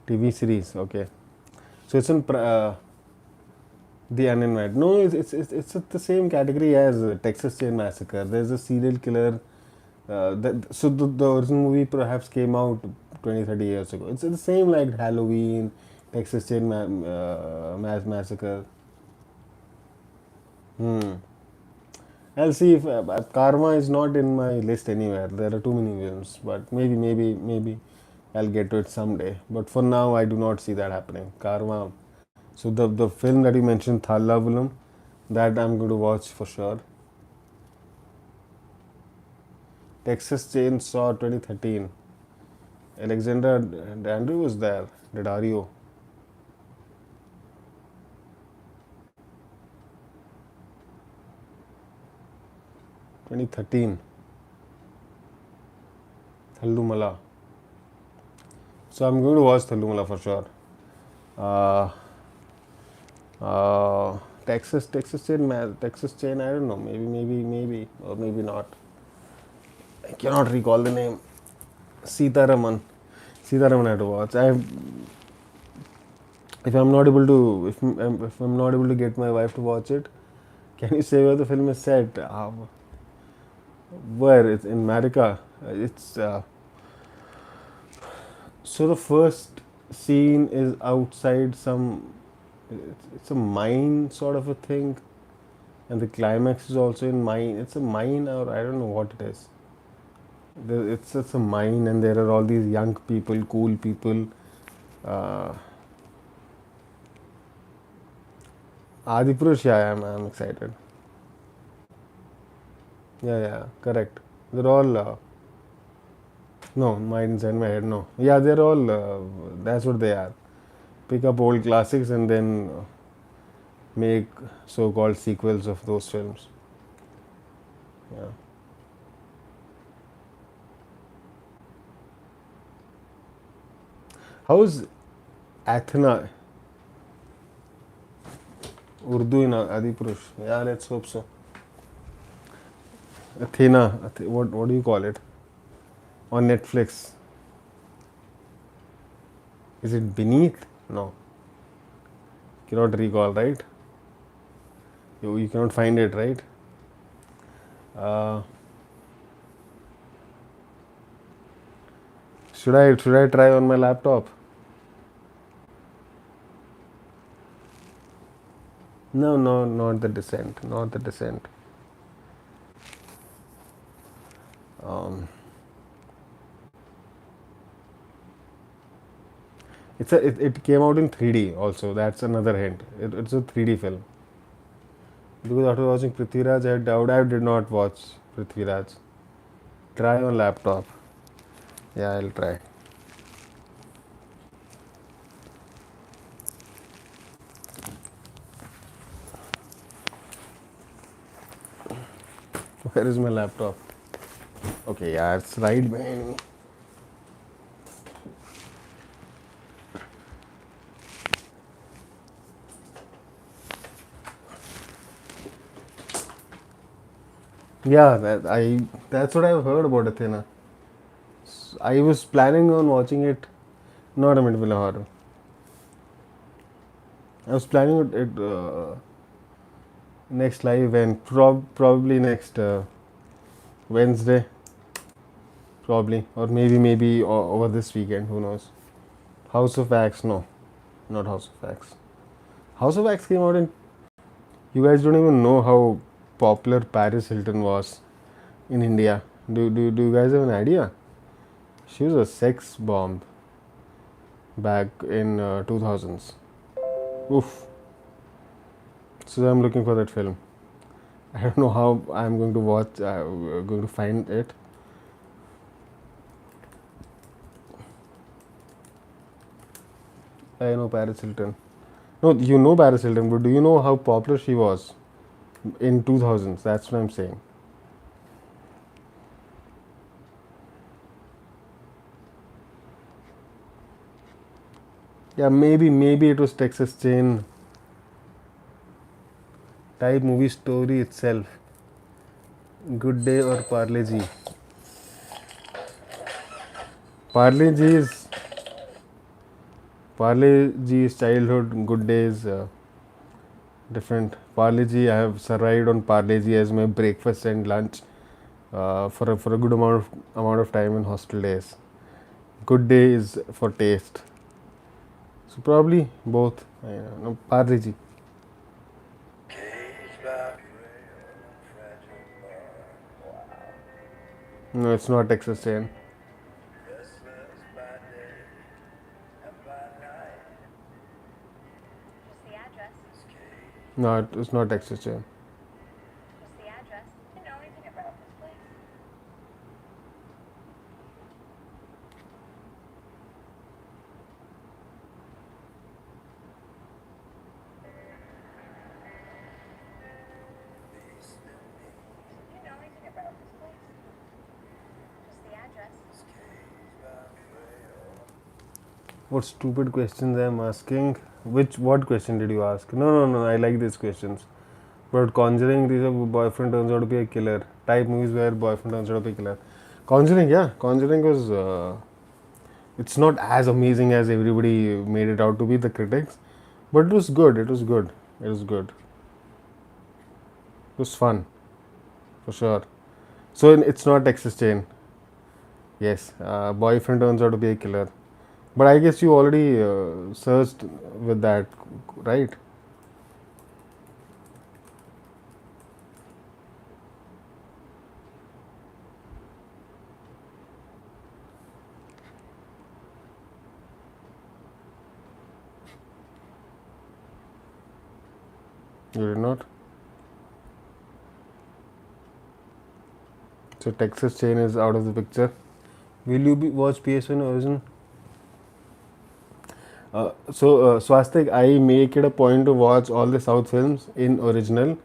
TV series. Okay, so it's in the Uninvited. No, it's the same category as Texas Chain Massacre. There's a serial killer. So the original movie perhaps came out 20, 30 years ago. It's the same like Halloween, Texas Chain Massacre. Hmm. I'll see if Karma is not in my list anywhere. There are too many films, but maybe I'll get to it someday. But for now, I do not see that happening. Karma. So the film that you mentioned, Thallavulam, that I'm going to watch for sure. Texas Chainsaw 2013. Alexander Andrew was there. Daddario. 2013. Thallumala. So I'm going to watch Thallumala for sure. Uh, Texas Chain. I don't know. Maybe, or maybe not. I cannot recall the name. Sita Raman. Sita Raman I had to watch. If I'm not able to, if I'm not able to get my wife to watch it, can you say where the film is set? Where it's in America. It's So the first scene is outside some. It's a mine sort of a thing, and the climax is also in mine. It's a mine, or I don't know what it is. It's a mine, and there are all these young people, cool people. Uh, Adipurush, yeah, I'm excited. Yeah, correct. They're all no, mine's in my head. No, yeah, they're all. That's what they are. Pick up old classics and then make so-called sequels of those films. Yeah. How's Athena Urdu in Adipurush? Yeah, let's hope so. Athena, what do you call it? On Netflix. Is it Beneath? No, cannot recall, right? You cannot find it, right? Uh, should I try on my laptop? No, no, not the Descent. Not the Descent. Um, it came out in 3D also. That's another hint. It's a 3D film. Because after watching Prithviraj, I doubt I did not watch Prithviraj. Try on laptop. Yeah, I'll try. Where is my laptop? Okay, yeah, it's right behind me. Yeah, that's what I've heard about Athena. I was planning on watching it, not a mid horror. I was planning it next live and probably next Wednesday, probably, or maybe over this weekend. Who knows? House of Wax, no, not House of Wax. House of Wax came out in. You guys don't even know how popular Paris Hilton was in India. Do you guys have an idea? She was a sex bomb back in 2000s. Oof. So I'm looking for that film. I don't know how I'm going to watch. Going to find it. I know Paris Hilton. No, you know Paris Hilton, but do you know how popular she was in 2000s? That's what I'm saying. Yeah, maybe it was Texas Chain type movie story itself. Good Day or Parle G. Parle G is Parle G is childhood. Good Day is different. Parle G, I have survived on Parle G as my breakfast and lunch for a good amount of time in hostel days. Good Day is for taste. So probably both. No, Parle G. No, it's not Texas Chain. No, it's not Texas Chain. What stupid questions I'm asking? What question did you ask? No. I like these questions. But Conjuring, these are boyfriend turns out to be a killer. Type movies where boyfriend turns out to be a killer. Conjuring, yeah. Conjuring was. It's not as amazing as everybody made it out to be, the critics. But it was good. It was good. It was good. It was fun, for sure. So it's not Texas Chain. Yes. Boyfriend turns out to be a killer. But I guess you already searched with that, right? You did not? So Texas Chain is out of the picture. Will you watch PS1 version? Swastik, I make it a point to watch all the South films in original.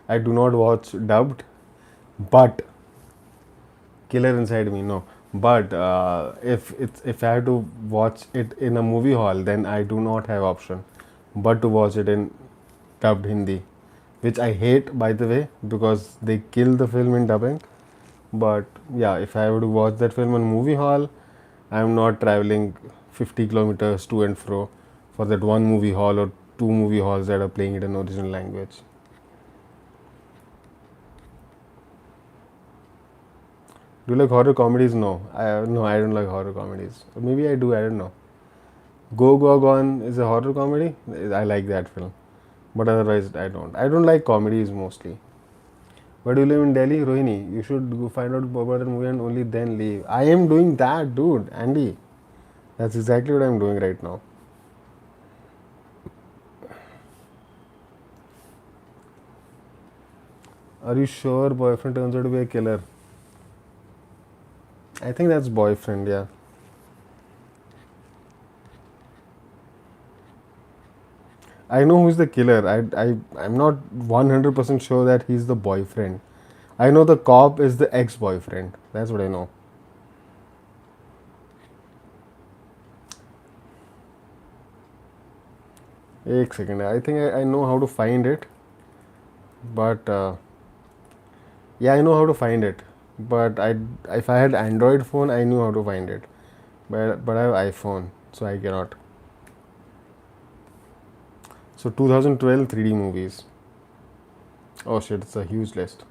I do not watch dubbed, but Killer Inside Me, no. But if I have to watch it in a movie hall, then I do not have option, but to watch it in dubbed Hindi, which I hate, by the way, because they kill the film in dubbing. But yeah, if I were to watch that film in movie hall, I'm not traveling 50 kilometers to and fro for that one movie hall or two movie halls that are playing it in original language. Do you like horror comedies? No, I don't like horror comedies. Or maybe I do. I don't know. Go Go Gone is a horror comedy. I like that film, but otherwise I don't. I don't like comedies mostly. But you live in Delhi, Rohini. You should go find out about the movie and only then leave. I am doing that, dude. Andy, that's exactly what I'm doing right now. Are you sure boyfriend turns out to be a killer? I think that's boyfriend, yeah. I know who's the killer. I'm not 100% sure that he's the boyfriend. I know the cop is the ex-boyfriend. That's what I know. एक second. I think I know how to find it, but yeah, I know how to find it. But if I had Android phone, I knew how to find it. But I have iPhone, so I cannot. So 2012 3D movies. Oh shit, it's a huge list.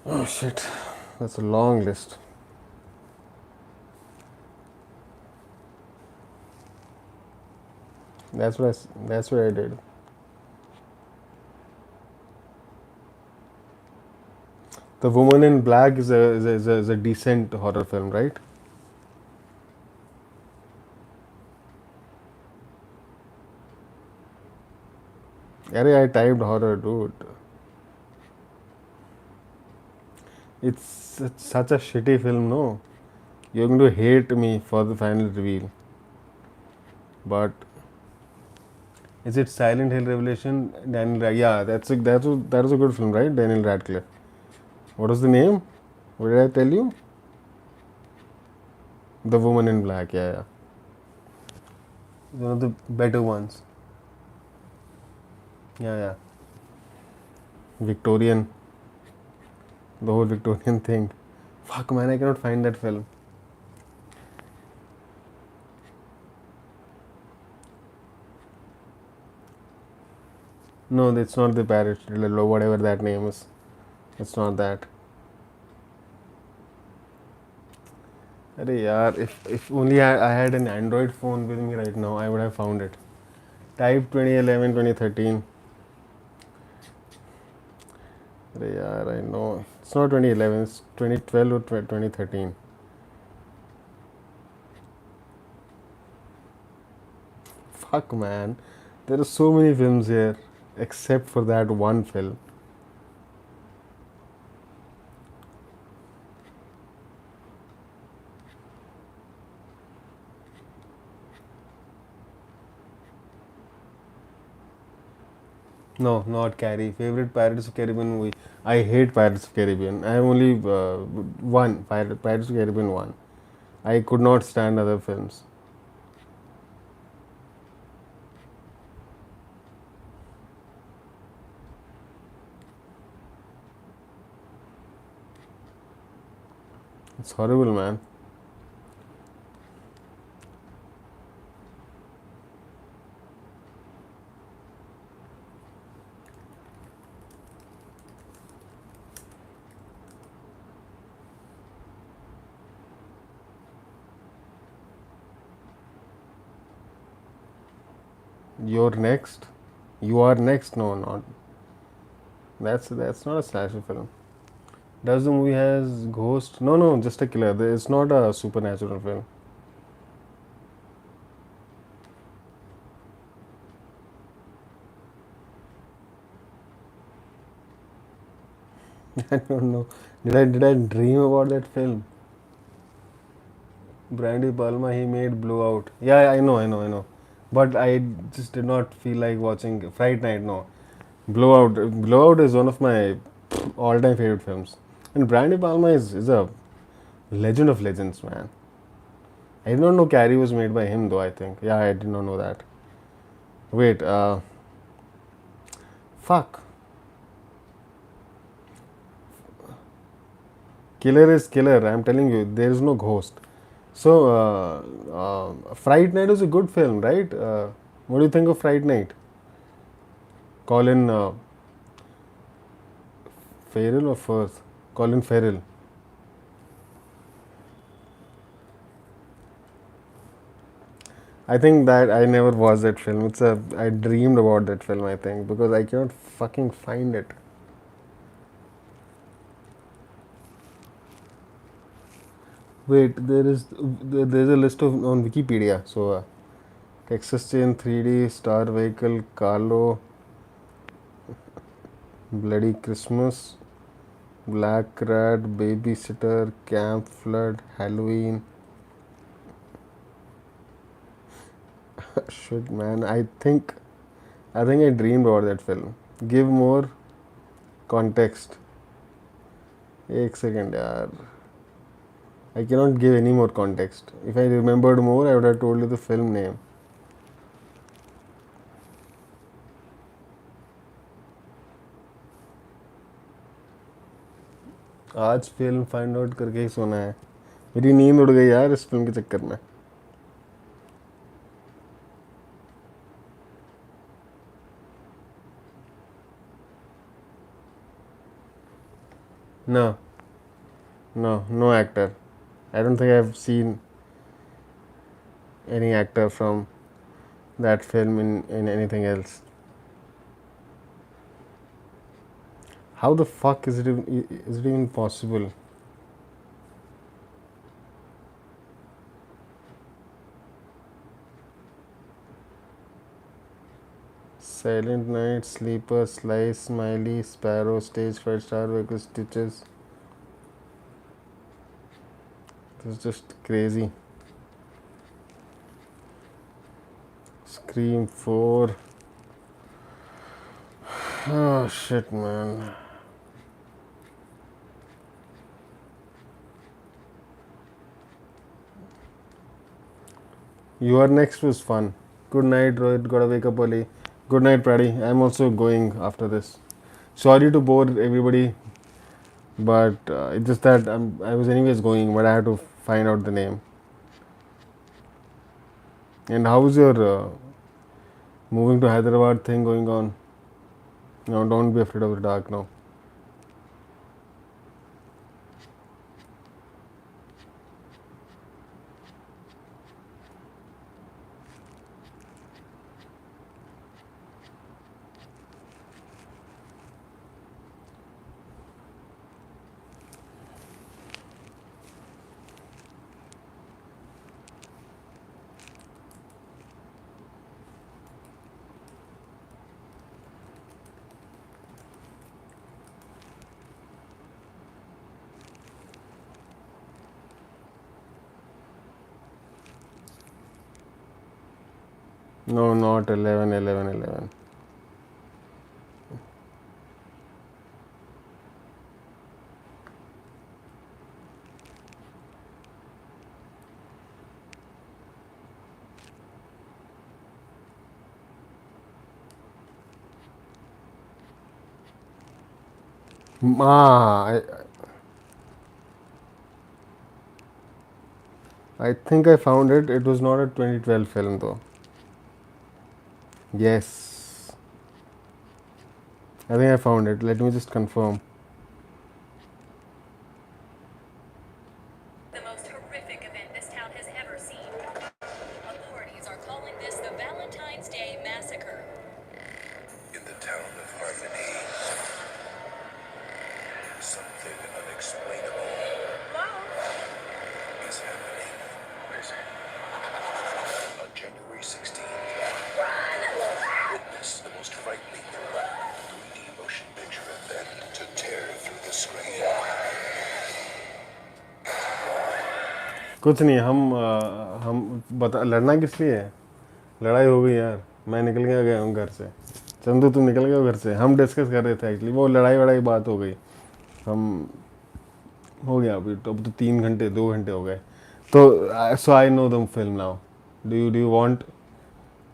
Oh shit, that's a long list. That's what I did. The Woman in Black is a decent horror film, right? Arey, I typed horror, dude. It's such a shitty film, no? You're going to hate me for the final reveal. But is it Silent Hill Revelation? Yeah, that is a good film, right? Daniel Radcliffe. What was the name? What did I tell you? The Woman in Black. Yeah, yeah. One of the better ones. Yeah, yeah. Victorian, the whole Victorian thing. Fuck man, I cannot find that film. No, it's not the Paris, whatever that name is. It's not that. Arey yaar, if only I had an Android phone with me right now, I would have found it. Type 2011, 2013. Arey yaar, I know. It's not 2011, it's 2012 or 2013. Fuck man. There are so many films here, except for that one film. No, not Carrie. Favorite Pirates of Caribbean movie. I hate Pirates of Caribbean. I have only one Pirates of Caribbean one. I could not stand other films. It's horrible, man. You're next. You are next. No, not. That's not a slasher film. Does the movie has ghost? No, no, just a killer. It's not a supernatural film. I don't know. Did I dream about that film? Brandy Palma, he made Blowout. Yeah, I know. But I just did not feel like watching Fright Night. No, Blowout is one of my all-time favorite films. And Brandy Palma is a legend of legends, man. I did not know Carrie was made by him, though. I think. Yeah, I did not know that. Wait, fuck. Killer is killer. I'm telling you, there is no ghost. So, Fright Night is a good film, right? What do you think of Fright Night? Colin Farrell or Firth? Colin Farrell. I think that I never watched that film. I dreamed about that film. I think because I cannot fucking find it. Wait, there's a list of on Wikipedia. So, Texas Chain 3D, Star Vehicle, Carlo, Bloody Christmas, Black Rat, Babysitter, Camp Flood, Halloween. Shit, man. I think I dreamed about that film. Give more context. एक second, यार. I cannot give any more context. If I remembered more, I would have told you the film name. आज film find out करके ही सोना है. मेरी नींद उड़ गई यार इस फिल्म के चक्कर में. No, no actor. I don't think I've seen any actor from that film in anything else. How the fuck is it even possible? Silent Night, Sleeper, Slice, Smiley, Sparrow, Stage Fright, Star Vehicle, Stitches. This is just crazy. Scream 4. Oh shit, man. You Are Next was fun. Good night, Rohit. Gotta wake up early. Good night, Praddy. I'm also going after this. Sorry to bore everybody, but it's just that I was anyways going, but I had to find out the name. And how's your moving to Hyderabad thing going on? No, don't be afraid of the dark now. No, not 11, 11, 11. Ah, I think I found it. It was not a 2012 film though. Yes. I think I found it. Let me just confirm. The most horrific event this town has ever seen. Authorities are calling this the Valentine's Day Massacre. In the town of Harmony, something unexplainable is happening. On January 16th, witness the most frightening 3D motion picture event to tear through the screen. कुछ नहीं, हम बता लड़ना किस लिए है? लड़ाई हो गई यार, मैं निकल गया हूँ घर से। चंदू तुम निकल गए हो घर से। हम डिस्कस कर रहे थे एक्चुअली, वो लड़ाई वड़ाई बात हो गई। हम हो गया अभी तो, अब तो 3 घंटे 2 घंटे हो गए। तो so I know the film now. Do you want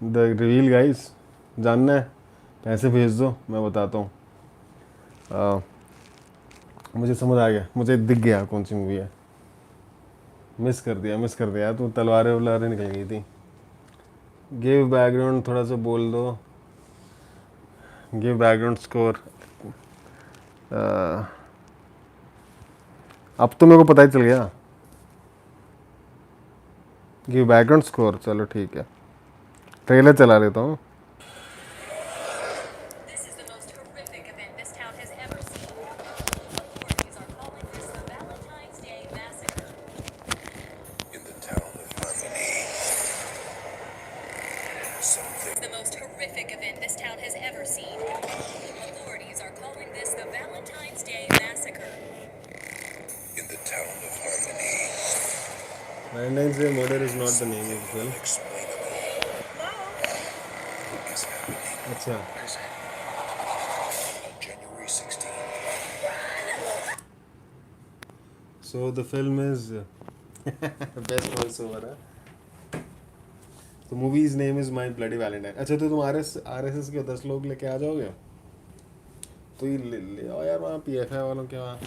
the reveal guys? जानना है? पैसे भेज दो, मैं बताता हूँ। मुझे समझ आ गया, मुझे दिख गया कौन सी मूवी है। मिस कर दिया, तू तलवारें वलवारें निकल गई थी। गिव बैकग्राउंड थोड़ा सा बोल दो। Give background score. अब तो मेरे को पता ही चल गया। गिव बैकग्राउंड स्कोर, चलो ठीक है। ट्रेलर चला लेता हूँ। This is the most horrific event this town has ever seen. Authorities are calling this the Valentine's Day Massacre. In the town of Harmony, something The most horrific event this town has ever seen. Authorities are calling this the Valentine's Day Massacre. in the town of Harmony, Valentine's Day Murder is not the name of the film. unexplainable is happening. अच्छा, On January 16th, so the film is best voiceover है। The movie's name is My Bloody Valentine। अच्छा, तो तुम RSS के 10 लोग लेके आ जाओगे? तो ये ले आओ यार, वहाँ PFI वालों के वहाँ।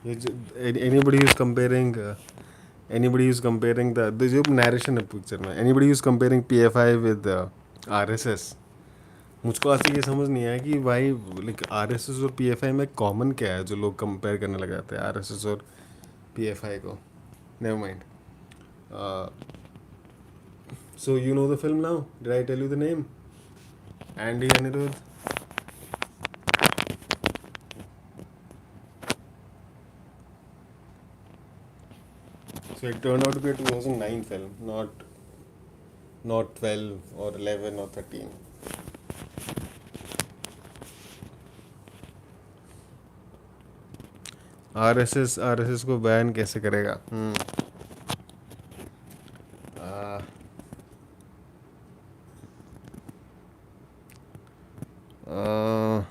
ये जो anybody who's comparing the जो narration है पिक्चर में, anybody who's comparing PFI with RSS, मुझको आज तक ये समझ नहीं आया कि भाई लाइक RSS और PFI में कॉमन क्या है जो लोग कंपेयर करने लग जाते हैं RSS और PFI को। Never mind. So you know the film now? Did I tell you the name? Andy Anirudh. So it turned out to be a 2009 film, not 12 or 11 or 13. RSS को ban कैसे करेगा? आ, आ,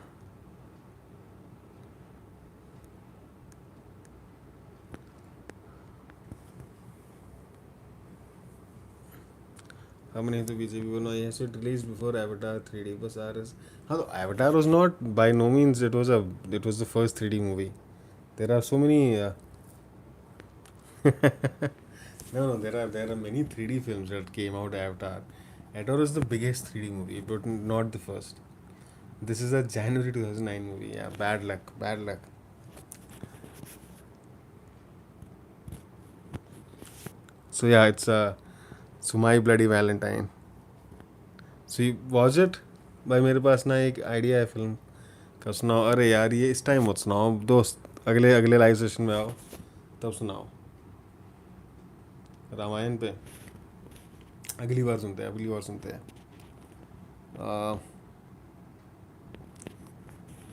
हम नहीं तो बीजेपी को no, yes it release before Avatar 3D, बस आरएस। हाँ तो Avatar was not by no means it was the first 3D movie. There are so many. No, there are many 3D films that came out Avatar. Avatar is the biggest 3D movie, but not the first. This is a January 2009 movie. Yeah, bad luck, bad luck. So yeah, it's so My Bloody Valentine. So you watch it? भाई मेरे पास ना एक idea है film का, सुनाओ. अरे यार ये इस टाइम मत सुनाओ दोस्त, अगले अगले लाइव सेशन में आओ तब सुनाओ. रामायण पे अगली बार सुनते हैं, अगली बार सुनते हैं.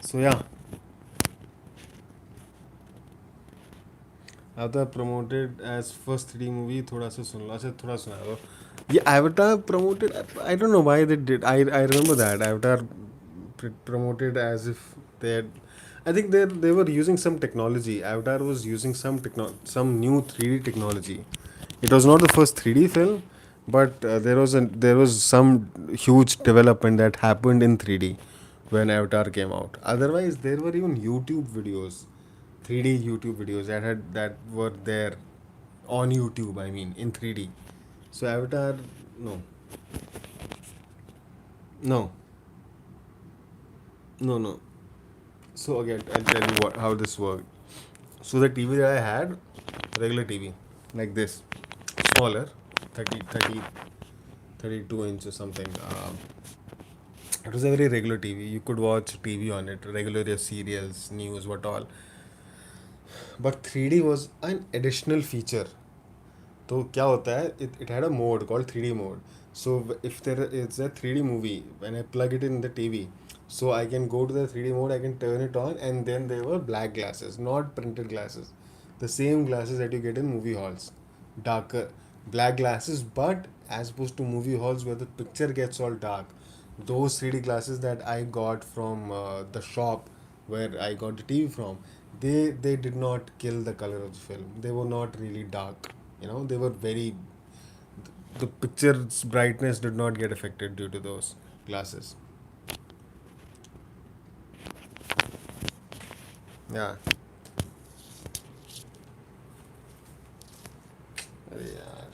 सो या Avatar promoted as first 3D movie. थोड़ा सा सुन लो. अच्छा थोड़ा सुना दो. ये Avatar promoted. I don't know why they did. I remember that Avatar promoted as if they had. I think they were using some technology. Avatar was using some new 3D technology. It was not the first 3D film, but there was some huge development that happened in 3D when Avatar came out. Otherwise, there were even YouTube videos, 3D YouTube videos that were there on YouTube. I mean, in 3D. So Avatar, no, no, no. So again, I'll tell you how this worked. So the TV that I had, regular TV, like this, smaller, 32 inch or something. It was a very regular TV. You could watch TV on it, regular serials, news, what all. But 3D was an additional feature. तो क्या होता है, it had a mode called 3D mode. So if there is a 3D movie, when I plug it in the TV, so I can go to the 3D mode, I can turn it on, and then there were black glasses, not printed glasses. The same glasses that you get in movie halls. Darker black glasses, but as opposed to movie halls where the picture gets all dark, those 3D glasses that I got from the shop where I got the TV from, they did not kill the color of the film. They were not really dark. They were very. The picture's brightness did not get affected due to those glasses. Yeah. अरे यार.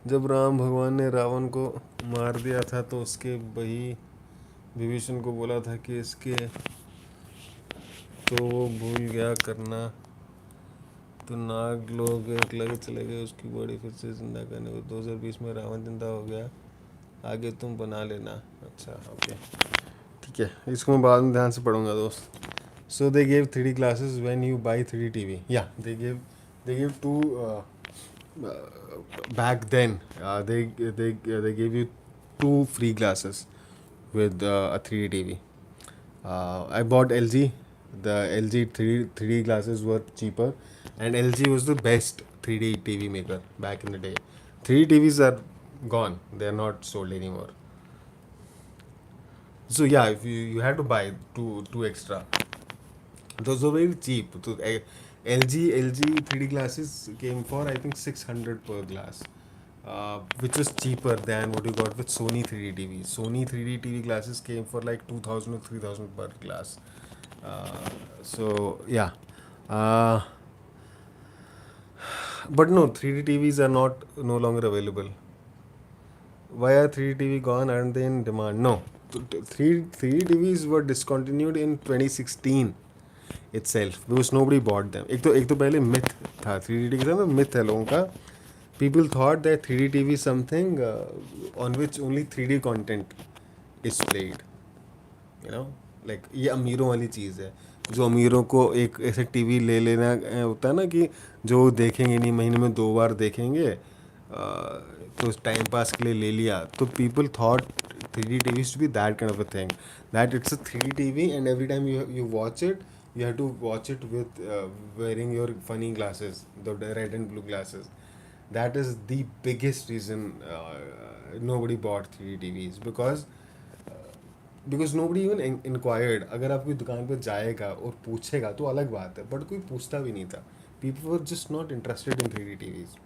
जब राम भगवान ने रावण को मार दिया था तो उसके वही विभीषण को बोला था कि इसके तो वो भूल गया करना, तो नाग लोग लगे चले गए उसकी बॉडी फिर से जिंदा करने को. 2020 में रावण जिंदा हो गया, आगे तुम बना लेना. अच्छा ओके, ठीक है, इसको मैं बाद में ध्यान से पढ़ूंगा दोस्त. So they gave 3D classes when you buy 3D TV. Yeah, they gave two back then. They gave you two free glasses with a 3D TV. I bought LG. The LG 3D glasses were cheaper, and LG was the best 3D TV maker back in the day. 3D TVs are gone; they are not sold anymore. So yeah, if you had to buy two extra. Those were very cheap. So LG 3D glasses came for I think 600 per glass, which was cheaper than what you got with Sony 3D TV. Sony 3D TV glasses came for like 2000 or 3000 per glass. So yeah, uh, but no, 3D TVs are no longer available. Why are 3D TV gone? Aren't they in demand? No, 3D TVs were discontinued in 2016 itself because nobody bought them. एक तो पहले myth था 3D के साथ, myth है लोगों का. People thought that 3D TV is something on which only 3D content is played. Like ये अमीरों वाली चीज़ है. जो अमीरों को एक ऐसे टीवी ले लेना होता है ना, कि जो देखेंगे नहीं, महीने में 2 बार देखेंगे, तो टाइम पास के लिए ले लिया, तो people thought 3D TV to be that kind of a thing, that it's a 3D TV and every time you watch it, you have to watch it with wearing your funny glasses, the red and blue glasses. That is the biggest reason nobody bought 3D TVs, because nobody even inquired. अगर आप कोई दुकान पर जाएगा और पूछेगा तो अलग बात है, बट कोई पूछता भी नहीं था. People were just not interested in 3D TVs.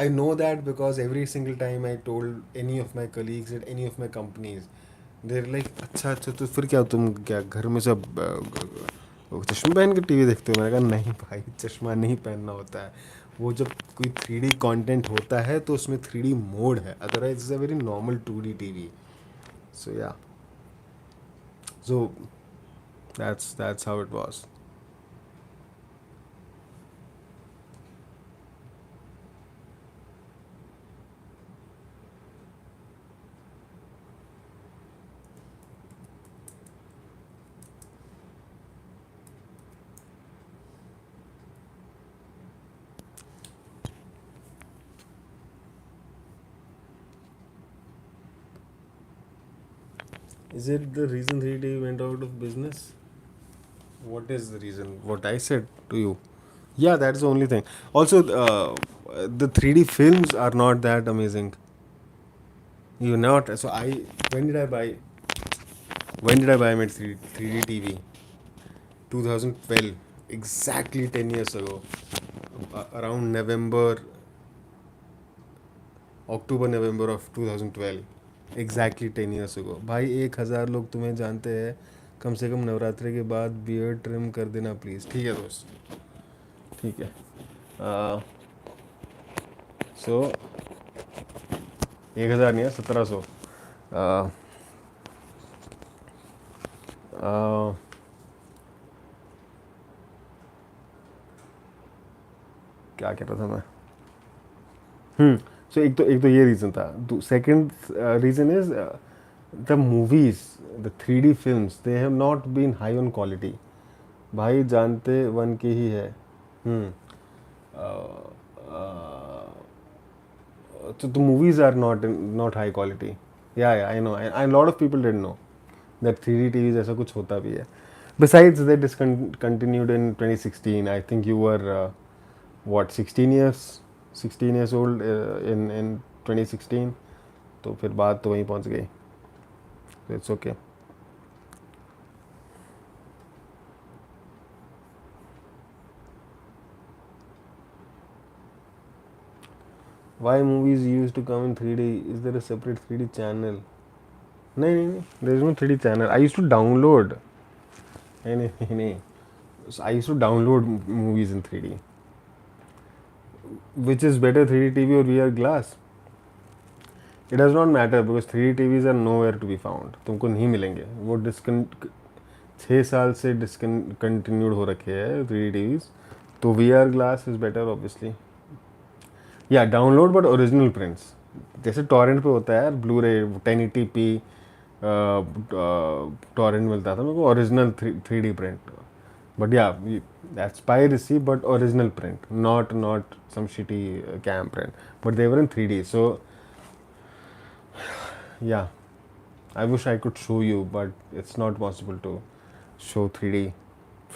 I know that because every single time I told any of my colleagues at any of my companies, they're like, अच्छा अच्छा, तो फिर क्या तुम क्या घर में सब चश्मा पहन के टीवी देखते हो? मैंने कहा नहीं भाई, चश्मा नहीं पहनना होता है. वो जब कोई 3D कंटेंट होता है तो उसमें 3D मोड है, otherwise it's a very normal 2D TV. So yeah, so that's how it was. Is it the reason 3D went out of business? What is the reason? What I said to you. Yeah, that's the only thing. Also, the 3D films are not that amazing. You're not. So when did I buy? When did I buy my 3D TV? 2012. Exactly 10 years ago. Around November, October, November of 2012. Exactly 10 years ago. भाई 1000 लोग तुम्हें जानते हैं. कम से कम नवरात्रि के बाद beard trim कर देना प्लीज़. ठीक है दोस्त, ठीक है. सो 1000 नहीं है, 1700. क्या कह रहा था मैं? सो एक तो ये रीज़न था. Second reason is the movies, the 3D films, they have not been high on quality. भाई जानते वन के ही है. So the movies are not high quality. Yeah, I know. And a lot of people didn't know that 3D TVs ऐसा कुछ होता भी है. Besides, they discontinued in 2016. I think you were what 16 years old in 2016. तो फिर बात तो वहीं पहुंच गई. It's okay. Why movies used to come in 3D? Is there a separate 3D channel? नहीं, there is no 3D channel. I used to download. नहीं. So I used to download movies in 3D. Which is better, 3D TV or VR glass? It does not matter because 3D TVs are nowhere to be found. तुमको नहीं मिलेंगे. वो 6 साल से discontinued हो रखे हैं 3D TVs. तो VR glass is better obviously. या डाउनलोड बट ओरिजिनल प्रिंट्स. जैसे टॉरेंट पे होता है यार, ब्लू रे 1080p टॉरेंट मिलता था मेरे को, original 3D print. But yeah, that's piracy but original print, not some shitty cam print, but they were in 3D. So yeah, I wish I could show you, but it's not possible to show 3D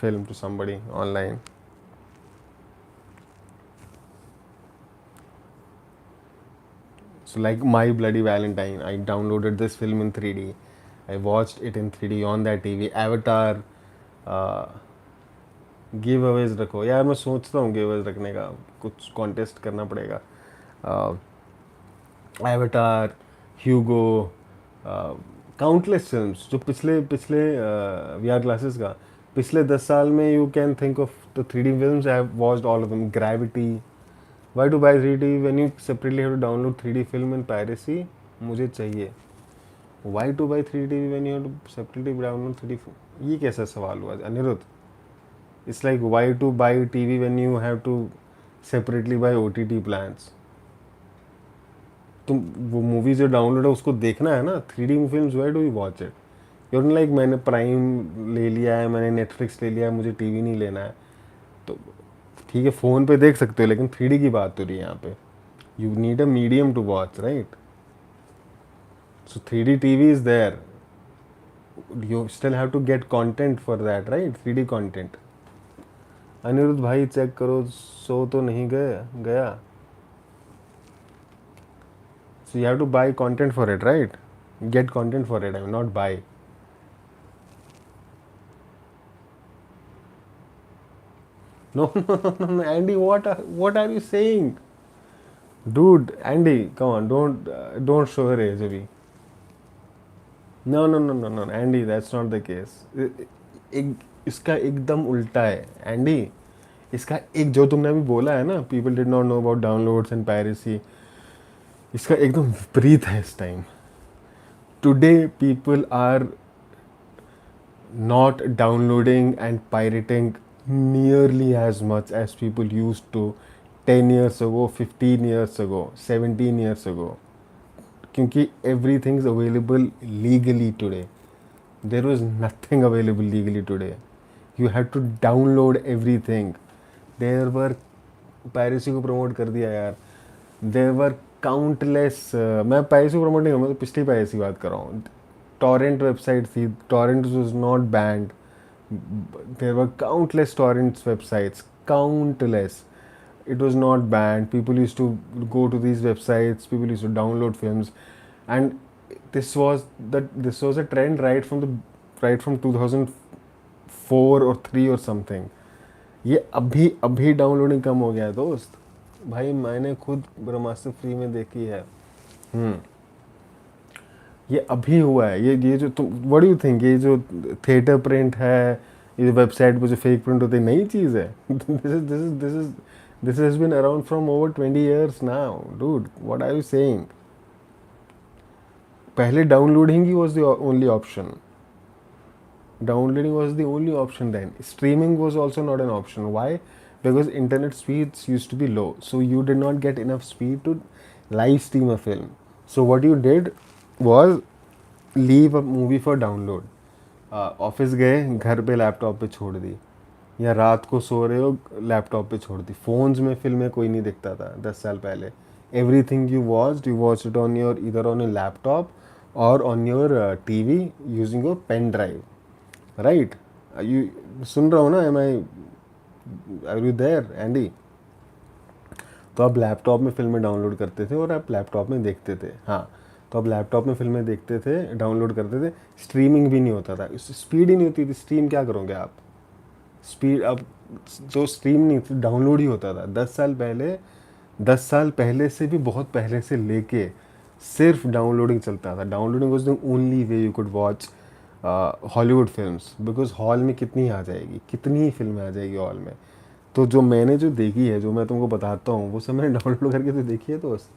film to somebody online. So like My Bloody Valentine, I downloaded this film in 3D. I watched it in 3D on that TV. Avatar, give Awez रखो यार. मैं सोचता हूँ give Awez रखने का, कुछ contest करना पड़ेगा. एवाटार, ह्यूगो, काउंटलेस फिल्म्स जो पिछले VR ग्लासेस का पिछले 10 साल में, you can think of the 3D films. I have watched all of them. Gravity. Why to buy 3D when you separately have to download 3D film in piracy? मुझे चाहिए. Why to buy 3D when you have to separately download 3D film? ये कैसा सवाल हुआ Anirudh? It's like why to buy TV when you have to separately buy OTT plans? तुम वो movie जो download है उसको देखना है ना. 3D films, why do you watch it? You're not like मैंने प्राइम ले लिया है, मैंने नेटफ्लिक्स ले लिया है, मुझे टीवी नहीं लेना है. तो ठीक है, फ़ोन पे देख सकते हो, लेकिन 3D की बात हो रही है यहाँ पे. You need a medium to watch, right? So 3D TV is there. You still have to get content for that, right? 3D content. Anirudh भाई चेक करो, सो तो नहीं गया. So you have to buy content for it, right? Get content for it, I mean, not buy. No, no, Andy, what are you saying? Dude, Andy, come on, don't show her age अभी. No, Andy, that's not the case. एक इसका एकदम उल्टा है, Andy. इसका एक जो तुमने अभी बोला है ना, people did not know about downloads and piracy, इसका एकदम विपरीत है इस time. Today people are not downloading and pirating nearly as much as people used to 10 years ago, 15 years ago, 17 years ago. क्योंकि everything is available legally today. There was nothing available legally today. You had to download everything. There were piracy को promote कर दिया यार. There were countless मैं piracy को promote नहीं करूँ, मैं तो पिछली piracy बात कर रहा हूँ. Torrent website थी, torrent was not banned. There were countless torrent websites, countless. It was not banned. People used to go to these websites, people used to download films, and this was a trend right from 2004 or 3 or something. ये अभी अभी downloading कम हो गया है दोस्त. भाई मैंने खुद ब्रह्मास्त्र फ्री में देखी है. ये अभी हुआ है. ये जो तुम व्हाट डू यू थिंक, ये जो थिएटर प्रिंट है, ये वेबसाइट पे जो फेक प्रिंट होते हैं, नई चीज़ है. This has been around from over 20 years now. Dude, what are you saying? पहले डाउनलोडिंग ही was the only option. Downloading was the only option then. Streaming was also not an option. Why? Because internet speeds used to be low, so you did not get enough speed to live stream a film. So what you did was leave a movie for download. Office गए, घर पे laptop पे छोड़ दी, या रात को सो रहे हो लैपटॉप पे छोड़ दी. फोन्स में फिल्में कोई नहीं देखता था 10 साल पहले. Everything you watch it on your either on your laptop और on your TV using your pen drive. Right? यू सुन रहा हो ना? Are you there Andy? तो आप लैपटॉप में फिल्में डाउनलोड करते थे और आप लैपटॉप में देखते थे. हाँ, तो आप लैपटॉप में फिल्में देखते थे, डाउनलोड करते थे. स्ट्रीमिंग भी नहीं होता था, स्पीड ही नहीं होती थी. स्ट्रीम क्या करोगे आप? स्पीड अब जो स्ट्रीम नहीं थी, डाउनलोड ही होता था. 10 साल पहले से भी बहुत पहले से लेके सिर्फ डाउनलोडिंग चलता था. Downloading was the only way you could watch Hollywood films, because hall में कितनी आ जाएगी, कितनी फिल्में आ जाएगी हॉल में. तो जो मैंने जो देखी है, जो मैं तुमको बताता हूँ, वो सब मैंने डाउनलोड करके तो देखी है दोस्त.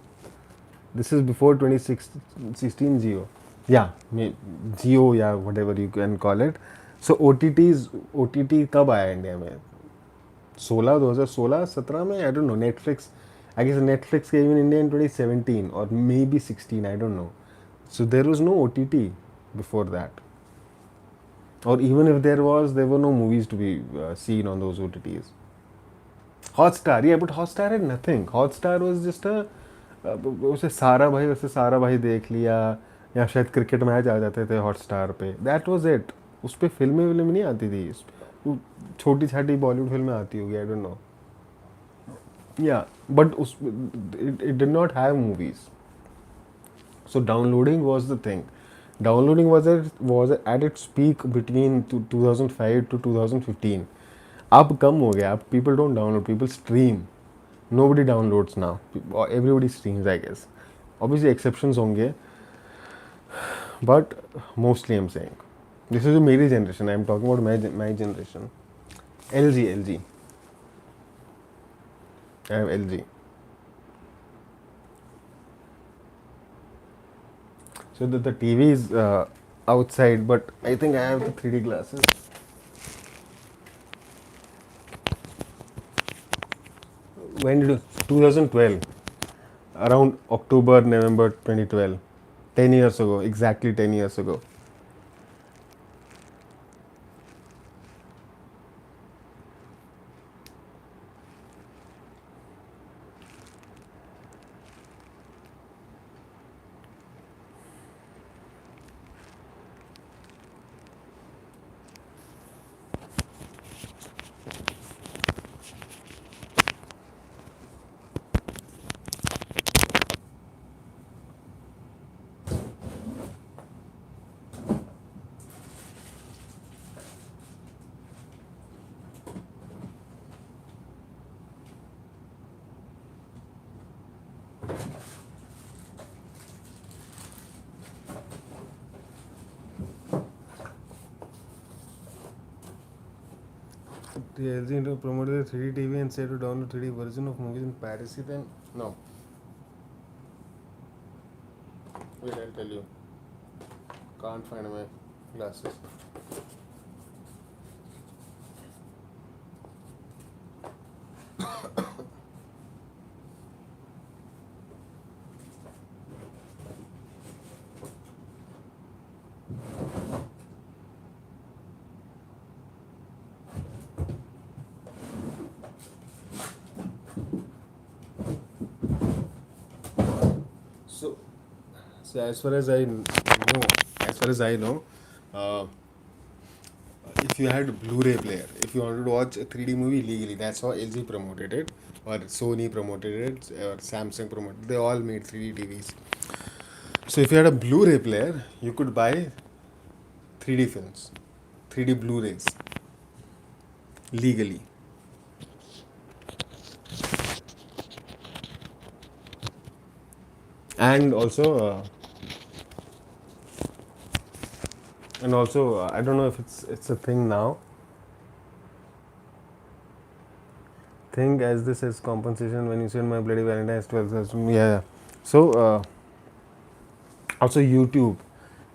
दिस इज़ बिफोर 2016 जियो, या जियो या whatever you can call it. So O T T कब आया इंडिया में? 2016 में, I don't know. Netflix, I guess Netflix came in India in 2017 और maybe 16, I don't know. So there was no O T T before that. Or even if there were no movies to be seen on those OTTs. Hotstar, yeah, but Hotstar had nothing. Hotstar was just उसे सारा भाई, वैसे सारा भाई देख लिया, या शायद क्रिकेट मैच आ जाते थे हॉटस्टार पे. That was it. उस पर फिल्में नहीं आती थी. छोटी छाटी बॉलीवुड फिल्में आती होगी, आई डोंट नो. या बट उस it did not have movies. So downloading was the thing. Downloading was at its peak between 2005 to 2015. अब कम हो गया. अब people don't download, people stream. Nobody downloads now. Everybody streams, I guess. Obviously exceptions होंगे, but mostly I'm saying. This is मेरी generation. I'm talking about my generation. LG. I have LG. So the TV is outside, but I think I have the 3D glasses. When did it? 2012. Around October, November 2012. 10 years ago. Exactly 10 years ago. LG promoted the 3D TV and said to download 3D version of movies in Paris. Then no. Wait, I'll tell you. Can't find my glasses. So, so as far as I know, uh, if you had a Blu-ray player, if you wanted to watch a 3D movie legally, that's how LG promoted it, or Sony promoted it, or Samsung promoted it. They all made 3D TVs. So if you had a Blu-ray player, you could buy 3D films, 3D Blu-rays legally. And also, I don't know if it's a thing now. Think as this as compensation when you send my bloody Valentine's 12th. Yeah. So also YouTube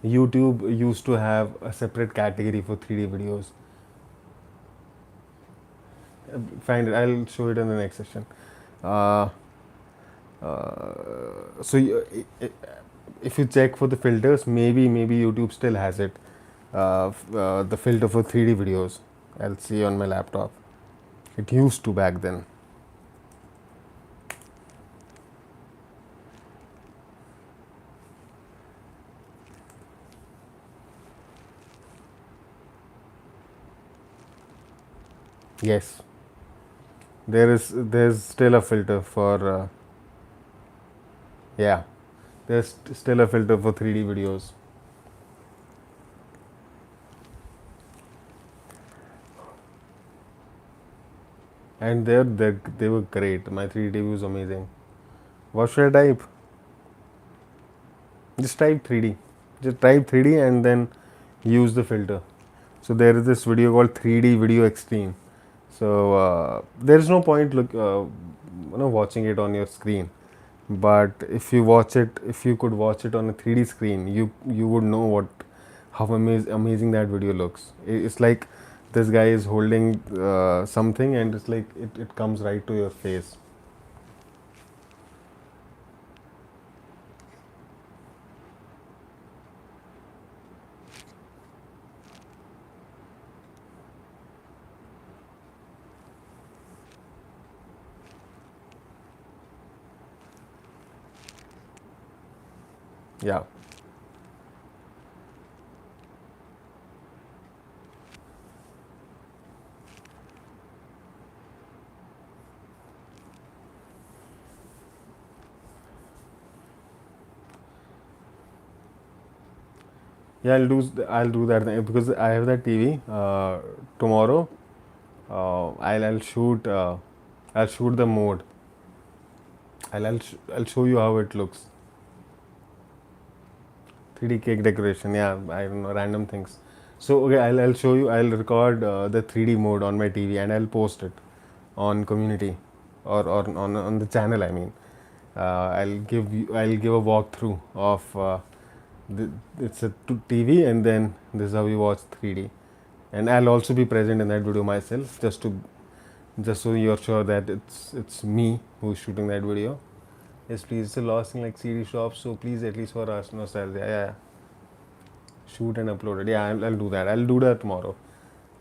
used to have a separate category for 3D videos. Find it. I'll show it in the next session. Uh, so if you check for the filters, maybe YouTube still has it. The filter for 3D videos. I'll see on my laptop. It used to back then. Yes, there's still a filter for yeah. There's still a filter for 3D videos. And they were great. My 3D was amazing. What should I type? Just type 3D. Just type 3D and then use the filter. So there is this video called 3D Video Extreme. So there is no point watching it on your screen. But if you could watch it on a 3D screen, you would know how amazing that video looks. It's like this guy is holding something, and it's like it comes right to your face. Yeah. Yeah, I'll do that because I have that TV. Tomorrow, I'll shoot the mode. I'll show you how it looks. 3D cake decoration. Yeah, I don't know, random things. So okay, I'll show you. I'll record the 3D mode on my TV and I'll post it on community or on the channel. I mean, I'll give a walkthrough of it's a TV, and then this is how we watch 3D. And I'll also be present in that video myself, just so you're sure that it's me who's shooting that video. Yes, please. It's a lost in like CD shops, so please at least for us nostalgia. Yeah. Shoot and upload it. Yeah, I'll do that. I'll do that tomorrow.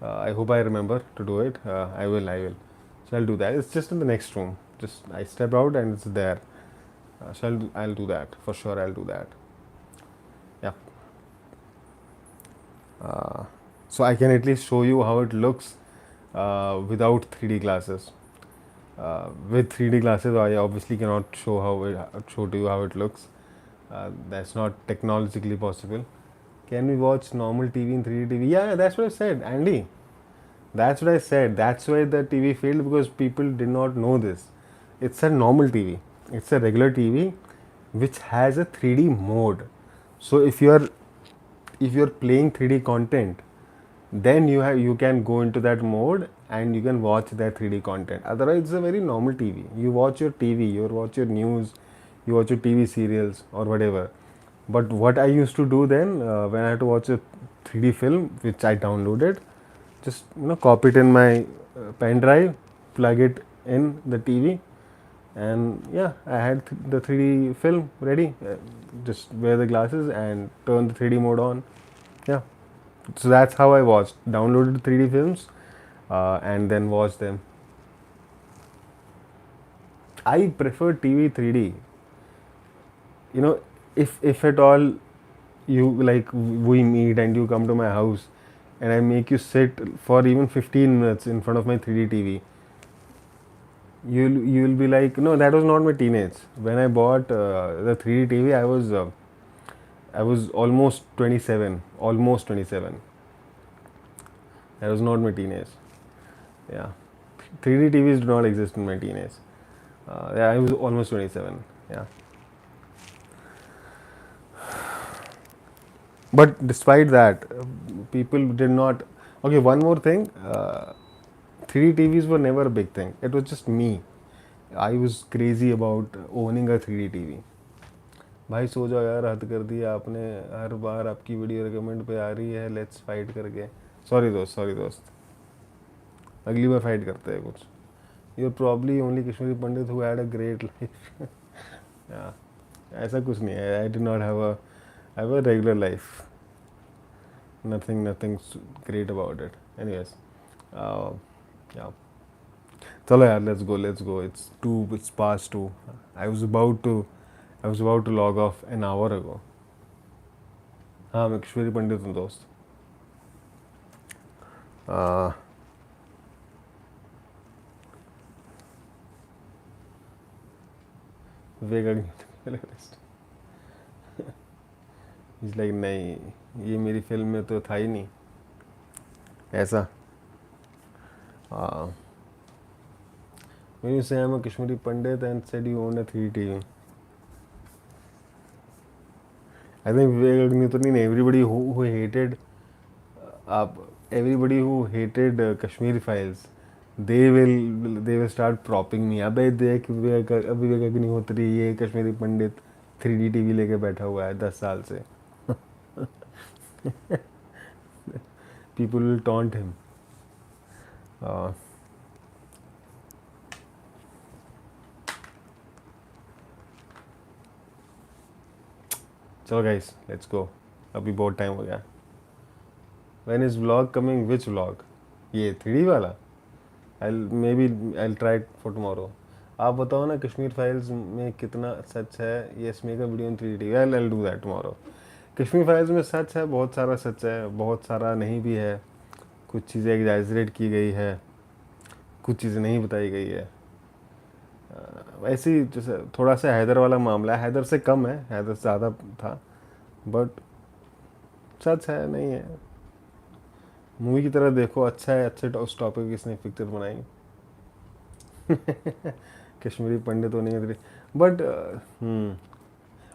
I hope I remember to do it. I will. So I'll do that. It's just in the next room. Just I step out and it's there. So I'll do that for sure. I'll do that. Yeah. So I can at least show you how it looks without 3D glasses. With 3D glasses, I obviously cannot show to you how it looks. That's not technologically possible. Can we watch normal TV in 3D TV? Yeah, that's what I said, Andy. That's what I said. That's why the TV failed, because people did not know this. It's a normal TV. It's a regular TV which has a 3D mode. So if you're playing 3D content, then you can go into that mode and you can watch their 3D content. Otherwise, it's a very normal TV. You watch your TV, you watch your news, you watch your TV serials or whatever. But what I used to do then, when I had to watch a 3D film, which I downloaded, just copy it in my pen drive, plug it in the TV, and yeah, I had the 3D film ready. Just wear the glasses and turn the 3D mode on. Yeah, so that's how I watched. Downloaded 3D films, and then watched them. I prefer TV 3D. You know, if at all you like we meet and you come to my house, and I make you sit for even 15 minutes in front of my 3D TV, you'll be like, no, that was not my teenage. When I bought the 3D TV, I was almost 27, almost 27. That was not my teenage. Yeah, 3D TVs do not exist in my teenage. Yeah, I was almost 27. Yeah, but despite that, people did not. Okay, one more thing. 3D TVs were never a big thing. It was just me. I was crazy about owning a 3D TV. भाई सो जाओ यार, हद कर दिया आपने, हर बार आपकी video recommend पे आ रही है लेट्स फाइट करके. सॉरी दोस्त, अगली बार फाइट करते हैं कुछ. You are probably only Kashmiri Pandit who had a great life. ऐसा कुछ नहीं है. I do not have a regular life. nothing great about it. Anyways, yeah. चलो यार, let's go. It's past 2. I was about to log off an hour ago. हाँ, मैं कश्मीरी पंडित हूँ दोस्त. विवेक He's like, नहीं, ये मेरी फिल्म में तो था ही नहीं ऐसा. When you say I'm a Kashmiri Pandit and said you own a 3D TV, I think Vivek Agnihotri, everybody who hated Kashmir Files, they will start propping me. अबे देख विवेक अग्निहोत्री, ये कश्मीरी पंडित 3D TV लेके बैठा हुआ है 10 साल से. People will taunt him. चलो guys, let's go. अभी बहुत टाइम हो गया. When is vlog coming? Which vlog? ये 3D वाला? I'll try it for tomorrow. आप बताओ ना कश्मीर फाइल्स में कितना सच है. Yes, make a video in 3D. I'll do that tomorrow. Kashmir files में सच है, बहुत सारा सच है, बहुत सारा नहीं भी है. कुछ चीज़ें एग्जैजरेट की गई है, कुछ चीज़ें नहीं बताई गई है. वैसे ही जैसे थोड़ा सा हैदर वाला मामला है. हैदर से कम है, हैदर से ज़्यादा था, बट सच है नहीं है. मूवी की तरह देखो, अच्छा है. अच्छे उस टॉपिक इसने पिक्चर बनाई. कश्मीरी पंडित होने के तरीके. But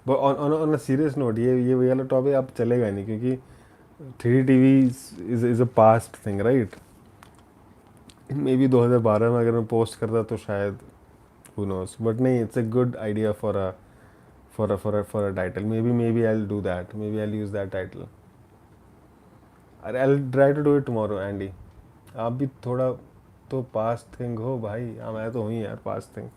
on a serious note, ये वाला टॉपिक अब चलेगा नहीं, क्योंकि 3D TV is a past thing, right. May be 2012 में अगर मैं पोस्ट करता तो शायद, who knows, but नहीं, it's a good idea for a title. Maybe I'll do that. Maybe I'll use that title. I'll try to do it tomorrow, Andy. आप भी थोड़ा तो पास्ट थिंग हो भाई. हाँ, मैं तो हूँ ही यार past thing.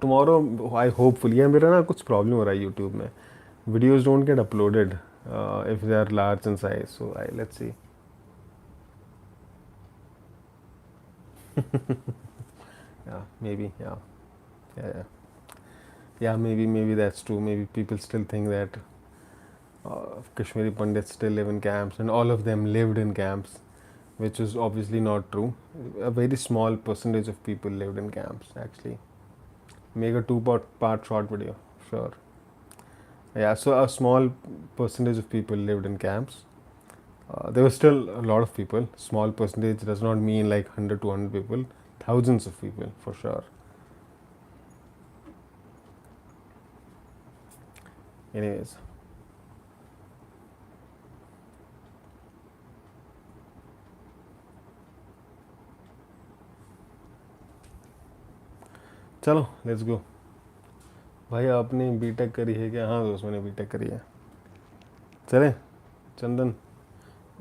Tomorrow I hopefully. यार मेरा ना कुछ प्रॉब्लम हो रहा है यूट्यूब में. Videos don't get uploaded if they are large in size. So let's see. Yeah, maybe. Yeah, maybe that's true. Maybe people still think that Kashmiri Pandits still live in camps, and all of them lived in camps, which is obviously not true. A very small percentage of people lived in camps, actually. Make a two-part short video, sure. Yeah, so a small percentage of people lived in camps. There were still a lot of people. Small percentage does not mean like 100 to 100 people. Thousands of people, for sure. Anyways. चलो let's go. भाई आपने BTech करी है क्या? हाँ दोस्त, मैंने BTech करी है। चले Chandan,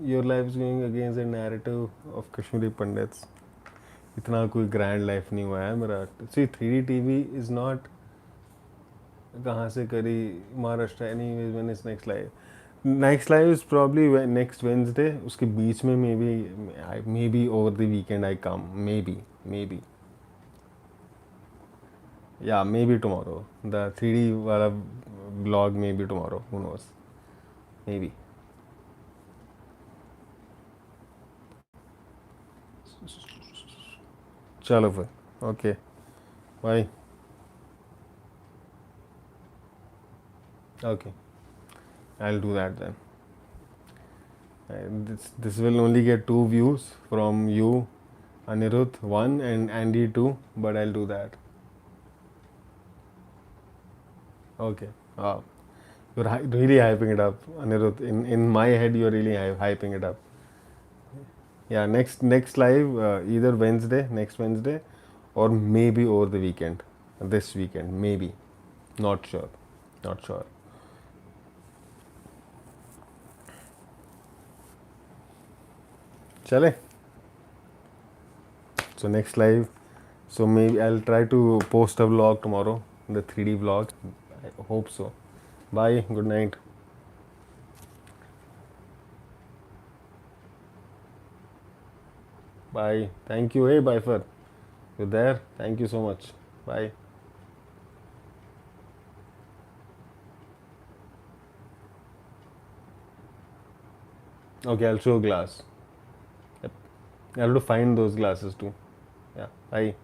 your life is going against the narrative of Kashmiri Pandits. इतना कोई ग्रैंड लाइफ नहीं हुआ है मेरा। सी 3D TV इज़ नॉट कहाँ से करी, महाराष्ट्र। एनी वेज मैंने इस next live is probably next Wednesday, उसके बीच में maybe over the weekend I come, maybe yeah maybe tomorrow the 3D वाला blog, maybe tomorrow, who knows, maybe. चलो फिर, okay, bye. Okay, I'll do that then. This will only get 2 views from you, Anirudh 1 and Andy 2, but I'll do that. Okay. Wow. You're really hyping it up, Anirudh. In my head, you're really hyping it up. Yeah, next live, either Wednesday, next Wednesday, or maybe over the weekend. This weekend, maybe. Not sure. Not sure. Chale. So next live. So maybe I'll try to post a vlog tomorrow, the 3D vlog. I hope so. Bye. Good night. Bye. Thank you. Hey, Bifur. You're there. Thank you so much. Bye. Okay, I'll show glass. Yep. I have to find those glasses too. Yeah. Bye.